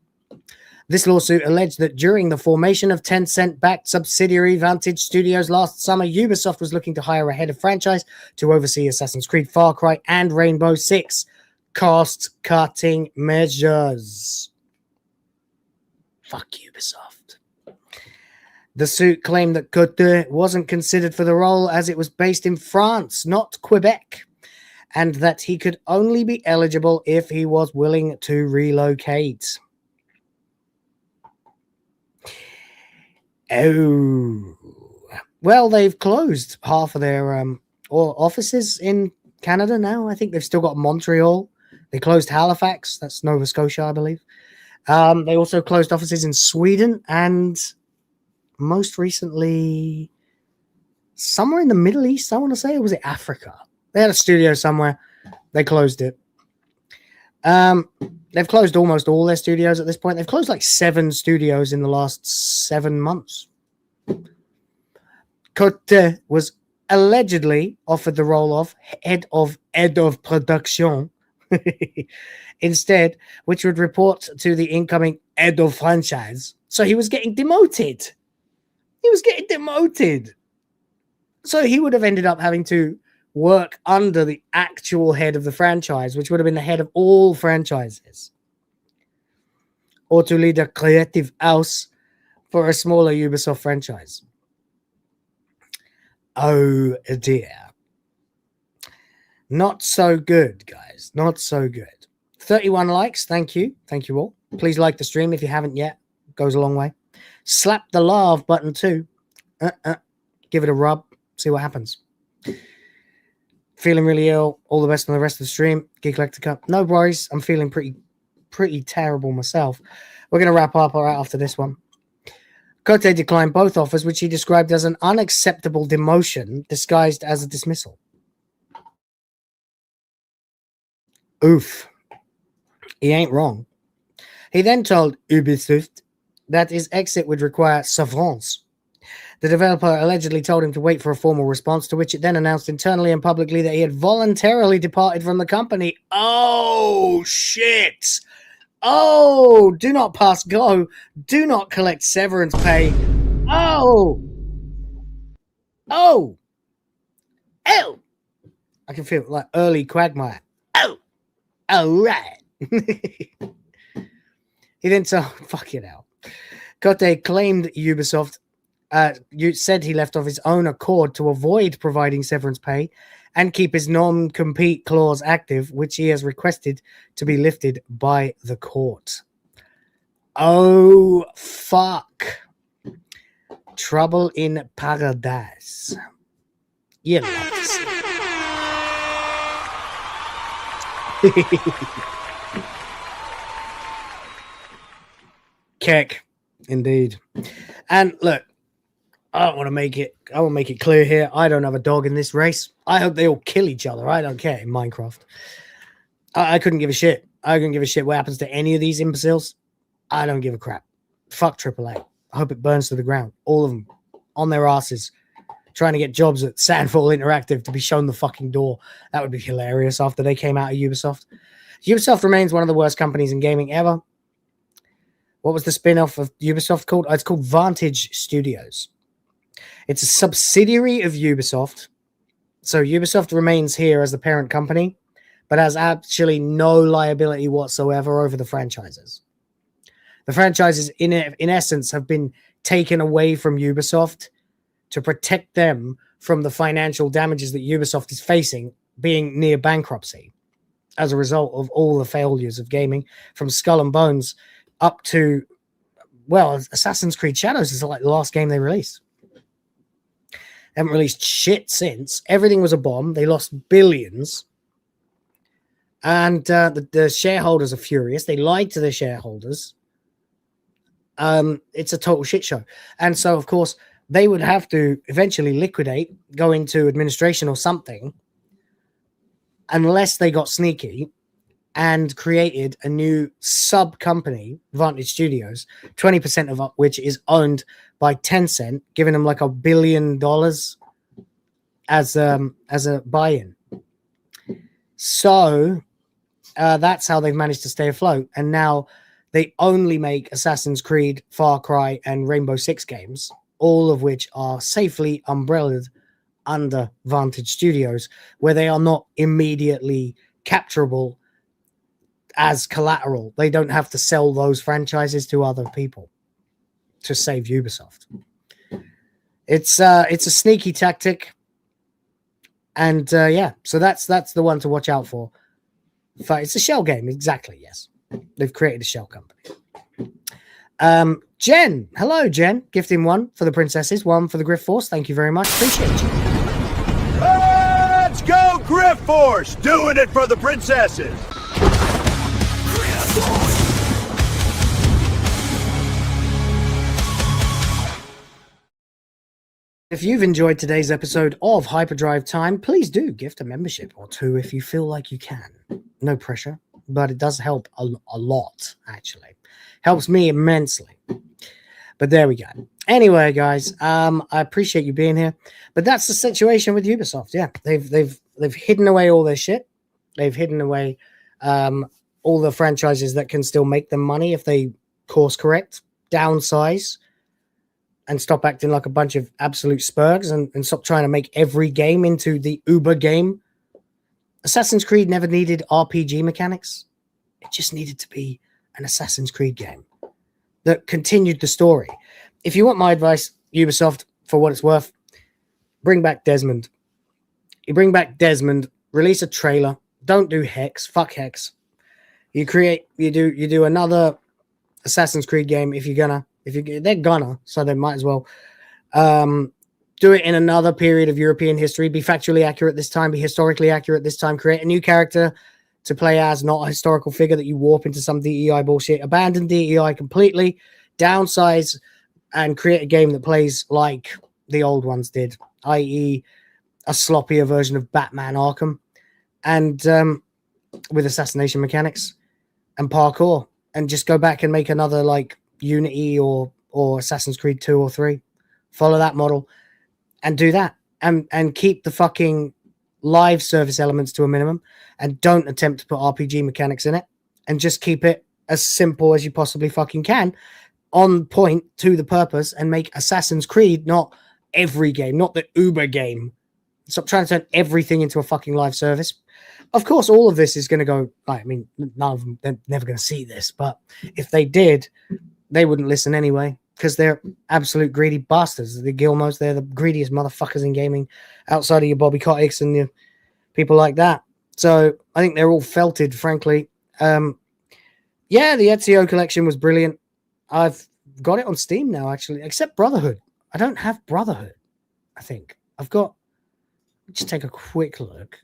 This lawsuit alleged that during the formation of Tencent-backed subsidiary Vantage Studios last summer, Ubisoft was looking to hire a head of franchise to oversee Assassin's Creed, Far Cry, and Rainbow Six cost-cutting measures. Fuck Ubisoft. The suit claimed that Cote wasn't considered for the role as it was based in France, not Quebec, and that he could only be eligible if he was willing to relocate. Oh, well, they've closed half of their offices in Canada now. I think they've still got Montreal. They closed Halifax. That's Nova Scotia, I believe. They also closed offices in Sweden and most recently somewhere in the Middle East, I want to say. Or was it Africa? They had a studio somewhere. They closed it. They've closed almost all their studios at this point. They've closed like 7 studios in the last 7 months. Cote was allegedly offered the role of head of production instead, which would report to the incoming head of franchise. So he was getting demoted. So he would have ended up having to work under the actual head of the franchise, which would have been the head of all franchises, or to lead a creative house for a smaller Ubisoft franchise. Oh dear. Not so good, guys. Not so good. 31 likes. Thank you. Thank you all. Please like the stream if you haven't yet. It goes a long way. Slap the love button too. Give it a rub. See what happens. Feeling really ill. All the best on the rest of the stream. Gigalectica. No worries. I'm feeling pretty terrible myself. We're going to wrap up right after this one. Cote declined both offers, which he described as an unacceptable demotion disguised as a dismissal. Oof. He ain't wrong. He then told Ubisoft that his exit would require severance. The developer allegedly told him to wait for a formal response, to which it then announced internally and publicly that he had voluntarily departed from the company. Oh, shit. Oh, do not pass go. Do not collect severance pay. Oh. Oh. Oh. I can feel like early Quagmire. Oh. All right. He then told, fuck it out. Cote claimed Ubisoft said he left of his own accord to avoid providing severance pay and keep his non-compete clause active, which he has requested to be lifted by the court. Oh, fuck. Trouble in paradise. You love to see it. Keck, indeed. And look, I want to make it clear here. I don't have a dog in this race. I hope they all kill each other. I don't care in Minecraft. I couldn't give a shit. I couldn't give a shit what happens to any of these imbeciles. I don't give a crap. Fuck AAA. I hope it burns to the ground. All of them on their asses trying to get jobs at Sandfall Interactive to be shown the fucking door. That would be hilarious after they came out of Ubisoft. Ubisoft remains one of the worst companies in gaming ever. What was the spin-off of Ubisoft called? It's called Vantage Studios. It's a subsidiary of Ubisoft. So Ubisoft remains here as the parent company, but has actually no liability whatsoever over the franchises. The franchises, in essence, have been taken away from Ubisoft to protect them from the financial damages that Ubisoft is facing, being near bankruptcy as a result of all the failures of gaming, from Skull and Bones up to, well, Assassin's Creed Shadows is like the last game they released. They haven't released shit since. Everything was a bomb. They lost billions. And the shareholders are furious. They lied to their shareholders. It's a total shit show. And so, of course, they would have to eventually liquidate, go into administration or something, unless they got sneaky and created a new sub-company, Vantage Studios, 20% of which is owned by Tencent, giving them like $1 billion as a buy-in. So that's how they've managed to stay afloat. And now they only make Assassin's Creed, Far Cry, and Rainbow Six games, all of which are safely umbrellaed under Vantage Studios, where they are not immediately capturable as collateral. They don't have to sell those franchises to other people to save Ubisoft. It's a sneaky tactic. And yeah, so that's the one to watch out for. It's a shell game, exactly. Yes, they've created a shell company. Jen, hello, Jen. Gifting 1 for the princesses, 1 for the Griff Force. Thank you very much. Appreciate you. Let's go, Griff Force! Doing it for the princesses! If you've enjoyed today's episode of HyperDrive Time, please do gift a membership or 2 if you feel like you can. No pressure, but it does help a lot, actually. Helps me immensely. But there we go. Anyway, guys, I appreciate you being here. But that's the situation with Ubisoft. Yeah, they've hidden away all their shit. They've hidden away all the franchises that can still make them money if they course correct, downsize, and stop acting like a bunch of absolute spurgs and stop trying to make every game into the Uber game. Assassin's Creed never needed RPG mechanics. It just needed to be an Assassin's Creed game that continued the story. If you want my advice, Ubisoft, for what it's worth, bring back Desmond. You bring back Desmond, release a trailer. Don't do Hex. Fuck Hex. You do another Assassin's Creed game they're gonna, so they might as well do it in another period of European history. Be factually accurate this time. Be historically accurate this time. Create a new character to play as, not a historical figure that you warp into some DEI bullshit. Abandon DEI completely. Downsize and create a game that plays like the old ones did, i.e. a sloppier version of Batman Arkham, and with assassination mechanics and parkour, and just go back and make another like Unity or Assassin's Creed 2 or 3. Follow that model and do that, and keep the fucking live service elements to a minimum, and don't attempt to put RPG mechanics in it, and just keep it as simple as you possibly fucking can, on point, to the purpose, and make Assassin's Creed not every game, not the Uber game. Stop trying to turn everything into a fucking live service. Of course, all of this is going to go, I mean, none of them, they're never going to see this, but if they did, they wouldn't listen anyway, because they're absolute greedy bastards. The Gilmos, they're the greediest motherfuckers in gaming, outside of your Bobby Kotick's and your people like that. So I think they're all felted, frankly. Yeah, the Ezio collection was brilliant. I've got it on Steam now, actually, except Brotherhood. I don't have Brotherhood, I think. I've got... Just take a quick look.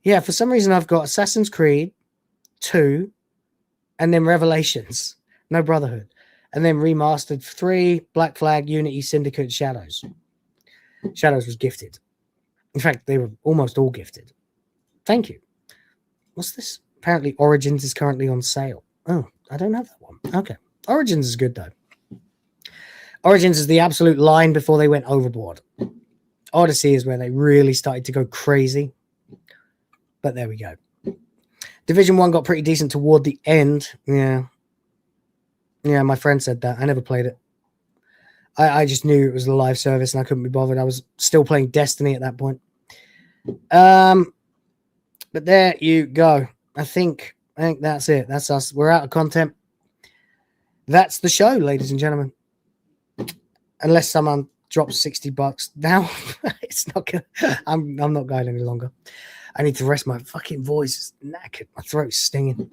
Yeah, for some reason I've got Assassin's Creed 2 and then Revelations. No Brotherhood. And then Remastered 3, Black Flag, Unity, Syndicate, Shadows. Shadows was gifted. In fact, they were almost all gifted. Thank you. What's this? Apparently Origins is currently on sale. Oh, I don't have that one. Okay. Origins is good, though. Origins is the absolute line before they went overboard. Odyssey is where they really started to go crazy. But there we go. Division 1 got pretty decent toward the end. Yeah. Yeah, my friend said that. I never played it. I just knew it was a live service and I couldn't be bothered. I was still playing Destiny at that point. But there you go. I think that's it. That's us. We're out of content. That's the show, ladies and gentlemen. Unless someone drops $60 now, it's not gonna. I'm not going any longer. I need to rest. My fucking voice is knackered. My throat's stinging.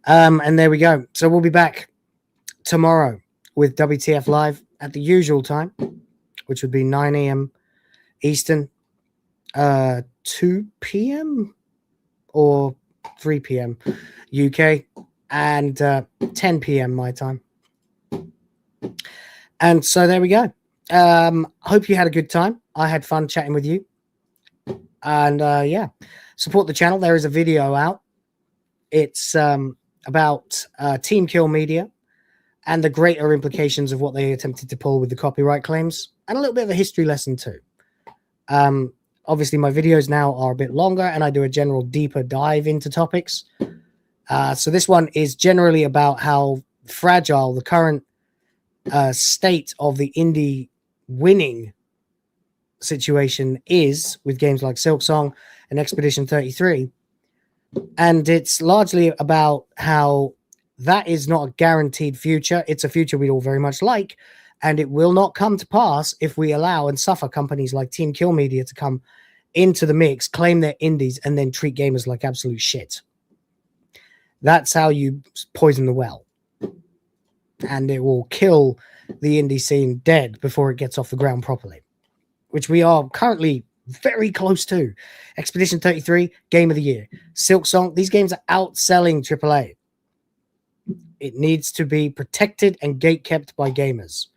And there we go. So we'll be back tomorrow with WTF Live at the usual time, which would be 9 a.m. Eastern, 2 p.m. or 3 p.m. UK, and 10 p.m. my time. And so there we go. Hope you had a good time. I had fun chatting with you. And yeah, support the channel. There is a video out. It's about Team Kill Media and the greater implications of what they attempted to pull with the copyright claims, and a little bit of a history lesson too. Obviously, my videos now are a bit longer, and I do a general deeper dive into topics. So this one is generally about how fragile the current state of the indie winning situation is with games like Silksong and Expedition 33. And it's largely about how that is not a guaranteed future. It's a future we'd all very much like, and it will not come to pass if we allow and suffer companies like Team Kill Media to come into the mix, claim their indies, and then treat gamers like absolute shit. That's how you poison the well. And it will kill the indie scene dead before it gets off the ground properly, which we are currently very close to. Expedition 33, Game of the Year. Silksong, these games are outselling AAA. It needs to be protected and gatekept by gamers.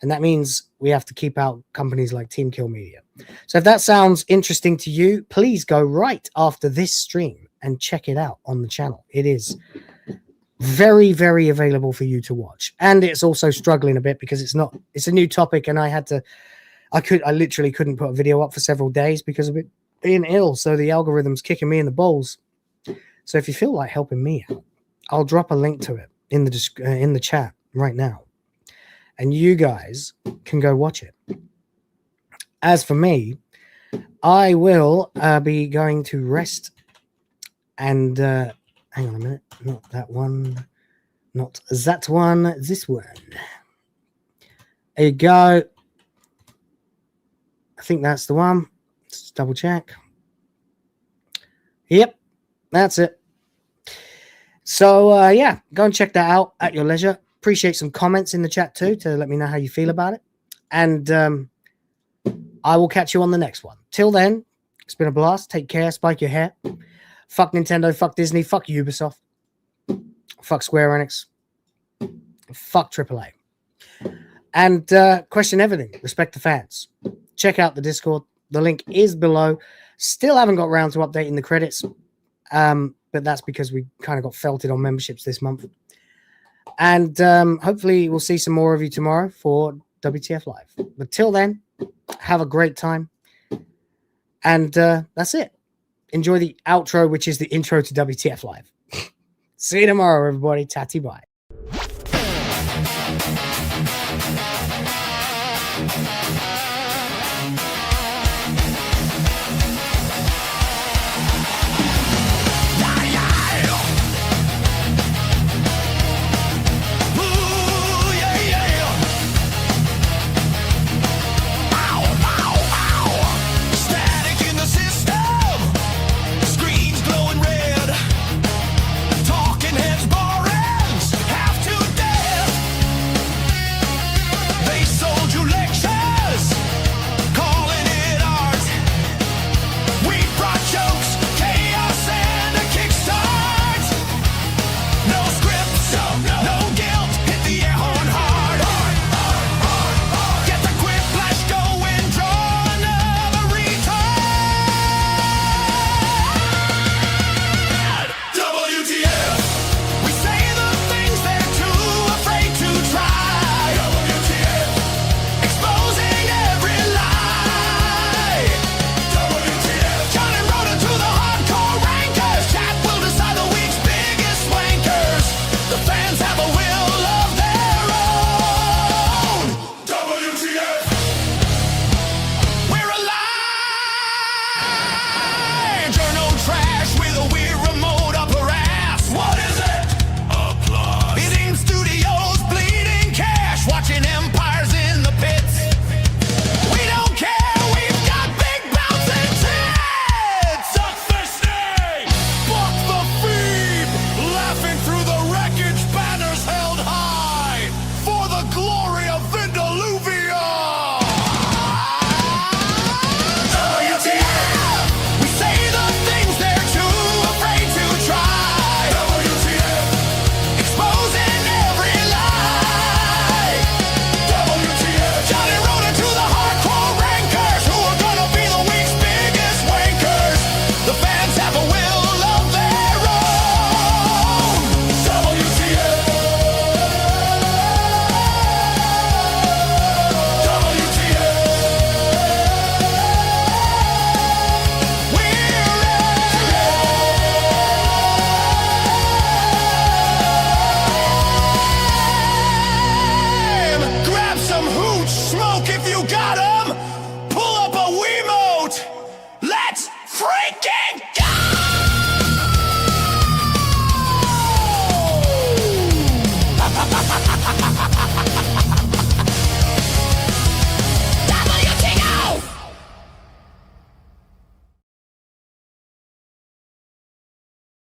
And that means we have to keep out companies like Team Kill Media. So if that sounds interesting to you, please go right after this stream and check it out on the channel. It is very, very available for you to watch. And it's also struggling a bit because it's a new topic, and I literally couldn't put a video up for several days because of it being ill. So the algorithm's kicking me in the balls. So if you feel like helping me out, I'll drop a link to it in the chat right now, and you guys can go watch it. As for me, I will be going to rest and hang on a minute, not that one, not that one, this one. There you go. I think that's the one. Let's double check. Yep, that's it. So, yeah, go and check that out at your leisure. Appreciate some comments in the chat too to let me know how you feel about it. And I will catch you on the next one. Till then, it's been a blast. Take care. Spike your hair. Fuck Nintendo. Fuck Disney. Fuck Ubisoft. Fuck Square Enix. Fuck AAA. And question everything. Respect the fans. Check out the Discord. The link is below. Still haven't got around to updating the credits. But that's because we kind of got felted on memberships this month. And hopefully we'll see some more of you tomorrow for WTF Live. But till then, have a great time. And that's it. Enjoy the outro, which is the intro to WTF Live. See you tomorrow, everybody. Tatty bye.